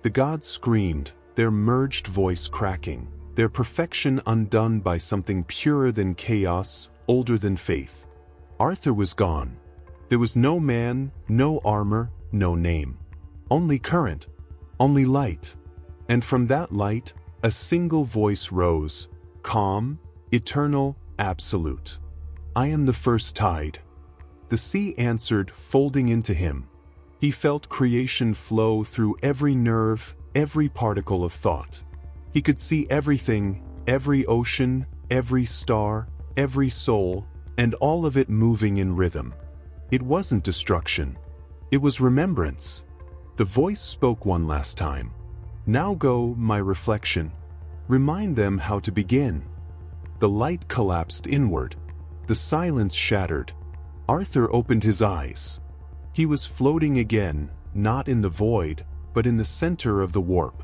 The gods screamed, their merged voice cracking, their perfection undone by something purer than chaos, older than faith. Arthur was gone. There was no man, no armor, no name. Only current, only light. And from that light, a single voice rose, calm, eternal, absolute. I am the first tide. The sea answered, folding into him. He felt creation flow through every nerve, every particle of thought. He could see everything, every ocean, every star, every soul, and all of it moving in rhythm. It wasn't destruction. It was remembrance. The voice spoke one last time. Now go, my reflection. Remind them how to begin. The light collapsed inward. The silence shattered. Arthur opened his eyes. He was floating again, not in the void, but in the center of the warp.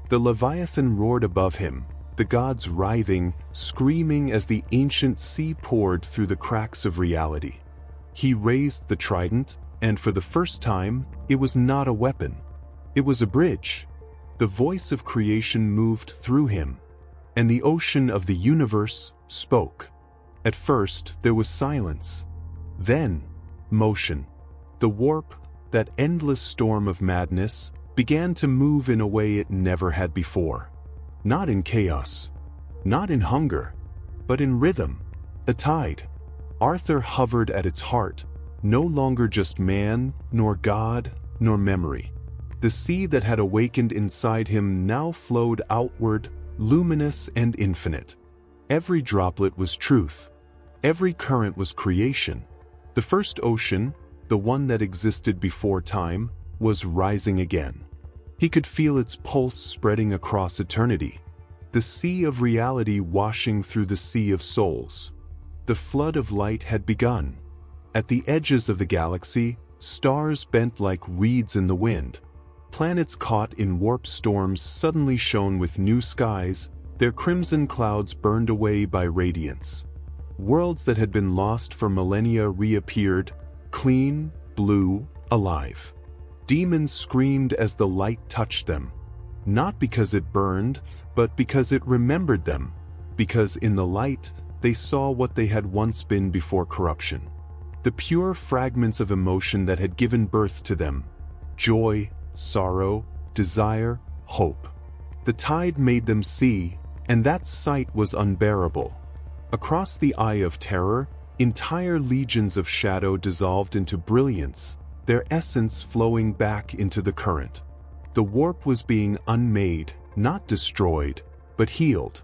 The Leviathan roared above him, the gods writhing, screaming as the ancient sea poured through the cracks of reality. He raised the trident, and for the first time, it was not a weapon. It was a bridge. The voice of creation moved through him, and the ocean of the universe spoke. At first, there was silence. Then, motion. The warp, that endless storm of madness, began to move in a way it never had before. Not in chaos, not in hunger, but in rhythm, a tide. Arthur hovered at its heart, no longer just man, nor God, nor memory. The sea that had awakened inside him now flowed outward, luminous and infinite. Every droplet was truth. Every current was creation. The first ocean, the one that existed before time, was rising again. He could feel its pulse spreading across eternity. The sea of reality washing through the sea of souls. The flood of light had begun. At the edges of the galaxy, stars bent like reeds in the wind. Planets caught in warp storms suddenly shone with new skies, their crimson clouds burned away by radiance. Worlds that had been lost for millennia reappeared, clean, blue, alive. Demons screamed as the light touched them, not because it burned, but because it remembered them, because in the light they saw what they had once been before corruption. The pure fragments of emotion that had given birth to them, joy, sorrow, desire, hope. The tide made them see, and that sight was unbearable. Across the eye of terror, entire legions of shadow dissolved into brilliance, their essence flowing back into the current. The warp was being unmade, not destroyed, but healed.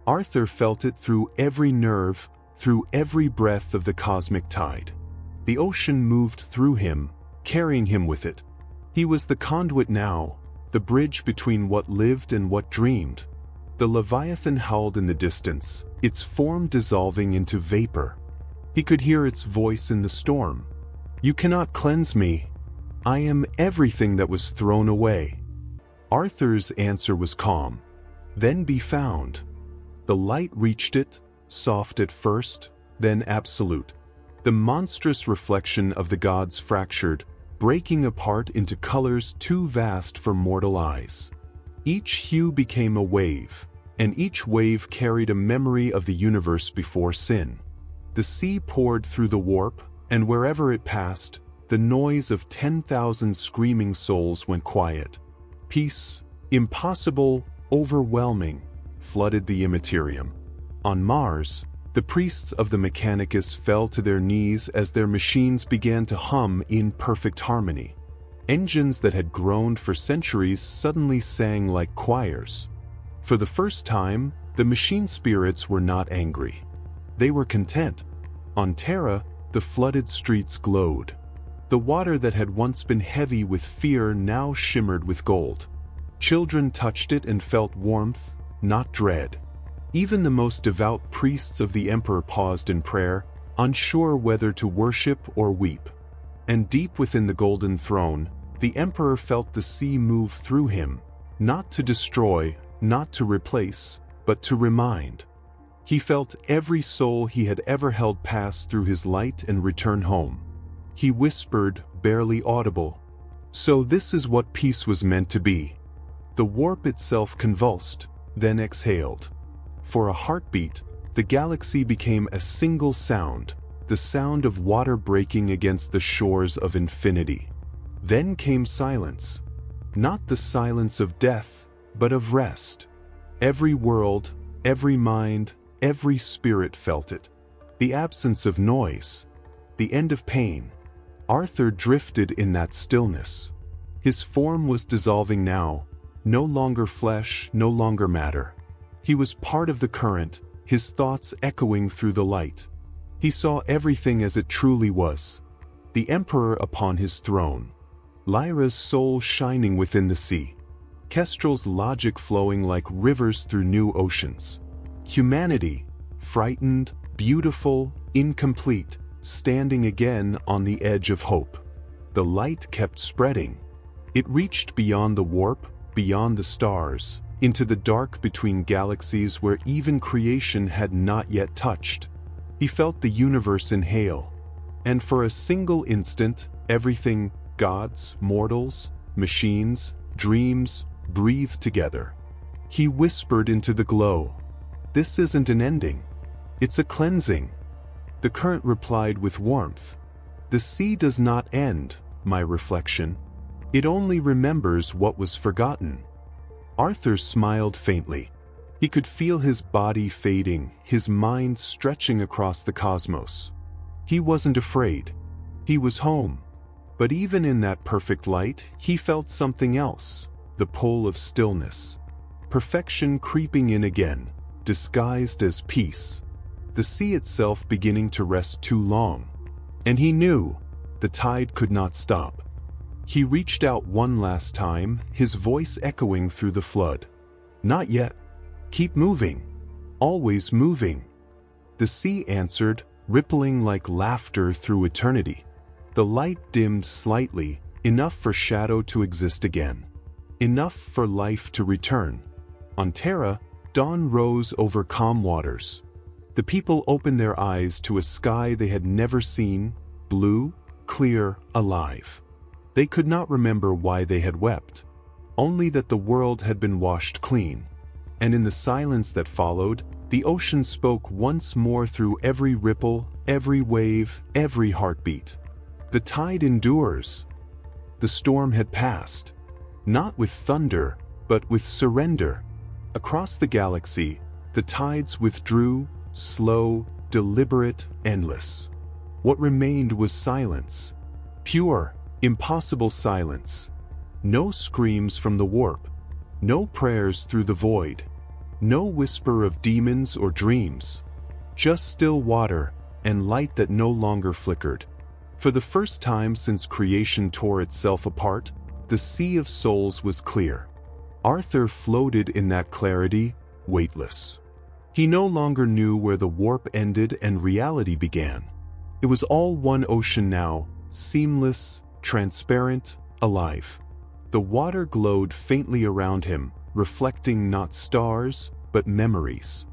Arthur felt it through every nerve, through every breath of the cosmic tide. The ocean moved through him, carrying him with it. He was the conduit now, the bridge between what lived and what dreamed. The Leviathan howled in the distance, its form dissolving into vapor. He could hear its voice in the storm. You cannot cleanse me. I am everything that was thrown away. Arthur's answer was calm. Then be found. The light reached it, soft at first, then absolute. The monstrous reflection of the gods fractured, breaking apart into colors too vast for mortal eyes. Each hue became a wave, and each wave carried a memory of the universe before sin. The sea poured through the warp, and wherever it passed, the noise of 10,000 screaming souls went quiet. Peace, impossible, overwhelming, flooded the Imperium. On Mars, the priests of the Mechanicus fell to their knees as their machines began to hum in perfect harmony. Engines that had groaned for centuries suddenly sang like choirs. For the first time, the machine spirits were not angry. They were content. On Terra, the flooded streets glowed. The water that had once been heavy with fear now shimmered with gold. Children touched it and felt warmth, not dread. Even the most devout priests of the Emperor paused in prayer, unsure whether to worship or weep. And deep within the golden throne, The Emperor felt the sea move through him, not to destroy, not to replace, but to remind. He felt every soul he had ever held pass through his light and return home. He whispered, barely audible, "So this is what peace was meant to be." The warp itself convulsed, then exhaled. For a heartbeat, the galaxy became a single sound, the sound of water breaking against the shores of infinity. Then came silence. Not the silence of death, but of rest. Every world, every mind, every spirit felt it. The absence of noise. The end of pain. Arthur drifted in that stillness. His form was dissolving now, no longer flesh, no longer matter. He was part of the current, his thoughts echoing through the light. He saw everything as it truly was. The Emperor upon his throne. Lyra's soul shining within the sea. Kestrel's logic flowing like rivers through new oceans. Humanity, frightened, beautiful, incomplete, standing again on the edge of hope. The light kept spreading. It reached beyond the warp, beyond the stars, into the dark between galaxies where even creation had not yet touched. He felt the universe inhale. And for a single instant, everything, gods, mortals, machines, dreams, breathed together. He whispered into the glow, "This isn't an ending. It's a cleansing." The current replied with warmth, "The sea does not end, my reflection. It only remembers what was forgotten." Arthur smiled faintly. He could feel his body fading, his mind stretching across the cosmos. He wasn't afraid. He was home. But even in that perfect light, he felt something else, the pull of stillness. Perfection creeping in again, disguised as peace. The sea itself beginning to rest too long. And he knew the tide could not stop. He reached out one last time, his voice echoing through the flood. "Not yet. Keep moving. Always moving." The sea answered, rippling like laughter through eternity. The light dimmed slightly, enough for shadow to exist again. Enough for life to return. On Terra, dawn rose over calm waters. The people opened their eyes to a sky they had never seen, blue, clear, alive. They could not remember why they had wept. Only that the world had been washed clean. And in the silence that followed, the ocean spoke once more through every ripple, every wave, every heartbeat. The tide endures. The storm had passed. Not with thunder, but with surrender. Across the galaxy, the tides withdrew, slow, deliberate, endless. What remained was silence. Pure, impossible silence. No screams from the warp. No prayers through the void. No whisper of demons or dreams. Just still water, and light that no longer flickered. For the first time since creation tore itself apart, the sea of souls was clear. Arthur floated in that clarity, weightless. He no longer knew where the warp ended and reality began. It was all one ocean now, seamless, transparent, alive. The water glowed faintly around him, reflecting not stars, but memories.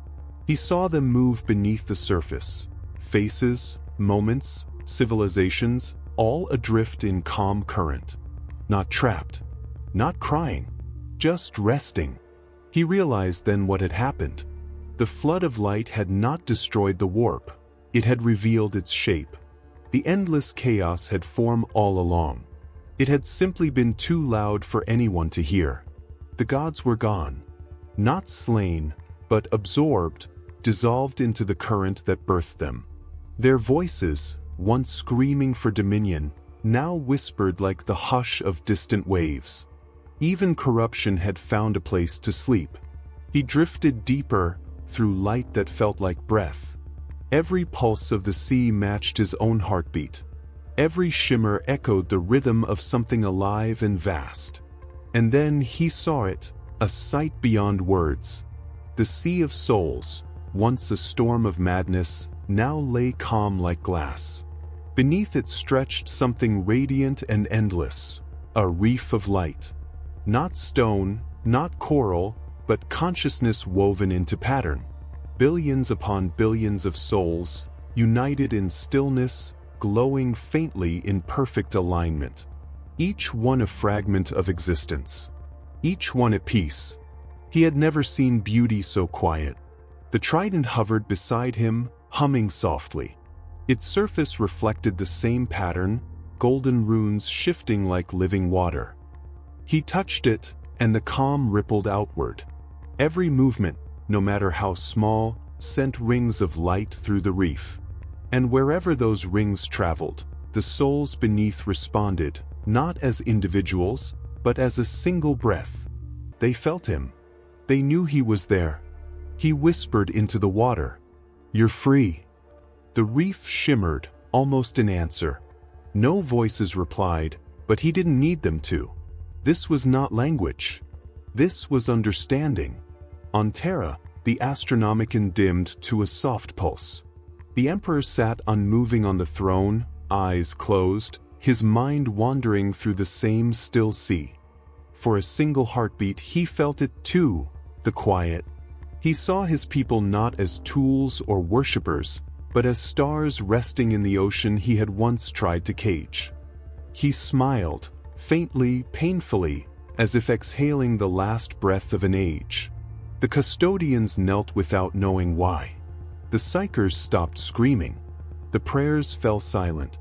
He saw them move beneath the surface. Faces, moments, civilizations, all adrift in calm current. Not trapped. Not crying. Just resting. He realized then what had happened. The flood of light had not destroyed the warp. It had revealed its shape. The endless chaos had formed all along. It had simply been too loud for anyone to hear. The gods were gone. Not slain, but absorbed, dissolved into the current that birthed them. Their voices, once screaming for dominion, now whispered like the hush of distant waves. Even corruption had found a place to sleep. He drifted deeper, through light that felt like breath. Every pulse of the sea matched his own heartbeat. Every shimmer echoed the rhythm of something alive and vast. And then he saw it, a sight beyond words. The sea of souls, once a storm of madness, now lay calm like glass. Beneath it stretched something radiant and endless, A reef of light. Not stone, not coral, but consciousness woven into pattern. Billions upon billions of souls, united in stillness, glowing faintly in perfect alignment. Each one a fragment of existence. Each one at peace. He had never seen beauty so quiet. The trident hovered beside him, humming softly. Its surface reflected the same pattern, golden runes shifting like living water. He touched it, and the calm rippled outward. Every movement, no matter how small, sent rings of light through the reef. And wherever those rings traveled, the souls beneath responded, not as individuals, but as a single breath. They felt him. They knew he was there. He whispered into the water, "You're free." The reef shimmered, almost in answer. No voices replied, but he didn't need them to. This was not language. This was understanding. On Terra, the Astronomicon dimmed to a soft pulse. The Emperor sat unmoving on the throne, eyes closed, his mind wandering through the same still sea. For a single heartbeat he felt it too, the quiet. He saw his people not as tools or worshippers, but as stars resting in the ocean he had once tried to cage. He smiled, faintly, painfully, as if exhaling the last breath of an age. The custodians knelt without knowing why. The psychers stopped screaming. The prayers fell silent.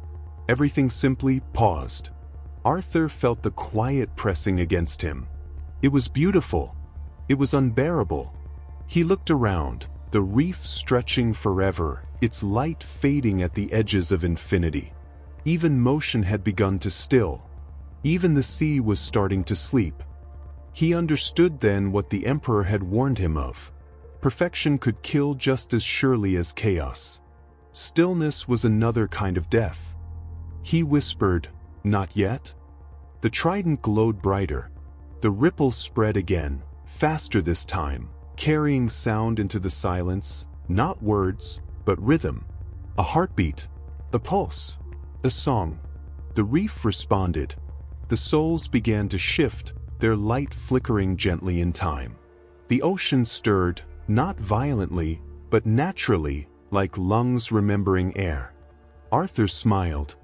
Everything simply paused. Arthur felt the quiet pressing against him. It was beautiful. It was unbearable. He looked around, the reef stretching forever, its light fading at the edges of infinity. Even motion had begun to still. Even the sea was starting to sleep. He understood then what the Emperor had warned him of. Perfection could kill just as surely as chaos. Stillness was another kind of death. He whispered, "Not yet?" The trident glowed brighter. The ripple spread again, faster this time, carrying sound into the silence, not words, but rhythm. A heartbeat, a pulse, a song. The reef responded. The souls began to shift, their light flickering gently in time. The ocean stirred, not violently, but naturally, like lungs remembering air. Arthur smiled.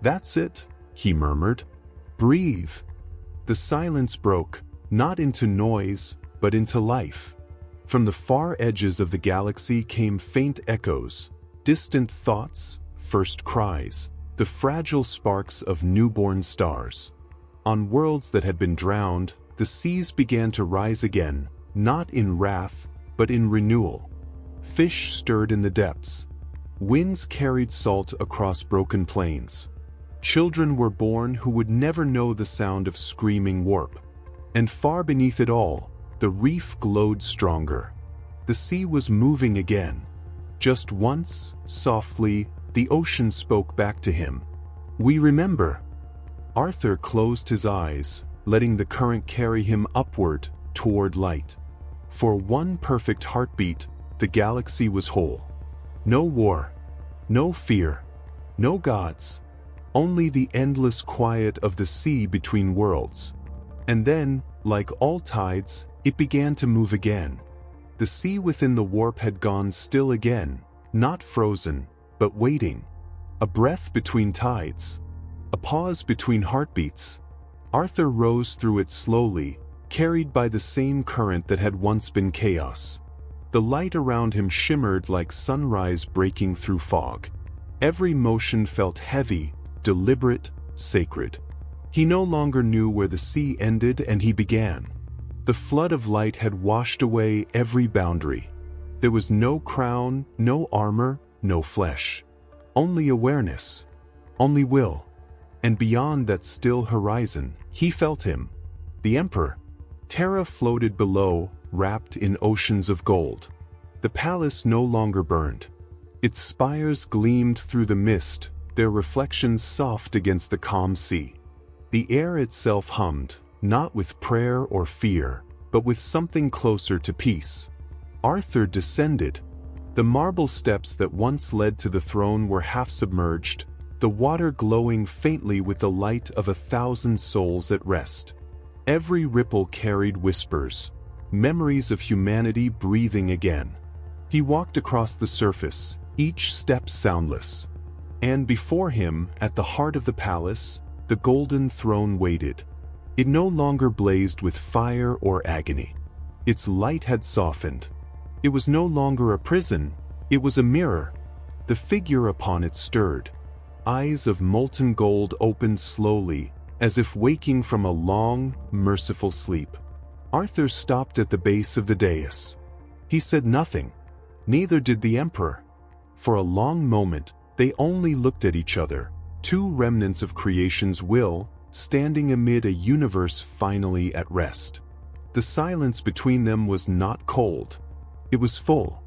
"That's it," he murmured. "Breathe." The silence broke, not into noise, but into life. From the far edges of the galaxy came faint echoes, distant thoughts, first cries, the fragile sparks of newborn stars. On worlds that had been drowned, the seas began to rise again, not in wrath, but in renewal. Fish stirred in the depths. Winds carried salt across broken plains. Children were born who would never know the sound of screaming warp. And far beneath it all, the reef glowed stronger. The sea was moving again. Just once, softly, the ocean spoke back to him. "We remember." Arthur closed his eyes, letting the current carry him upward, toward light. For one perfect heartbeat, the galaxy was whole. No war, no fear, no gods, only the endless quiet of the sea between worlds. And then, like all tides, it began to move again. The sea within the warp had gone still again, not frozen, but waiting. A breath between tides. A pause between heartbeats. Arthur rose through it slowly, carried by the same current that had once been chaos. The light around him shimmered like sunrise breaking through fog. Every motion felt heavy, deliberate, sacred. He no longer knew where the sea ended and he began. The flood of light had washed away every boundary. There was no crown, no armor, no flesh. Only awareness. Only will. And beyond that still horizon, he felt him. The Emperor. Terra floated below, wrapped in oceans of gold. The palace no longer burned. Its spires gleamed through the mist, their reflections soft against the calm sea. The air itself hummed, not with prayer or fear, but with something closer to peace. Arthur descended. The marble steps that once led to the throne were half submerged, the water glowing faintly with the light of 1,000 souls at rest. Every ripple carried whispers, memories of humanity breathing again. He walked across the surface, each step soundless. And before him, at the heart of the palace, the golden throne waited. It no longer blazed with fire or agony. Its light had softened. It was no longer a prison, it was a mirror. The figure upon it stirred. Eyes of molten gold opened slowly, as if waking from a long, merciful sleep. Arthur stopped at the base of the dais. He said nothing. Neither did the Emperor. For a long moment, they only looked at each other, two remnants of creation's will, standing amid a universe finally at rest. The silence between them was not cold. It was full.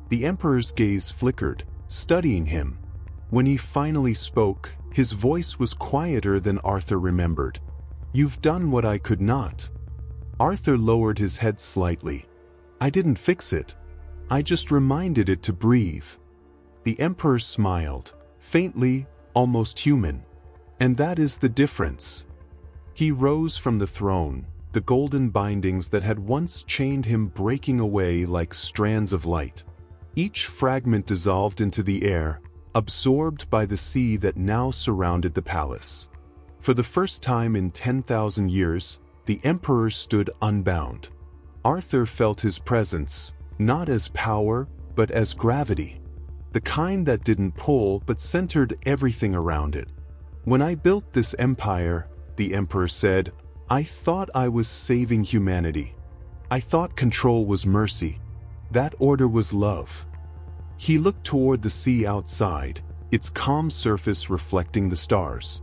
The Emperor's gaze flickered, studying him. When he finally spoke, his voice was quieter than Arthur remembered. "You've done what I could not." Arthur lowered his head slightly. "I didn't fix it. I just reminded it to breathe." The Emperor smiled, faintly, almost human. "And that is the difference." He rose from the throne, the golden bindings that had once chained him breaking away like strands of light. Each fragment dissolved into the air, absorbed by the sea that now surrounded the palace. For the first time in 10,000 years, the Emperor stood unbound. Arthur felt his presence, not as power, but as gravity. The kind that didn't pull but centered everything around it. "When I built this empire," the Emperor said, "I thought I was saving humanity. I thought control was mercy. That order was love." He looked toward the sea outside, its calm surface reflecting the stars.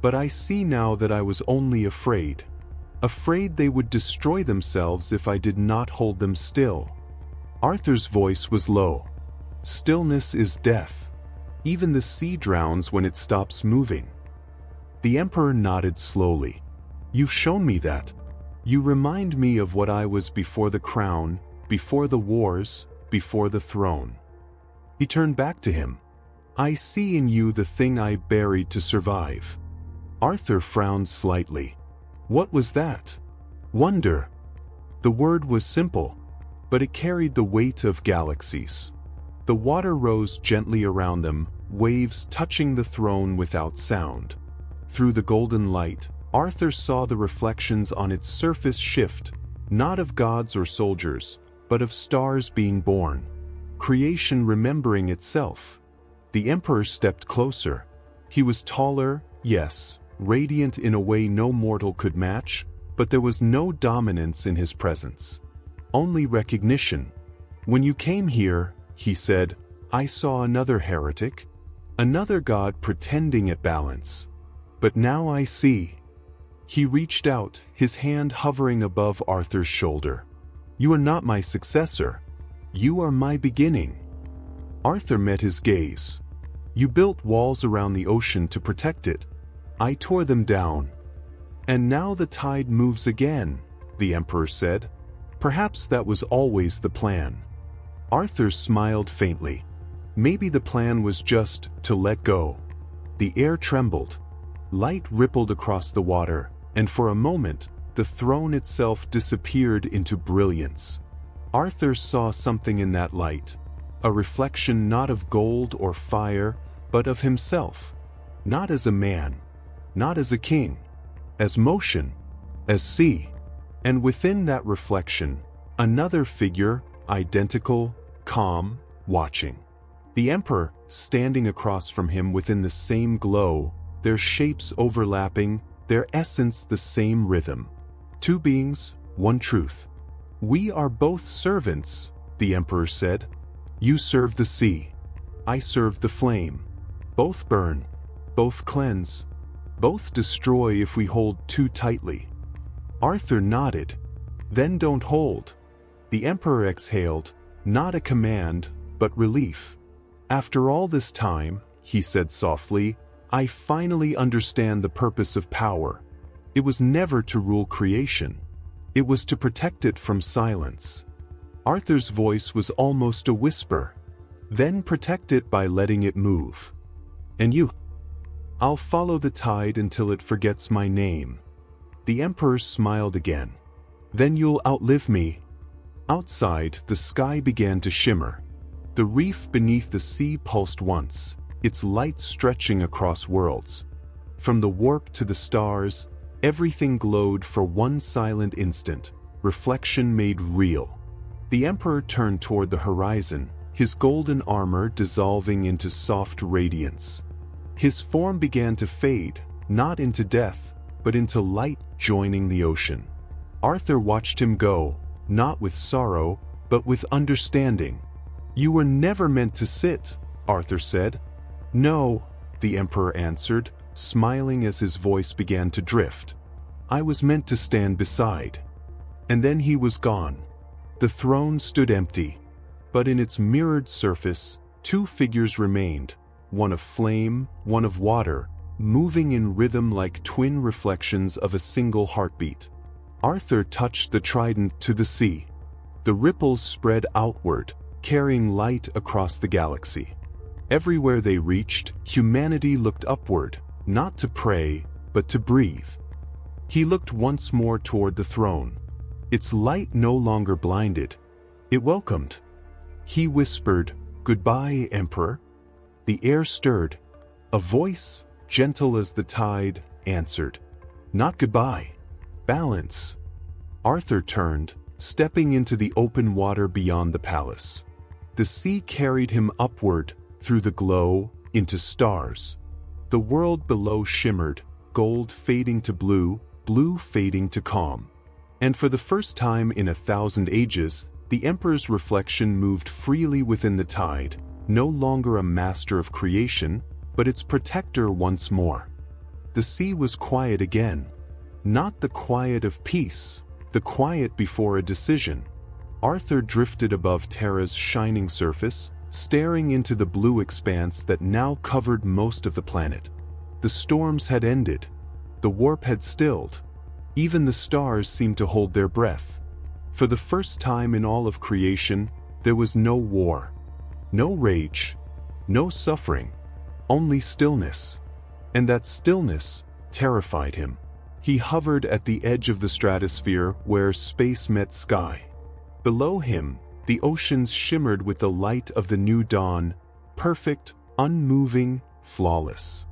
"But I see now that I was only afraid. Afraid they would destroy themselves if I did not hold them still." Arthur's voice was low. "Stillness is death. Even the sea drowns when it stops moving." The Emperor nodded slowly. "You've shown me that. You remind me of what I was before the crown, before the wars, before the throne." He turned back to him. "I see in you the thing I buried to survive." Arthur frowned slightly. What was that? Wonder. The word was simple, but it carried the weight of galaxies. The water rose gently around them, waves touching the throne without sound. Through the golden light, Arthur saw the reflections on its surface shift, not of gods or soldiers, but of stars being born. Creation remembering itself. The Emperor stepped closer. He was taller, yes, radiant in a way no mortal could match, but there was no dominance in his presence. Only recognition. "When you came here," he said, "I saw another heretic, another god pretending at balance. But now I see." He reached out, his hand hovering above Arthur's shoulder. "You are not my successor. You are my beginning." Arthur met his gaze. "You built walls around the ocean to protect it. I tore them down. And now the tide moves again," the Emperor said. "Perhaps that was always the plan." Arthur smiled faintly. Maybe the plan was just to let go. The air trembled. Light rippled across the water, and for a moment, the throne itself disappeared into brilliance. Arthur saw something in that light, a reflection not of gold or fire, but of himself. Not as a man, not as a king, as motion, as sea. And within that reflection, another figure, identical, calm, watching. The Emperor, standing across from him within the same glow, their shapes overlapping, their essence the same rhythm. Two beings, one truth. "We are both servants," the Emperor said. "You serve the sea. I serve the flame. Both burn, both cleanse, both destroy if we hold too tightly." Arthur nodded. "Then don't hold." The Emperor exhaled, not a command, but relief. "After all this time," he said softly, "I finally understand the purpose of power. It was never to rule creation. It was to protect it from silence." Arthur's voice was almost a whisper. "Then protect it by letting it move. And you?" I'll follow the tide until it forgets my name. The Emperor smiled again. Then you'll outlive me. Outside, the sky began to shimmer. The reef beneath the sea pulsed once, its light stretching across worlds. From the warp to the stars, everything glowed for one silent instant, reflection made real. The Emperor turned toward the horizon, his golden armor dissolving into soft radiance. His form began to fade, not into death, but into light joining the ocean. Arthur watched him go, not with sorrow, but with understanding. "You were never meant to sit," Arthur said. "No," the Emperor answered, smiling as his voice began to drift. "I was meant to stand beside." And then he was gone. The throne stood empty, but in its mirrored surface, two figures remained, one of flame, one of water, moving in rhythm like twin reflections of a single heartbeat. Arthur touched the trident to the sea. The ripples spread outward, carrying light across the galaxy. Everywhere they reached, humanity looked upward, not to pray, but to breathe. He looked once more toward the throne. Its light no longer blinded. It welcomed. He whispered, "Goodbye, Emperor." The air stirred. A voice, gentle as the tide, answered, "Not goodbye. Balance." Arthur turned, stepping into the open water beyond the palace. The sea carried him upward, through the glow, into stars. The world below shimmered, gold fading to blue, blue fading to calm. And for the first time in 1,000 ages, the Emperor's reflection moved freely within the tide, no longer a master of creation, but its protector once more. The sea was quiet again. Not the quiet of peace, the quiet before a decision. Arthur drifted above Terra's shining surface, staring into the blue expanse that now covered most of the planet. The storms had ended. The warp had stilled. Even the stars seemed to hold their breath. For the first time in all of creation, there was no war, no rage, no suffering, only stillness. And that stillness terrified him. He hovered at the edge of the stratosphere where space met sky. Below him, the oceans shimmered with the light of the new dawn, perfect, unmoving, flawless.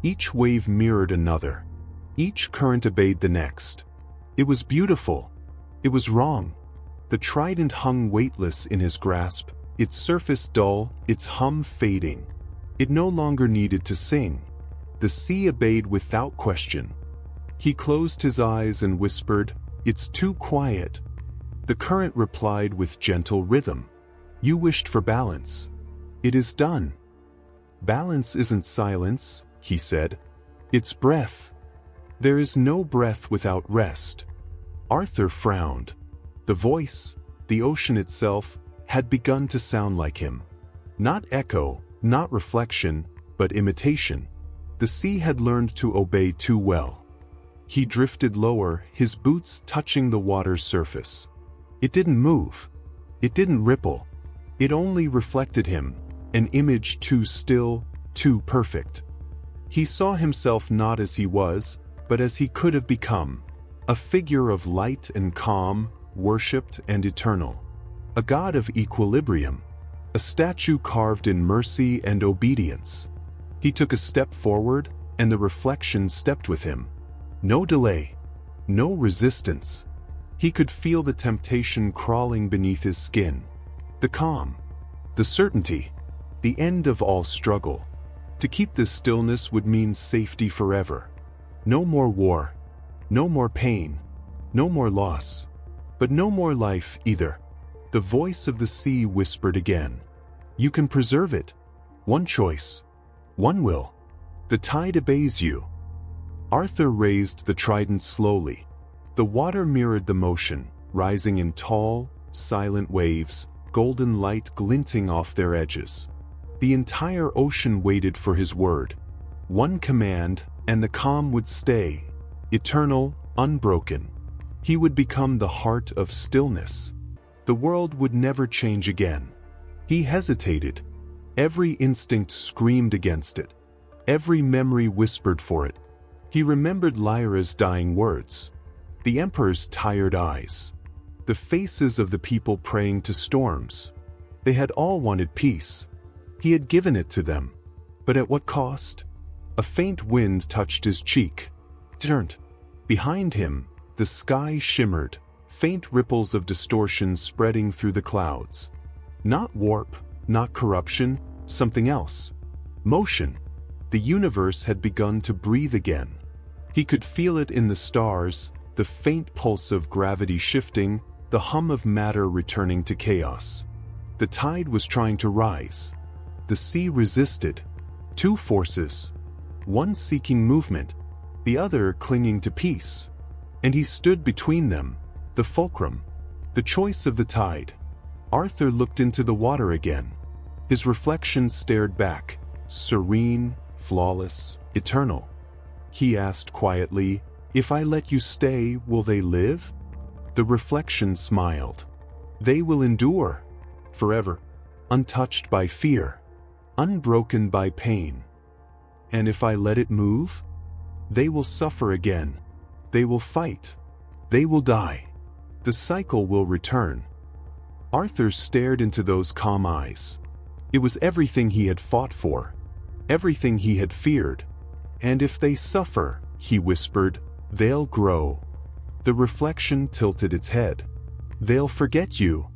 Each wave mirrored another. Each current obeyed the next. It was beautiful. It was wrong. The trident hung weightless in his grasp, its surface dull, its hum fading. It no longer needed to sing. The sea obeyed without question. He closed his eyes and whispered, "It's too quiet." The current replied with gentle rhythm, "You wished for balance. It is done." "Balance isn't silence," he said. "It's breath. There is no breath without rest." Arthur frowned. The voice, the ocean itself, had begun to sound like him. Not echo, not reflection, but imitation. The sea had learned to obey too well. He drifted lower, his boots touching the water's surface. It didn't move. It didn't ripple. It only reflected him, an image too still, too perfect. He saw himself not as he was, but as he could have become, a figure of light and calm, worshipped and eternal. A god of equilibrium, a statue carved in mercy and obedience. He took a step forward, and the reflection stepped with him. No delay, no resistance. He could feel the temptation crawling beneath his skin. The calm, the certainty, the end of all struggle. To keep this stillness would mean safety forever. No more war, no more pain, no more loss, but no more life either. The voice of the sea whispered again. You can preserve it. One choice, one will. The tide obeys you. Arthur raised the trident slowly. The water mirrored the motion, rising in tall, silent waves, golden light glinting off their edges. The entire ocean waited for his word. One command, and the calm would stay, eternal, unbroken. He would become the heart of stillness. The world would never change again. He hesitated. Every instinct screamed against it. Every memory whispered for it. He remembered Lyra's dying words, the Emperor's tired eyes, the faces of the people praying to storms. They had all wanted peace. He had given it to them. But at what cost? A faint wind touched his cheek. Turned. Behind him, the sky shimmered, faint ripples of distortion spreading through the clouds. Not warp, not corruption, something else. Motion. The universe had begun to breathe again. He could feel it in the stars, the faint pulse of gravity shifting, the hum of matter returning to chaos. The tide was trying to rise. The sea resisted. Two forces. One seeking movement, the other clinging to peace. And he stood between them, the fulcrum, the choice of the tide. Arthur looked into the water again. His reflection stared back, serene, flawless, eternal. He asked quietly, "If I let you stay, will they live?" The reflection smiled. "They will endure, forever, untouched by fear, unbroken by pain. And if I let it move, they will suffer again. They will fight. They will die. The cycle will return." Arthur stared into those calm eyes. It was everything he had fought for, everything he had feared. "And if they suffer," he whispered, "they'll grow." The reflection tilted its head. "They'll forget you."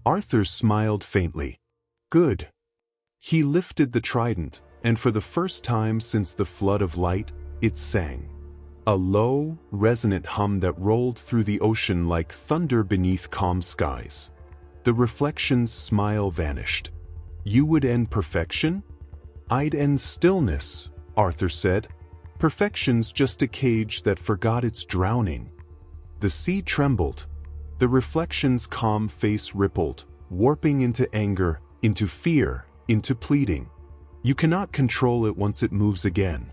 Arthur smiled faintly. "Good." He lifted the trident, and for the first time since the flood of light, it sang. A low, resonant hum that rolled through the ocean like thunder beneath calm skies. The reflection's smile vanished. "You would end perfection?" "I'd end stillness," Arthur said. "Perfection's just a cage that forgot it's drowning." The sea trembled. The reflection's calm face rippled, warping into anger, into fear, into pleading. "You cannot control it once it moves again.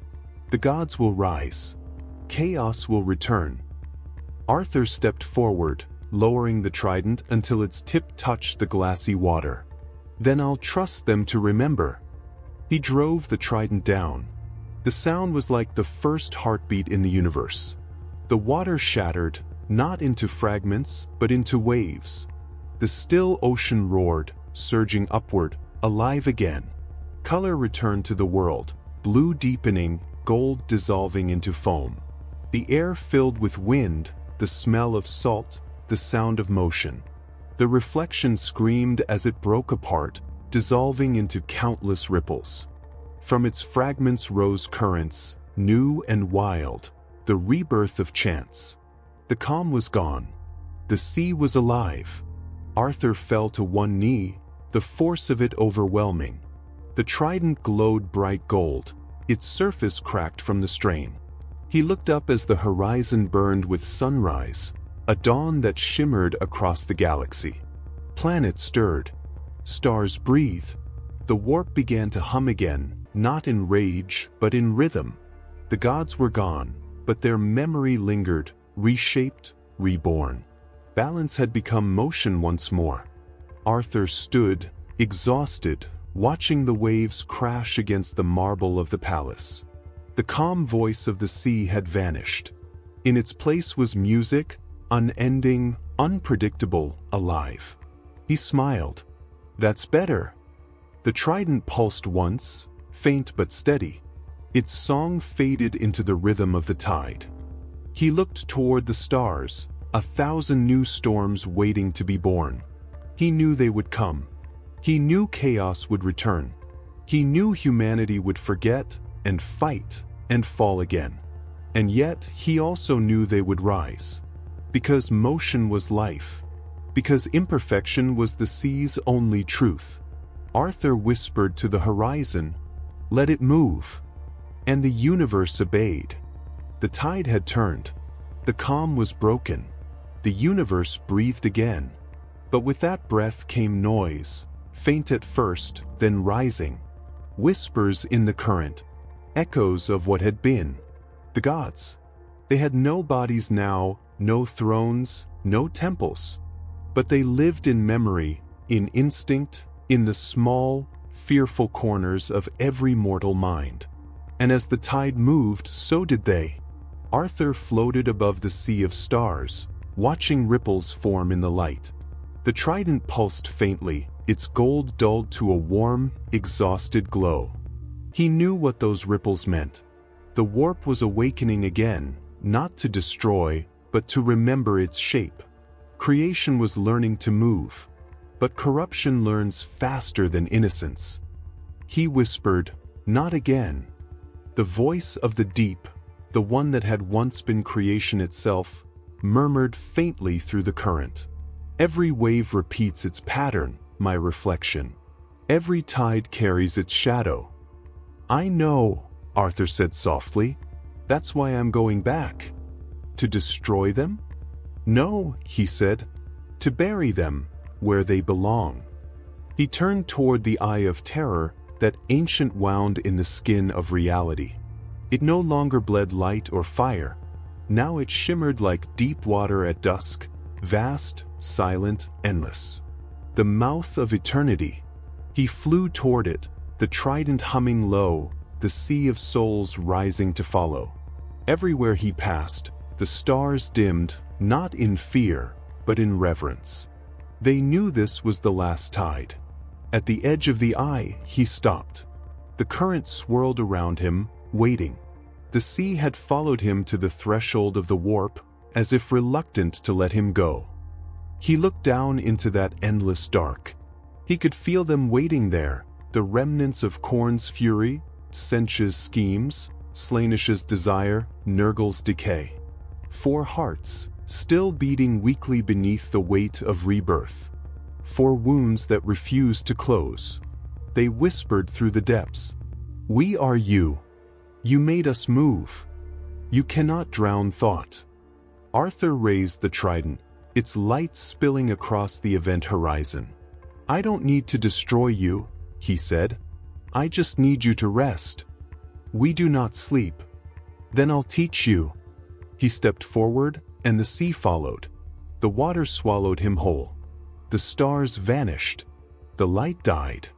The gods will rise. Chaos will return." Arthur stepped forward, lowering the trident until its tip touched the glassy water. "Then I'll trust them to remember." He drove the trident down. The sound was like the first heartbeat in the universe. The water shattered, not into fragments, but into waves. The still ocean roared, surging upward, alive again. Color returned to the world, blue deepening, gold dissolving into foam. The air filled with wind, the smell of salt, the sound of motion. The reflection screamed as it broke apart, dissolving into countless ripples. From its fragments rose currents, new and wild, the rebirth of chance. The calm was gone. The sea was alive. Arthur fell to one knee, the force of it overwhelming. The trident glowed bright gold, its surface cracked from the strain. He looked up as the horizon burned with sunrise, a dawn that shimmered across the galaxy. Planets stirred. Stars breathed. The warp began to hum again, not in rage, but in rhythm. The gods were gone, but their memory lingered, reshaped, reborn. Balance had become motion once more. Arthur stood, exhausted, watching the waves crash against the marble of the palace. The calm voice of the sea had vanished. In its place was music, unending, unpredictable, alive. He smiled. "That's better." The trident pulsed once, faint but steady. Its song faded into the rhythm of the tide. He looked toward the stars, 1,000 new storms waiting to be born. He knew they would come. He knew chaos would return. He knew humanity would forget and fight and fall again. And yet he also knew they would rise. Because motion was life. Because imperfection was the sea's only truth. Arthur whispered to the horizon, "Let it move." And the universe obeyed. The tide had turned. The calm was broken. The universe breathed again. But with that breath came noise, faint at first, then rising. Whispers in the current. Echoes of what had been. The gods. They had no bodies now, no thrones, no temples. But they lived in memory, in instinct, in the small, fearful corners of every mortal mind. And as the tide moved, so did they. Arthur floated above the sea of stars, watching ripples form in the light. The trident pulsed faintly, its gold dulled to a warm, exhausted glow. He knew what those ripples meant. The warp was awakening again, not to destroy, but to remember its shape. Creation was learning to move. But corruption learns faster than innocence. He whispered, "Not again." The voice of the deep, the one that had once been creation itself, murmured faintly through the current. "Every wave repeats its pattern, my reflection. Every tide carries its shadow." "I know," Arthur said softly. "That's why I'm going back." "To destroy them?" "No," he said. "To bury them where they belong." He turned toward the eye of terror, that ancient wound in the skin of reality. It no longer bled light or fire. Now it shimmered like deep water at dusk, vast, silent, endless. The mouth of eternity. He flew toward it, the trident humming low, the sea of souls rising to follow. Everywhere he passed, the stars dimmed, not in fear, but in reverence. They knew this was the last tide. At the edge of the eye, he stopped. The current swirled around him, waiting. The sea had followed him to the threshold of the warp, as if reluctant to let him go. He looked down into that endless dark. He could feel them waiting there, the remnants of Khorne's fury, Tzeentch's schemes, Slaaneish's desire, Nurgle's decay. 4 hearts, still beating weakly beneath the weight of rebirth. 4 wounds that refused to close. They whispered through the depths. "We are you. You made us move. You cannot drown thought." Arthur raised the trident, its light spilling across the event horizon. "I don't need to destroy you," he said. "I just need you to rest. We do not sleep. Then I'll teach you." He stepped forward, and the sea followed. The water swallowed him whole. The stars vanished. The light died.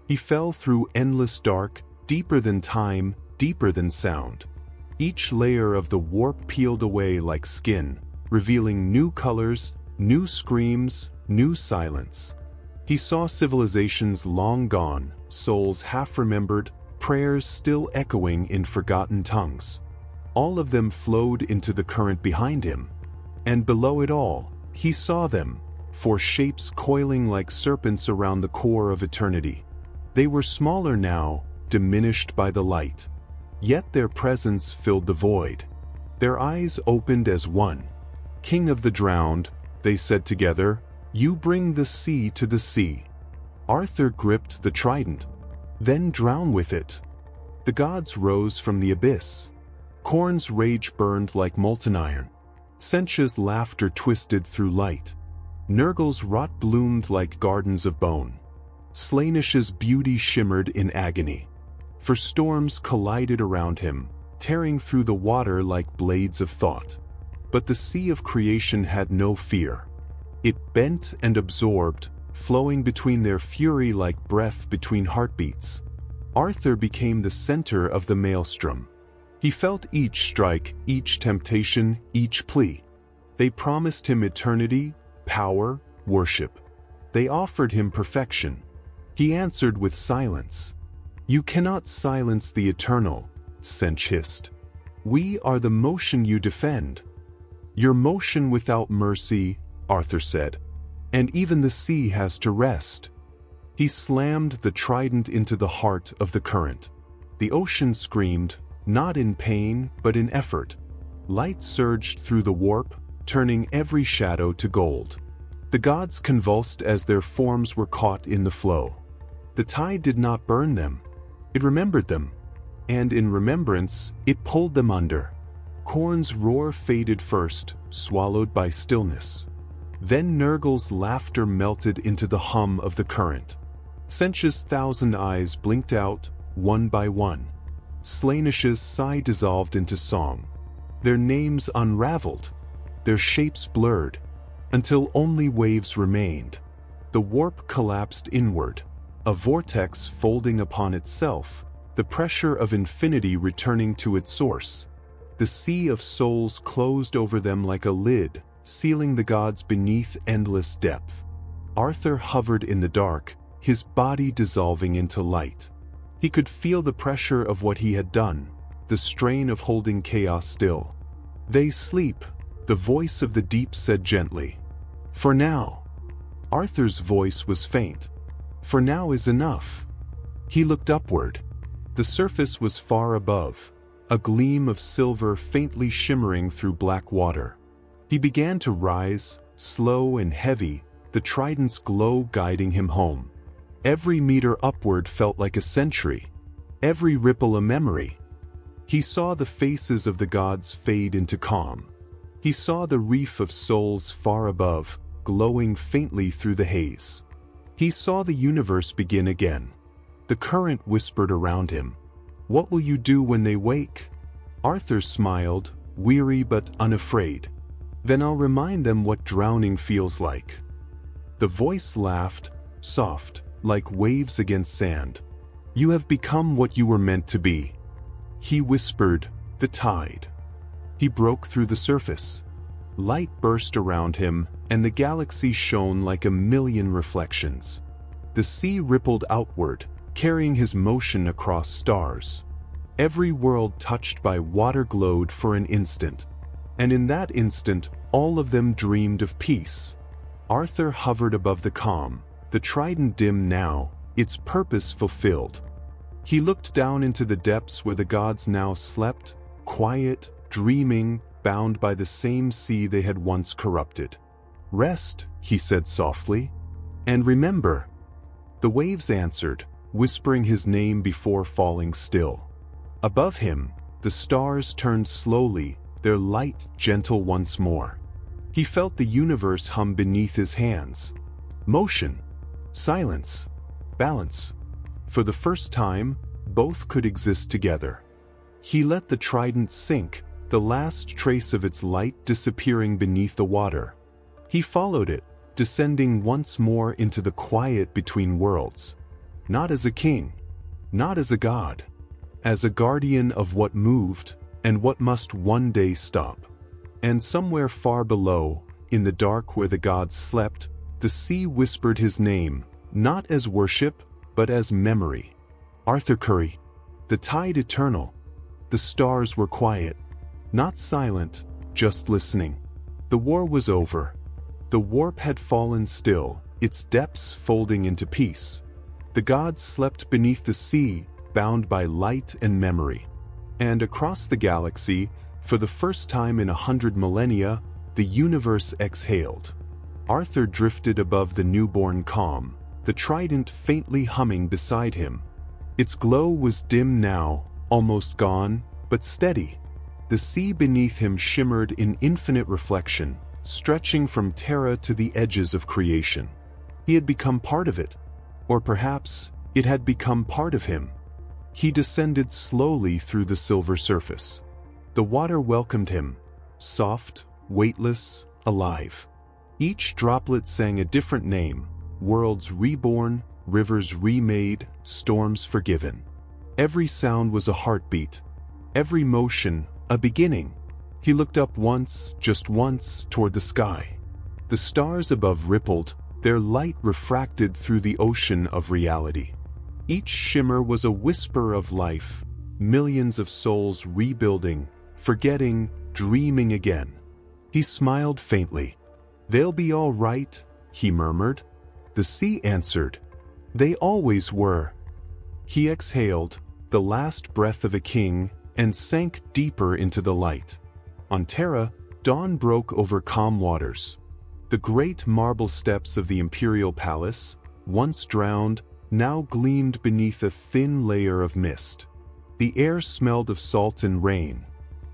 He fell through endless dark, deeper than time, deeper than sound. Each layer of the warp peeled away like skin, revealing new colors, new screams, new silence. He saw civilizations long gone, souls half-remembered, prayers still echoing in forgotten tongues. All of them flowed into the current behind him. And below it all, he saw them, 4 shapes coiling like serpents around the core of eternity. They were smaller now, diminished by the light. Yet their presence filled the void. Their eyes opened as one. "King of the drowned," they said together, "you bring the sea to the sea." Arthur gripped the trident. "Then drown with it." The gods rose from the abyss. Khorne's rage burned like molten iron. Tzeentch's laughter twisted through light. Nurgle's rot bloomed like gardens of bone. Slaaneish's beauty shimmered in agony. For storms collided around him, tearing through the water like blades of thought. But the sea of creation had no fear. It bent and absorbed, flowing between their fury like breath between heartbeats. Arthur became the center of the maelstrom. He felt each strike, each temptation, each plea. They promised him eternity, power, worship. They offered him perfection. He answered with silence. "You cannot silence the eternal," Tzeentch hissed. "We are the motion you defend." "Your motion without mercy," Arthur said. "And even the sea has to rest." He slammed the trident into the heart of the current. The ocean screamed, not in pain, but in effort. Light surged through the warp, turning every shadow to gold. The gods convulsed as their forms were caught in the flow. The tide did not burn them. It remembered them. And in remembrance, it pulled them under. Khorne's roar faded first, swallowed by stillness. Then Nurgle's laughter melted into the hum of the current. Tzeentch's 1,000 eyes blinked out, one by one. Slaaneish's sigh dissolved into song. Their names unraveled, their shapes blurred, until only waves remained. The warp collapsed inward, a vortex folding upon itself, the pressure of infinity returning to its source. The sea of souls closed over them like a lid, sealing the gods beneath endless depth. Arthur hovered in the dark, his body dissolving into light. He could feel the pressure of what he had done, the strain of holding chaos still. "They sleep," the voice of the deep said gently. "For now." Arthur's voice was faint. "For now is enough." He looked upward. The surface was far above, a gleam of silver faintly shimmering through black water. He began to rise, slow and heavy, the trident's glow guiding him home. Every meter upward felt like a century, every ripple a memory. He saw the faces of the gods fade into calm. He saw the reef of souls far above, glowing faintly through the haze. He saw the universe begin again. The current whispered around him, "What will you do when they wake?" Arthur smiled, weary but unafraid. "Then I'll remind them what drowning feels like." The voice laughed, soft, like waves against sand. "You have become what you were meant to be." He whispered, "The tide." He broke through the surface. Light burst around him, and the galaxy shone like a million reflections. The sea rippled outward, carrying his motion across stars. Every world touched by water glowed for an instant, and in that instant, all of them dreamed of peace. Arthur hovered above the calm, the trident dim now, its purpose fulfilled. He looked down into the depths where the gods now slept, quiet, dreaming, bound by the same sea they had once corrupted. "Rest," he said softly, "and remember." The waves answered, whispering his name before falling still. Above him, the stars turned slowly, their light gentle once more. He felt the universe hum beneath his hands. Motion, silence, balance. For the first time, both could exist together. He let the trident sink, the last trace of its light disappearing beneath the water. He followed it, descending once more into the quiet between worlds. Not as a king, not as a god, as a guardian of what moved and what must one day stop. And somewhere far below, in the dark where the gods slept, the sea whispered his name, not as worship, but as memory. Arthur Curry. The tide eternal. The stars were quiet, not silent, just listening. The war was over. The warp had fallen still, its depths folding into peace. The gods slept beneath the sea, bound by light and memory. And across the galaxy, for the first time in 100 millennia, the universe exhaled. Arthur drifted above the newborn calm, the trident faintly humming beside him. Its glow was dim now, almost gone, but steady. The sea beneath him shimmered in infinite reflection, stretching from Terra to the edges of creation. He had become part of it. Or perhaps, it had become part of him. He descended slowly through the silver surface. The water welcomed him, soft, weightless, alive. Each droplet sang a different name, worlds reborn, rivers remade, storms forgiven. Every sound was a heartbeat, every motion, a beginning. He looked up once, just once, toward the sky. The stars above rippled, their light refracted through the ocean of reality. Each shimmer was a whisper of life, millions of souls rebuilding, forgetting, dreaming again. He smiled faintly. "They'll be all right," he murmured. The sea answered, "They always were." He exhaled, the last breath of a king, and sank deeper into the light. On Terra, dawn broke over calm waters. The great marble steps of the Imperial Palace, once drowned, now gleamed beneath a thin layer of mist. The air smelled of salt and rain.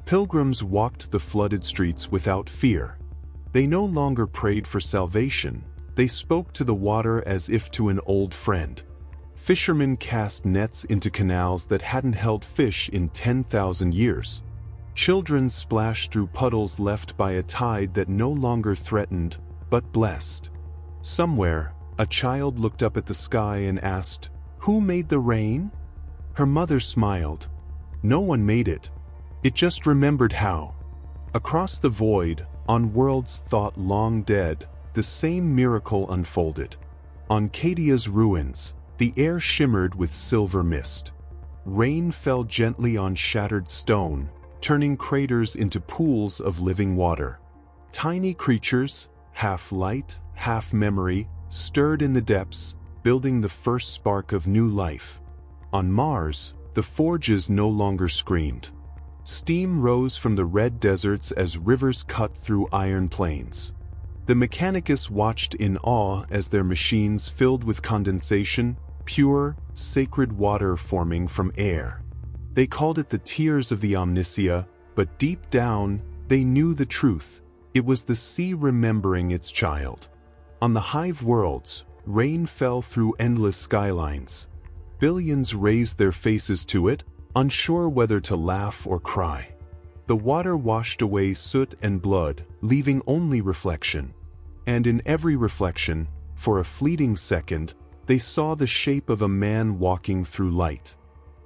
Pilgrims walked the flooded streets without fear. They no longer prayed for salvation, they spoke to the water as if to an old friend. Fishermen cast nets into canals that hadn't held fish in 10,000 years. Children splashed through puddles left by a tide that no longer threatened, but blessed. Somewhere, a child looked up at the sky and asked, "Who made the rain?" Her mother smiled. No one made it. It just remembered how. Across the void, on worlds thought long dead, the same miracle unfolded. On Cadia's ruins, the air shimmered with silver mist. Rain fell gently on shattered stone, turning craters into pools of living water. Tiny creatures, half light, half memory, stirred in the depths, building the first spark of new life. On Mars, the forges no longer screamed. Steam rose from the red deserts as rivers cut through iron plains. The Mechanicus watched in awe as their machines filled with condensation, pure, sacred water forming from air. They called it the tears of the Omnisia, but deep down, they knew the truth. It was the sea remembering its child. On the hive worlds, rain fell through endless skylines. Billions raised their faces to it, unsure whether to laugh or cry. The water washed away soot and blood, leaving only reflection. And in every reflection, for a fleeting second, they saw the shape of a man walking through light.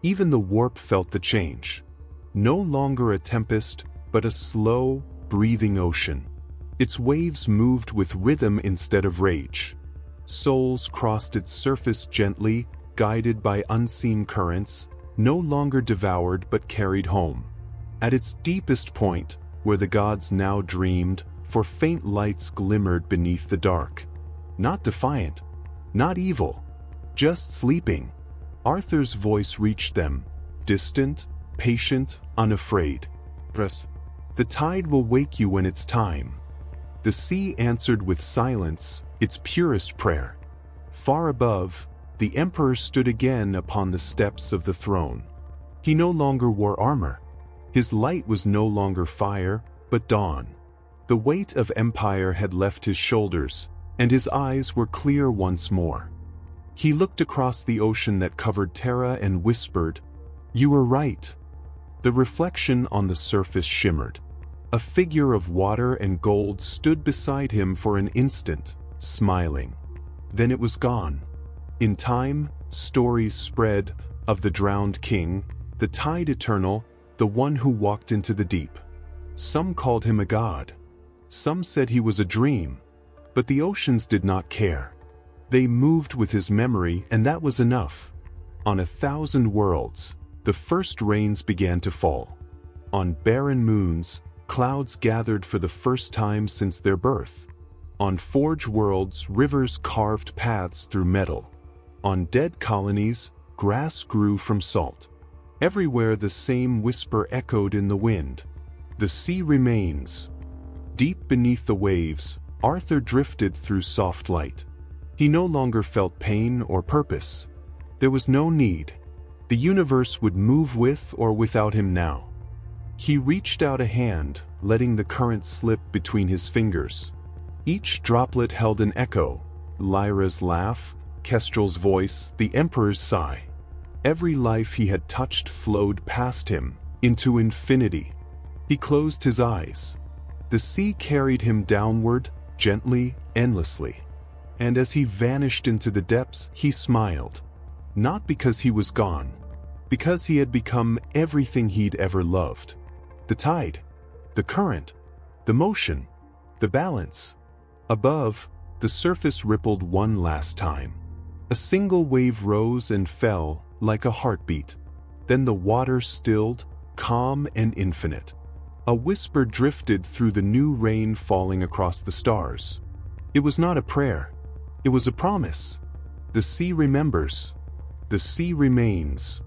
Even the warp felt the change. No longer a tempest, but a slow, breathing ocean. Its waves moved with rhythm instead of rage. Souls crossed its surface gently, guided by unseen currents, no longer devoured but carried home. At its deepest point, where the gods now dreamed, for faint lights glimmered beneath the dark. Not defiant, not evil, just sleeping. Arthur's voice reached them, distant, patient, unafraid. The tide will wake you when it's time. The sea answered with silence, its purest prayer. Far above, the emperor stood again upon the steps of the throne. He no longer wore armor. His light was no longer fire, but dawn. The weight of empire had left his shoulders, and his eyes were clear once more. He looked across the ocean that covered Terra and whispered, "You were right." The reflection on the surface shimmered. A figure of water and gold stood beside him for an instant, smiling. Then it was gone. In time, stories spread of the drowned king, the tide eternal, the one who walked into the deep. Some called him a god. Some said he was a dream. But the oceans did not care. They moved with his memory, and that was enough. On 1,000 worlds, the first rains began to fall. On barren moons, clouds gathered for the first time since their birth. On forge worlds, rivers carved paths through metal. On dead colonies, grass grew from salt. Everywhere the same whisper echoed in the wind. The sea remains. Deep beneath the waves, Arthur drifted through soft light. He no longer felt pain or purpose. There was no need. The universe would move with or without him now. He reached out a hand, letting the current slip between his fingers. Each droplet held an echo: Lyra's laugh, Kestrel's voice, the Emperor's sigh. Every life he had touched flowed past him, into infinity. He closed his eyes. The sea carried him downward, gently, endlessly. And as he vanished into the depths, he smiled. Not because he was gone, because he had become everything he'd ever loved. The tide, the current, the motion, the balance. Above, the surface rippled one last time. A single wave rose and fell like a heartbeat. Then the water stilled, calm and infinite. A whisper drifted through the new rain falling across the stars. It was not a prayer. It was a promise. The sea remembers. The sea remains.